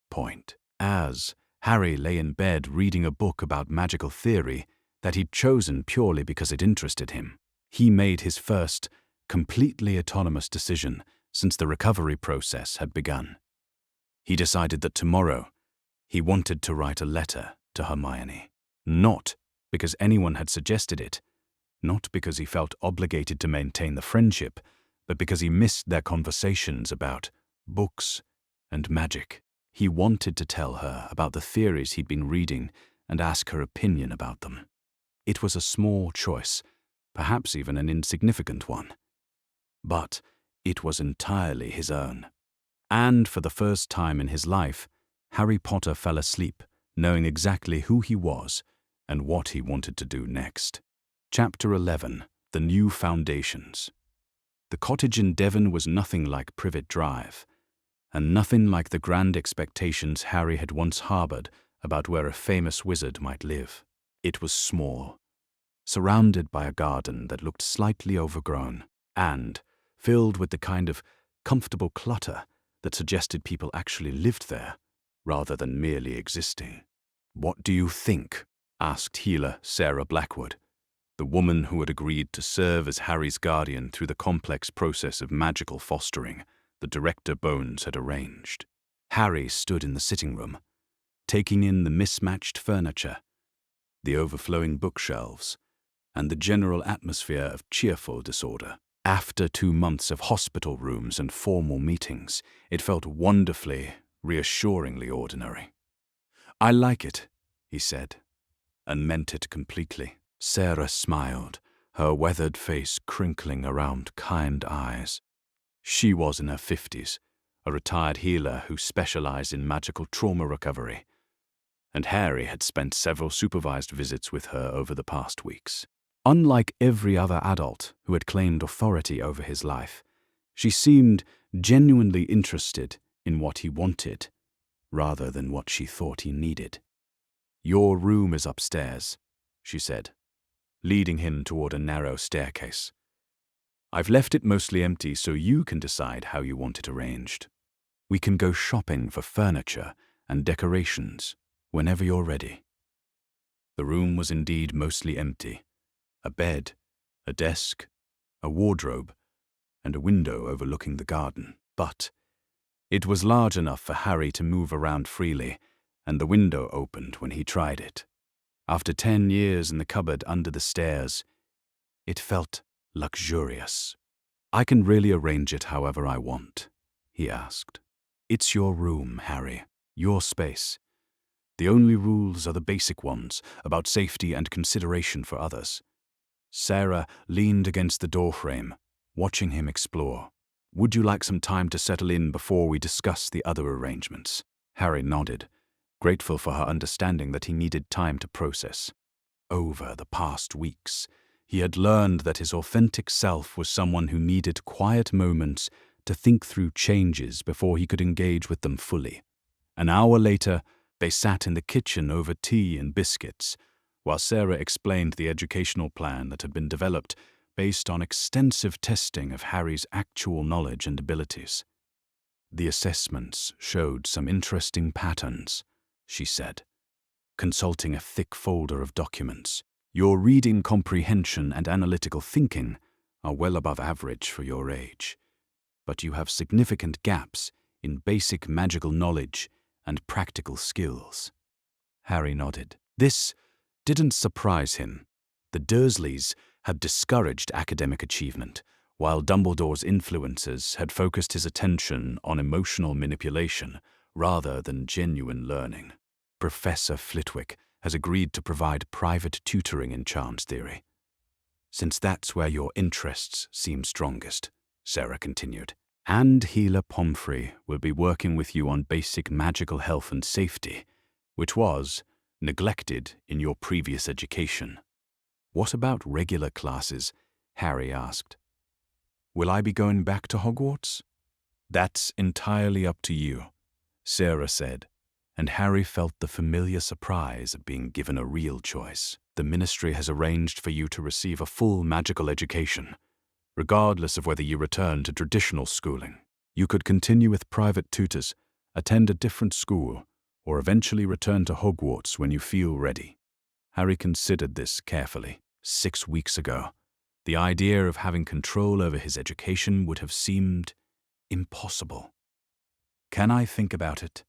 Point. As Harry lay in bed reading a book about magical theory that he'd chosen purely because it interested him, he made his first, completely autonomous decision since the recovery process had begun. He decided that tomorrow he wanted to write a letter to Hermione. Not because anyone had suggested it, not because he felt obligated to maintain the friendship, but because he missed their conversations about books and magic. He wanted to tell her about the theories he'd been reading and ask her opinion about them. It was a small choice, perhaps even an insignificant one. But it was entirely his own. And for the first time in his life, Harry Potter fell asleep, knowing exactly who he was and what he wanted to do next. Chapter 11. The New Foundations. The cottage in Devon was nothing like Privet Drive, and nothing like the grand expectations Harry had once harbored about where a famous wizard might live. It was small, surrounded by a garden that looked slightly overgrown, and filled with the kind of comfortable clutter that suggested people actually lived there, rather than merely existing. "What do you think?" asked healer Sarah Blackwood, the woman who had agreed to serve as Harry's guardian through the complex process of magical fostering that Director Bones had arranged. Harry stood in the sitting room, taking in the mismatched furniture, the overflowing bookshelves, and the general atmosphere of cheerful disorder. After 2 months of hospital rooms and formal meetings, it felt wonderfully, reassuringly ordinary. "I like it," he said, and meant it completely. Sarah smiled, her weathered face crinkling around kind eyes. She was in her 50s, a retired healer who specialized in magical trauma recovery, and Harry had spent several supervised visits with her over the past weeks. Unlike every other adult who had claimed authority over his life, she seemed genuinely interested in what he wanted, rather than what she thought he needed. "Your room is upstairs," she said, leading him toward a narrow staircase. "I've left it mostly empty so you can decide how you want it arranged. We can go shopping for furniture and decorations whenever you're ready." The room was indeed mostly empty. A bed, a desk, a wardrobe, and a window overlooking the garden. But it was large enough for Harry to move around freely, and the window opened when he tried it. After 10 years in the cupboard under the stairs, it felt luxurious. "I can really arrange it however I want?" he asked. "It's your room, Harry, your space. The only rules are the basic ones about safety and consideration for others." Sarah leaned against the doorframe, watching him explore. "Would you like some time to settle in before we discuss the other arrangements?" Harry nodded, grateful for her understanding that he needed time to process. Over the past weeks, he had learned that his authentic self was someone who needed quiet moments to think through changes before he could engage with them fully. An hour later, they sat in the kitchen over tea and biscuits, while Sarah explained the educational plan that had been developed based on extensive testing of Harry's actual knowledge and abilities. The assessments showed some interesting patterns, she said, consulting a thick folder of documents. Your reading comprehension and analytical thinking are well above average for your age, but you have significant gaps in basic magical knowledge and practical skills. Harry nodded. This didn't surprise him. The Dursleys had discouraged academic achievement, while Dumbledore's influences had focused his attention on emotional manipulation rather than genuine learning. Professor Flitwick has agreed to provide private tutoring in charms theory, since that's where your interests seem strongest, Sarah continued. And healer Pomfrey will be working with you on basic magical health and safety, which was neglected in your previous education. What about regular classes? Harry asked. Will I be going back to Hogwarts? That's entirely up to you, Sarah said, and Harry felt the familiar surprise of being given a real choice. The Ministry has arranged for you to receive a full magical education, regardless of whether you return to traditional schooling. You could continue with private tutors, attend a different school, or eventually return to Hogwarts when you feel ready. Harry considered this carefully. 6 weeks ago, the idea of having control over his education would have seemed impossible. Can I think about it?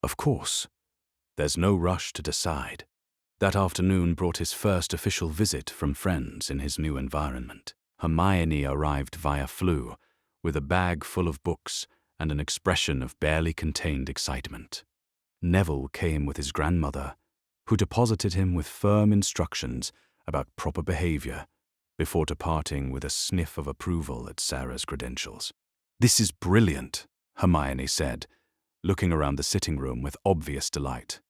Of course. There's no rush to decide. That afternoon brought his first official visit from friends in his new environment. Hermione arrived via Flu, with a bag full of books and an expression of barely contained excitement. Neville came with his grandmother, who deposited him with firm instructions about proper behavior before departing with a sniff of approval at Sarah's credentials. This is brilliant, Hermione said, looking around the sitting room with obvious delight.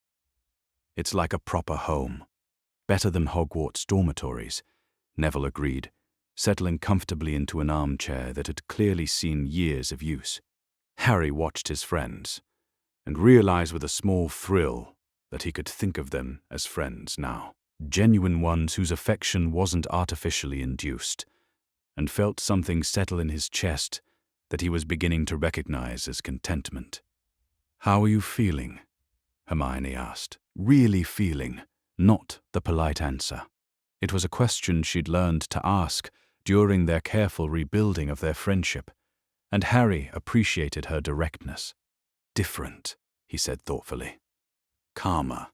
It's like a proper home. Better than Hogwarts dormitories, Neville agreed, settling comfortably into an armchair that had clearly seen years of use. Harry watched his friends and realized with a small thrill that he could think of them as friends now. Genuine ones whose affection wasn't artificially induced, and felt something settle in his chest that he was beginning to recognize as contentment. How are you feeling? Hermione asked. Really feeling, not the polite answer. It was a question she'd learned to ask during their careful rebuilding of their friendship, and Harry appreciated her directness. Different, he said thoughtfully. Calmer.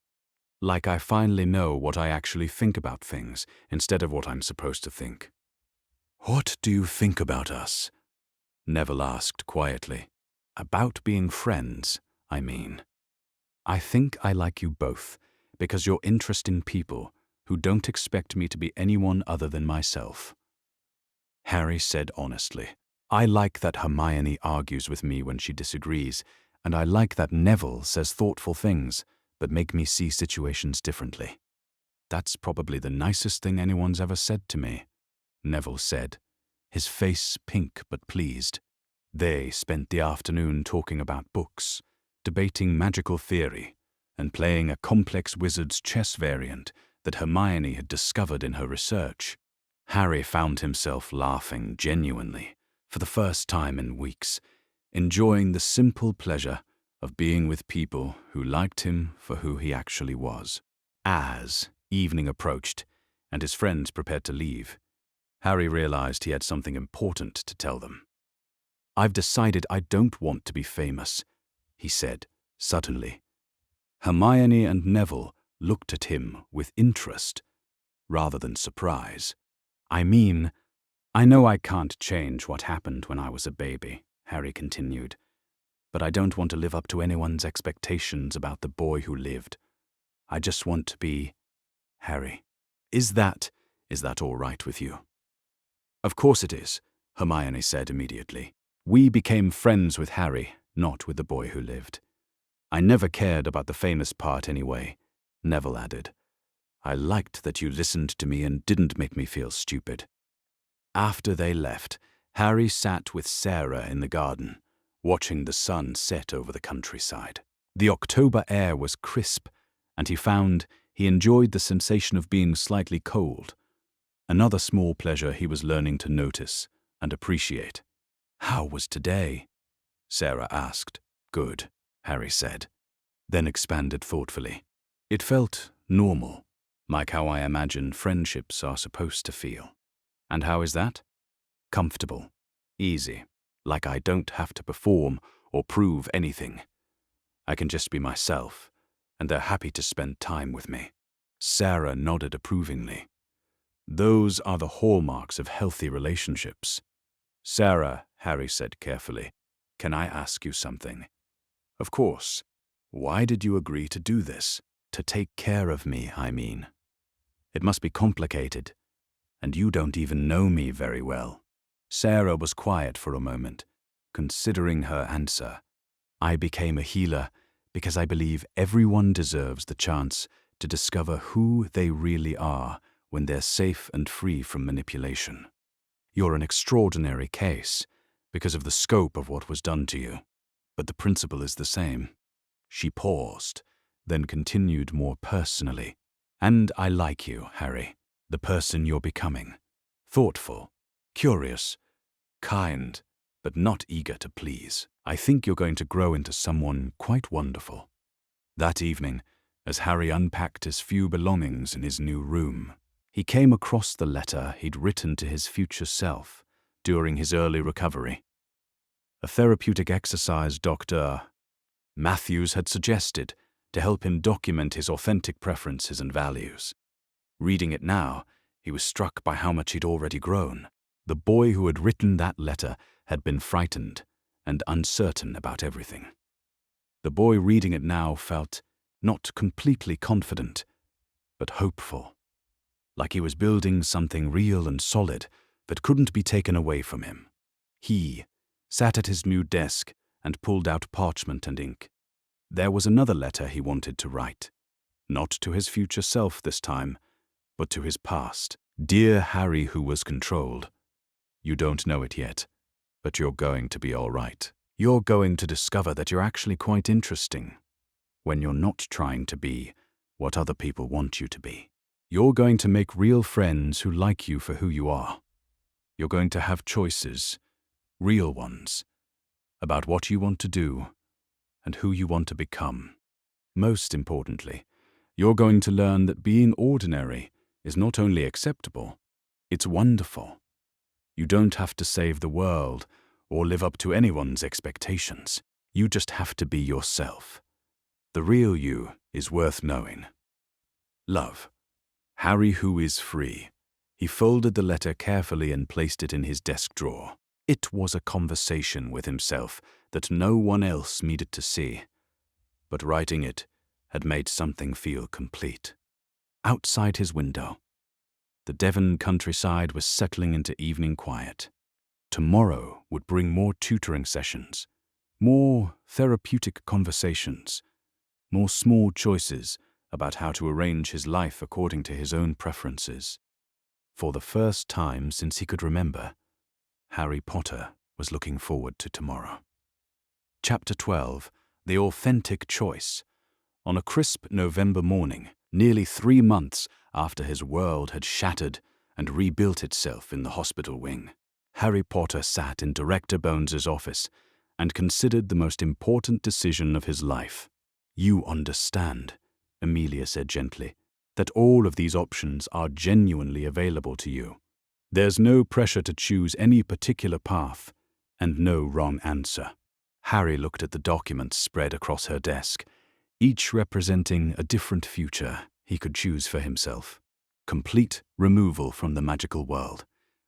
Like I finally know what I actually think about things instead of what I'm supposed to think. What do you think about us? Neville asked quietly. About being friends, I mean. I think I like you both because you're interesting people who don't expect me to be anyone other than myself. Harry said honestly. I like that Hermione argues with me when she disagrees, and I like that Neville says thoughtful things but make me see situations differently. That's probably the nicest thing anyone's ever said to me, Neville said, his face pink but pleased. They spent the afternoon talking about books, debating magical theory, and playing a complex wizard's chess variant that Hermione had discovered in her research. Harry found himself laughing genuinely for the first time in weeks, enjoying the simple pleasure of being with people who liked him for who he actually was. As evening approached and his friends prepared to leave, Harry realized he had something important to tell them. I've decided I don't want to be famous, he said, suddenly. Hermione and Neville looked at him with interest, rather than surprise. I mean, I know I can't change what happened when I was a baby, Harry continued, but I don't want to live up to anyone's expectations about the boy who lived. I just want to be Harry. Is that all right with you? Of course it is, Hermione said immediately. We became friends with Harry, not with the boy who lived. I never cared about the famous part anyway, Neville added. I liked that you listened to me and didn't make me feel stupid. After they left, Harry sat with Sarah in the garden, watching the sun set over the countryside. The October air was crisp, and he found he enjoyed the sensation of being slightly cold, another small pleasure he was learning to notice and appreciate. How was today? Sarah asked. Good, Harry said, then expanded thoughtfully. It felt normal, like how I imagine friendships are supposed to feel. And how is that? Comfortable, easy, like I don't have to perform or prove anything. I can just be myself, and they're happy to spend time with me. Sarah nodded approvingly. Those are the hallmarks of healthy relationships. Sarah, Harry said carefully, can I ask you something? Of course. Why did you agree to do this? To take care of me, I mean. It must be complicated, and you don't even know me very well. Sarah was quiet for a moment, considering her answer. I became a healer because I believe everyone deserves the chance to discover who they really are when they're safe and free from manipulation. You're an extraordinary case because of the scope of what was done to you, but the principle is the same. She paused, then continued more personally. And I like you, Harry, the person you're becoming. Thoughtful, curious, kind, but not eager to please. I think you're going to grow into someone quite wonderful. That evening, as Harry unpacked his few belongings in his new room, he came across the letter he'd written to his future self during his early recovery. A therapeutic exercise Dr. Matthews had suggested to help him document his authentic preferences and values. Reading it now, he was struck by how much he'd already grown. The boy who had written that letter had been frightened and uncertain about everything. The boy reading it now felt not completely confident, but hopeful, like he was building something real and solid that couldn't be taken away from him. He sat at his new desk and pulled out parchment and ink. There was another letter he wanted to write, not to his future self this time, but to his past. Dear Harry who was controlled, you don't know it yet, but you're going to be all right. You're going to discover that you're actually quite interesting when you're not trying to be what other people want you to be. You're going to make real friends who like you for who you are. You're going to have choices, real ones, about what you want to do and who you want to become. Most importantly, you're going to learn that being ordinary is not only acceptable, it's wonderful. You don't have to save the world or live up to anyone's expectations. You just have to be yourself. The real you is worth knowing. Love. Harry who is free. He folded the letter carefully and placed it in his desk drawer. It was a conversation with himself that no one else needed to see, but writing it had made something feel complete. Outside his window, the Devon countryside was settling into evening quiet. Tomorrow would bring more tutoring sessions, more therapeutic conversations, more small choices about how to arrange his life according to his own preferences. For the first time since he could remember, Harry Potter was looking forward to tomorrow. Chapter 12. The Authentic Choice. On a crisp November morning, nearly 3 months after his world had shattered and rebuilt itself in the hospital wing, Harry Potter sat in Director Bones's office and considered the most important decision of his life. You understand, Amelia said gently, that all of these options are genuinely available to you. There's no pressure to choose any particular path, and no wrong answer. Harry looked at the documents spread across her desk, each representing a different future he could choose for himself. Complete removal from the magical world,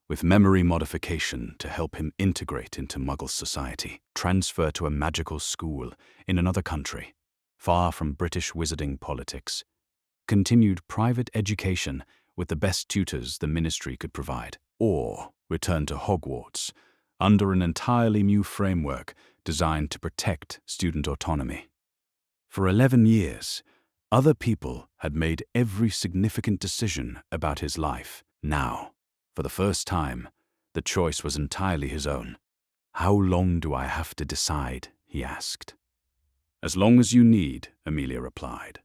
with memory modification to help him integrate into Muggle society. Transfer to a magical school in another country, far from British wizarding politics. Continued private education with the best tutors the ministry could provide. Or return to Hogwarts, under an entirely new framework designed to protect student autonomy. For 11 years, other people had made every significant decision about his life. Now, for the first time, the choice was entirely his own. "How long do I have to decide?" he asked. "As long as you need," Amelia replied.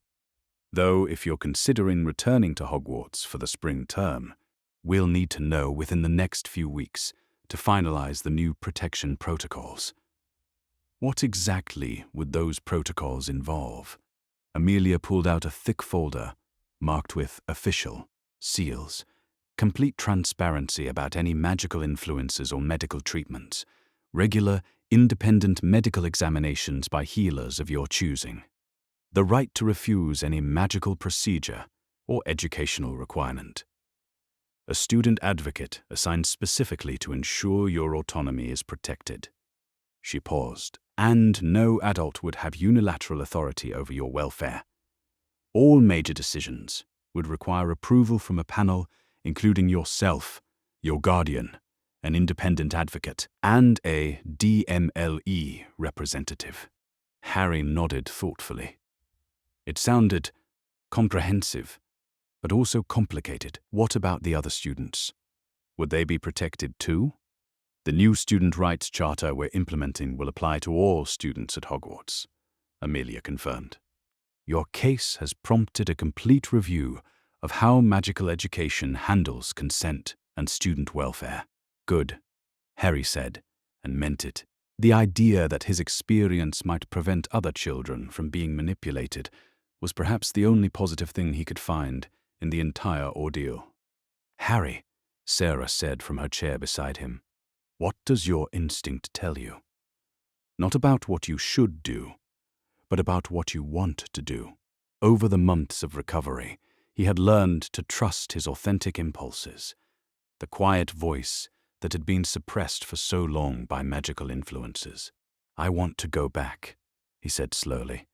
"Though if you're considering returning to Hogwarts for the spring term, we'll need to know within the next few weeks to finalize the new protection protocols." What exactly would those protocols involve? Amelia pulled out a thick folder marked with official, seals, complete transparency about any magical influences or medical treatments, regular, independent medical examinations by healers of your choosing, the right to refuse any magical procedure or educational requirement, a student advocate assigned specifically to ensure your autonomy is protected. She paused. "And no adult would have unilateral authority over your welfare. All major decisions would require approval from a panel, including yourself, your guardian, an independent advocate, and a DMLE representative." Harry nodded thoughtfully. It sounded comprehensive, but also complicated. What about the other students? Would they be protected too? "The new student rights charter we're implementing will apply to all students at Hogwarts," Amelia confirmed. "Your case has prompted a complete review of how magical education handles consent and student welfare." "Good," Harry said, and meant it. The idea that his experience might prevent other children from being manipulated was perhaps the only positive thing he could find in the entire ordeal. "Harry," Sarah said from her chair beside him, "what does your instinct tell you? Not about what you should do, but about what you want to do." Over the months of recovery, he had learned to trust his authentic impulses, the quiet voice that had been suppressed for so long by magical influences. "I want to go back," he said slowly.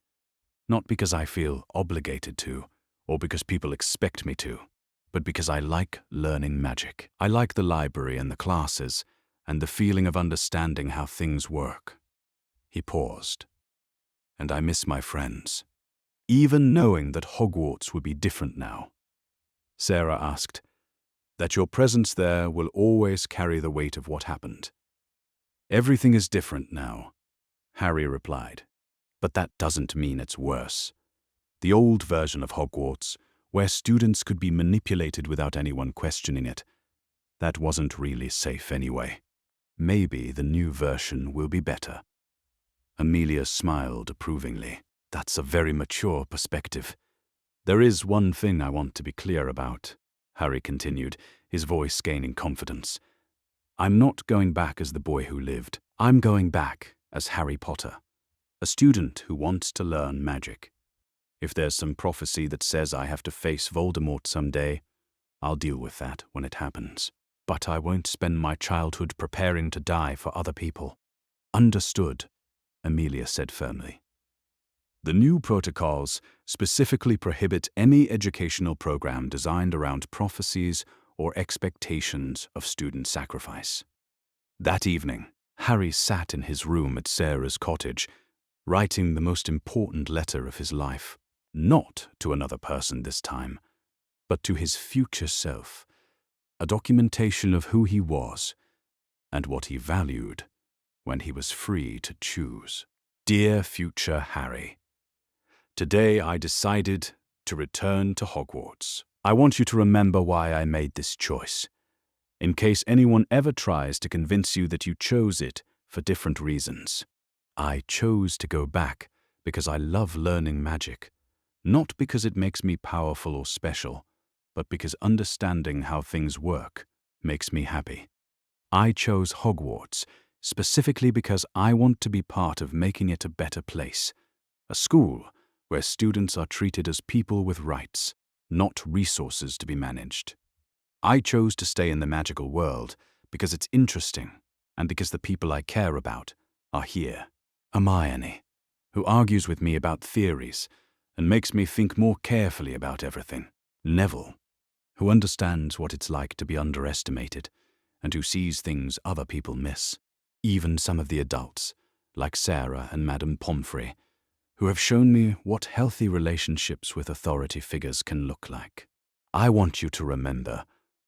"Not because I feel obligated to, or because people expect me to, but because I like learning magic. I like the library and the classes, and the feeling of understanding how things work." He paused. "And I miss my friends." "Even knowing that Hogwarts would be different now?" Sarah asked. "That your presence there will always carry the weight of what happened?" "Everything is different now," Harry replied. "But that doesn't mean it's worse. The old version of Hogwarts, where students could be manipulated without anyone questioning it, that wasn't really safe anyway. Maybe the new version will be better." Amelia smiled approvingly. "That's a very mature perspective. There is one thing I want to be clear about," Harry continued, his voice gaining confidence. "I'm not going back as the boy who lived. I'm going back as Harry Potter, a student who wants to learn magic. If there's some prophecy that says I have to face Voldemort someday, I'll deal with that when it happens. But I won't spend my childhood preparing to die for other people." "Understood," Amelia said firmly. "The new protocols specifically prohibit any educational program designed around prophecies or expectations of student sacrifice." That evening, Harry sat in his room at Sarah's cottage, writing the most important letter of his life. Not to another person this time, but to his future self, a documentation of who he was and what he valued when he was free to choose. "Dear future Harry, today I decided to return to Hogwarts. I want you to remember why I made this choice, in case anyone ever tries to convince you that you chose it for different reasons. I chose to go back because I love learning magic, not because it makes me powerful or special, but because understanding how things work makes me happy. I chose Hogwarts specifically because I want to be part of making it a better place, a school where students are treated as people with rights, not resources to be managed. I chose to stay in the magical world because it's interesting and because the people I care about are here. Hermione, who argues with me about theories and makes me think more carefully about everything. Neville, who understands what it's like to be underestimated and who sees things other people miss. Even some of the adults, like Sarah and Madame Pomfrey, who have shown me what healthy relationships with authority figures can look like. I want you to remember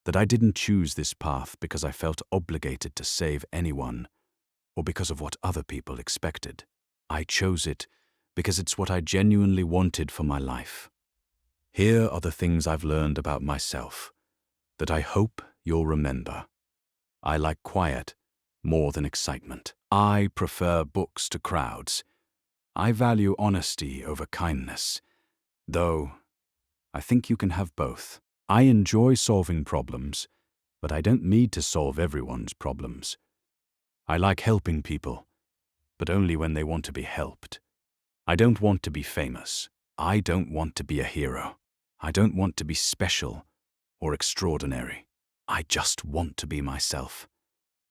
that I didn't choose this path because I felt obligated to save anyone or because of what other people expected. I chose it because it's what I genuinely wanted for my life. Here are the things I've learned about myself that I hope you'll remember. I like quiet more than excitement. I prefer books to crowds. I value honesty over kindness, though I think you can have both. I enjoy solving problems, but I don't need to solve everyone's problems. I like helping people, but only when they want to be helped. I don't want to be famous. I don't want to be a hero. I don't want to be special or extraordinary. I just want to be myself.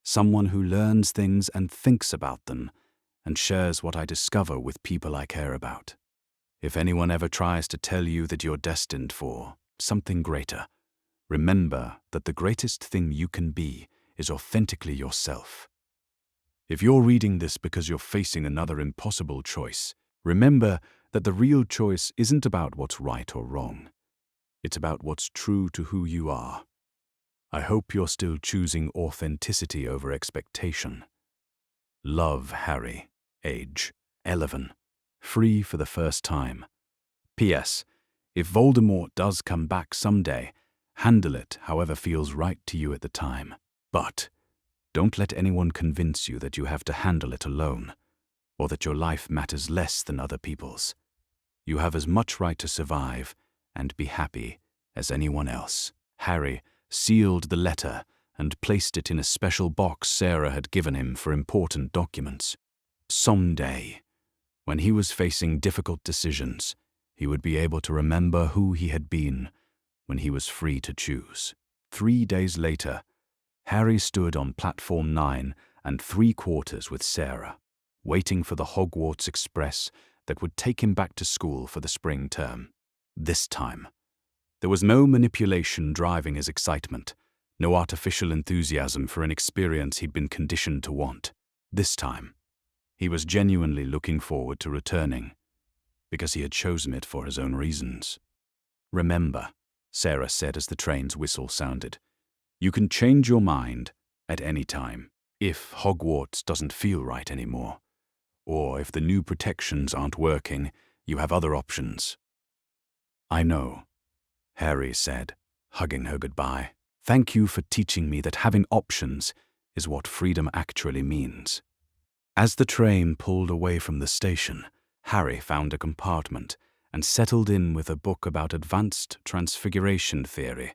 Someone who learns things and thinks about them and shares what I discover with people I care about. If anyone ever tries to tell you that you're destined for something greater, remember that the greatest thing you can be is authentically yourself. If you're reading this because you're facing another impossible choice, remember that the real choice isn't about what's right or wrong. It's about what's true to who you are. I hope you're still choosing authenticity over expectation. Love, Harry. Age 11. Free for the first time. P.S. If Voldemort does come back someday, handle it however feels right to you at the time. But don't let anyone convince you that you have to handle it alone, or that your life matters less than other people's. You have as much right to survive and be happy as anyone else. Harry sealed the letter and placed it in a special box Sarah had given him for important documents. Someday, when he was facing difficult decisions, he would be able to remember who he had been when he was free to choose. 3 days later, Harry stood on platform 9 3/4 with Sarah, waiting for the Hogwarts Express that would take him back to school for the spring term. This time, there was no manipulation driving his excitement, no artificial enthusiasm for an experience he'd been conditioned to want. This time, he was genuinely looking forward to returning, because he had chosen it for his own reasons. Remember, Sarah said as the train's whistle sounded, you can change your mind at any time if Hogwarts doesn't feel right anymore, or if the new protections aren't working, you have other options. I know, Harry said, hugging her goodbye. Thank you for teaching me that having options is what freedom actually means. As the train pulled away from the station, Harry found a compartment and settled in with a book about advanced transfiguration theory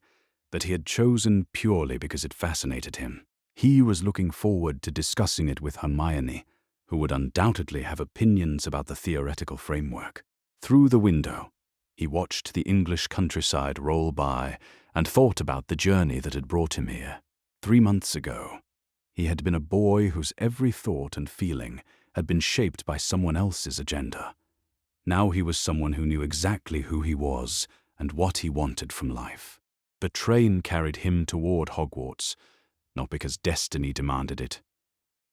that he had chosen purely because it fascinated him. He was looking forward to discussing it with Hermione, who would undoubtedly have opinions about the theoretical framework. Through the window, he watched the English countryside roll by and thought about the journey that had brought him here. 3 months ago, he had been a boy whose every thought and feeling had been shaped by someone else's agenda. Now he was someone who knew exactly who he was and what he wanted from life. The train carried him toward Hogwarts, not because destiny demanded it,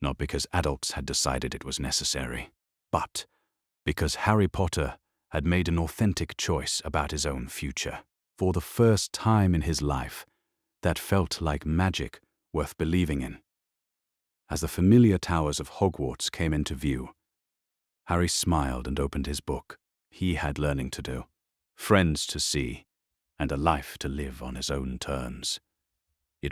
not because adults had decided it was necessary, but because Harry Potter had made an authentic choice about his own future. For the first time in his life, that felt like magic worth believing in. As the familiar towers of Hogwarts came into view, Harry smiled and opened his book. He had learning to do, friends to see, and a life to live on his own terms.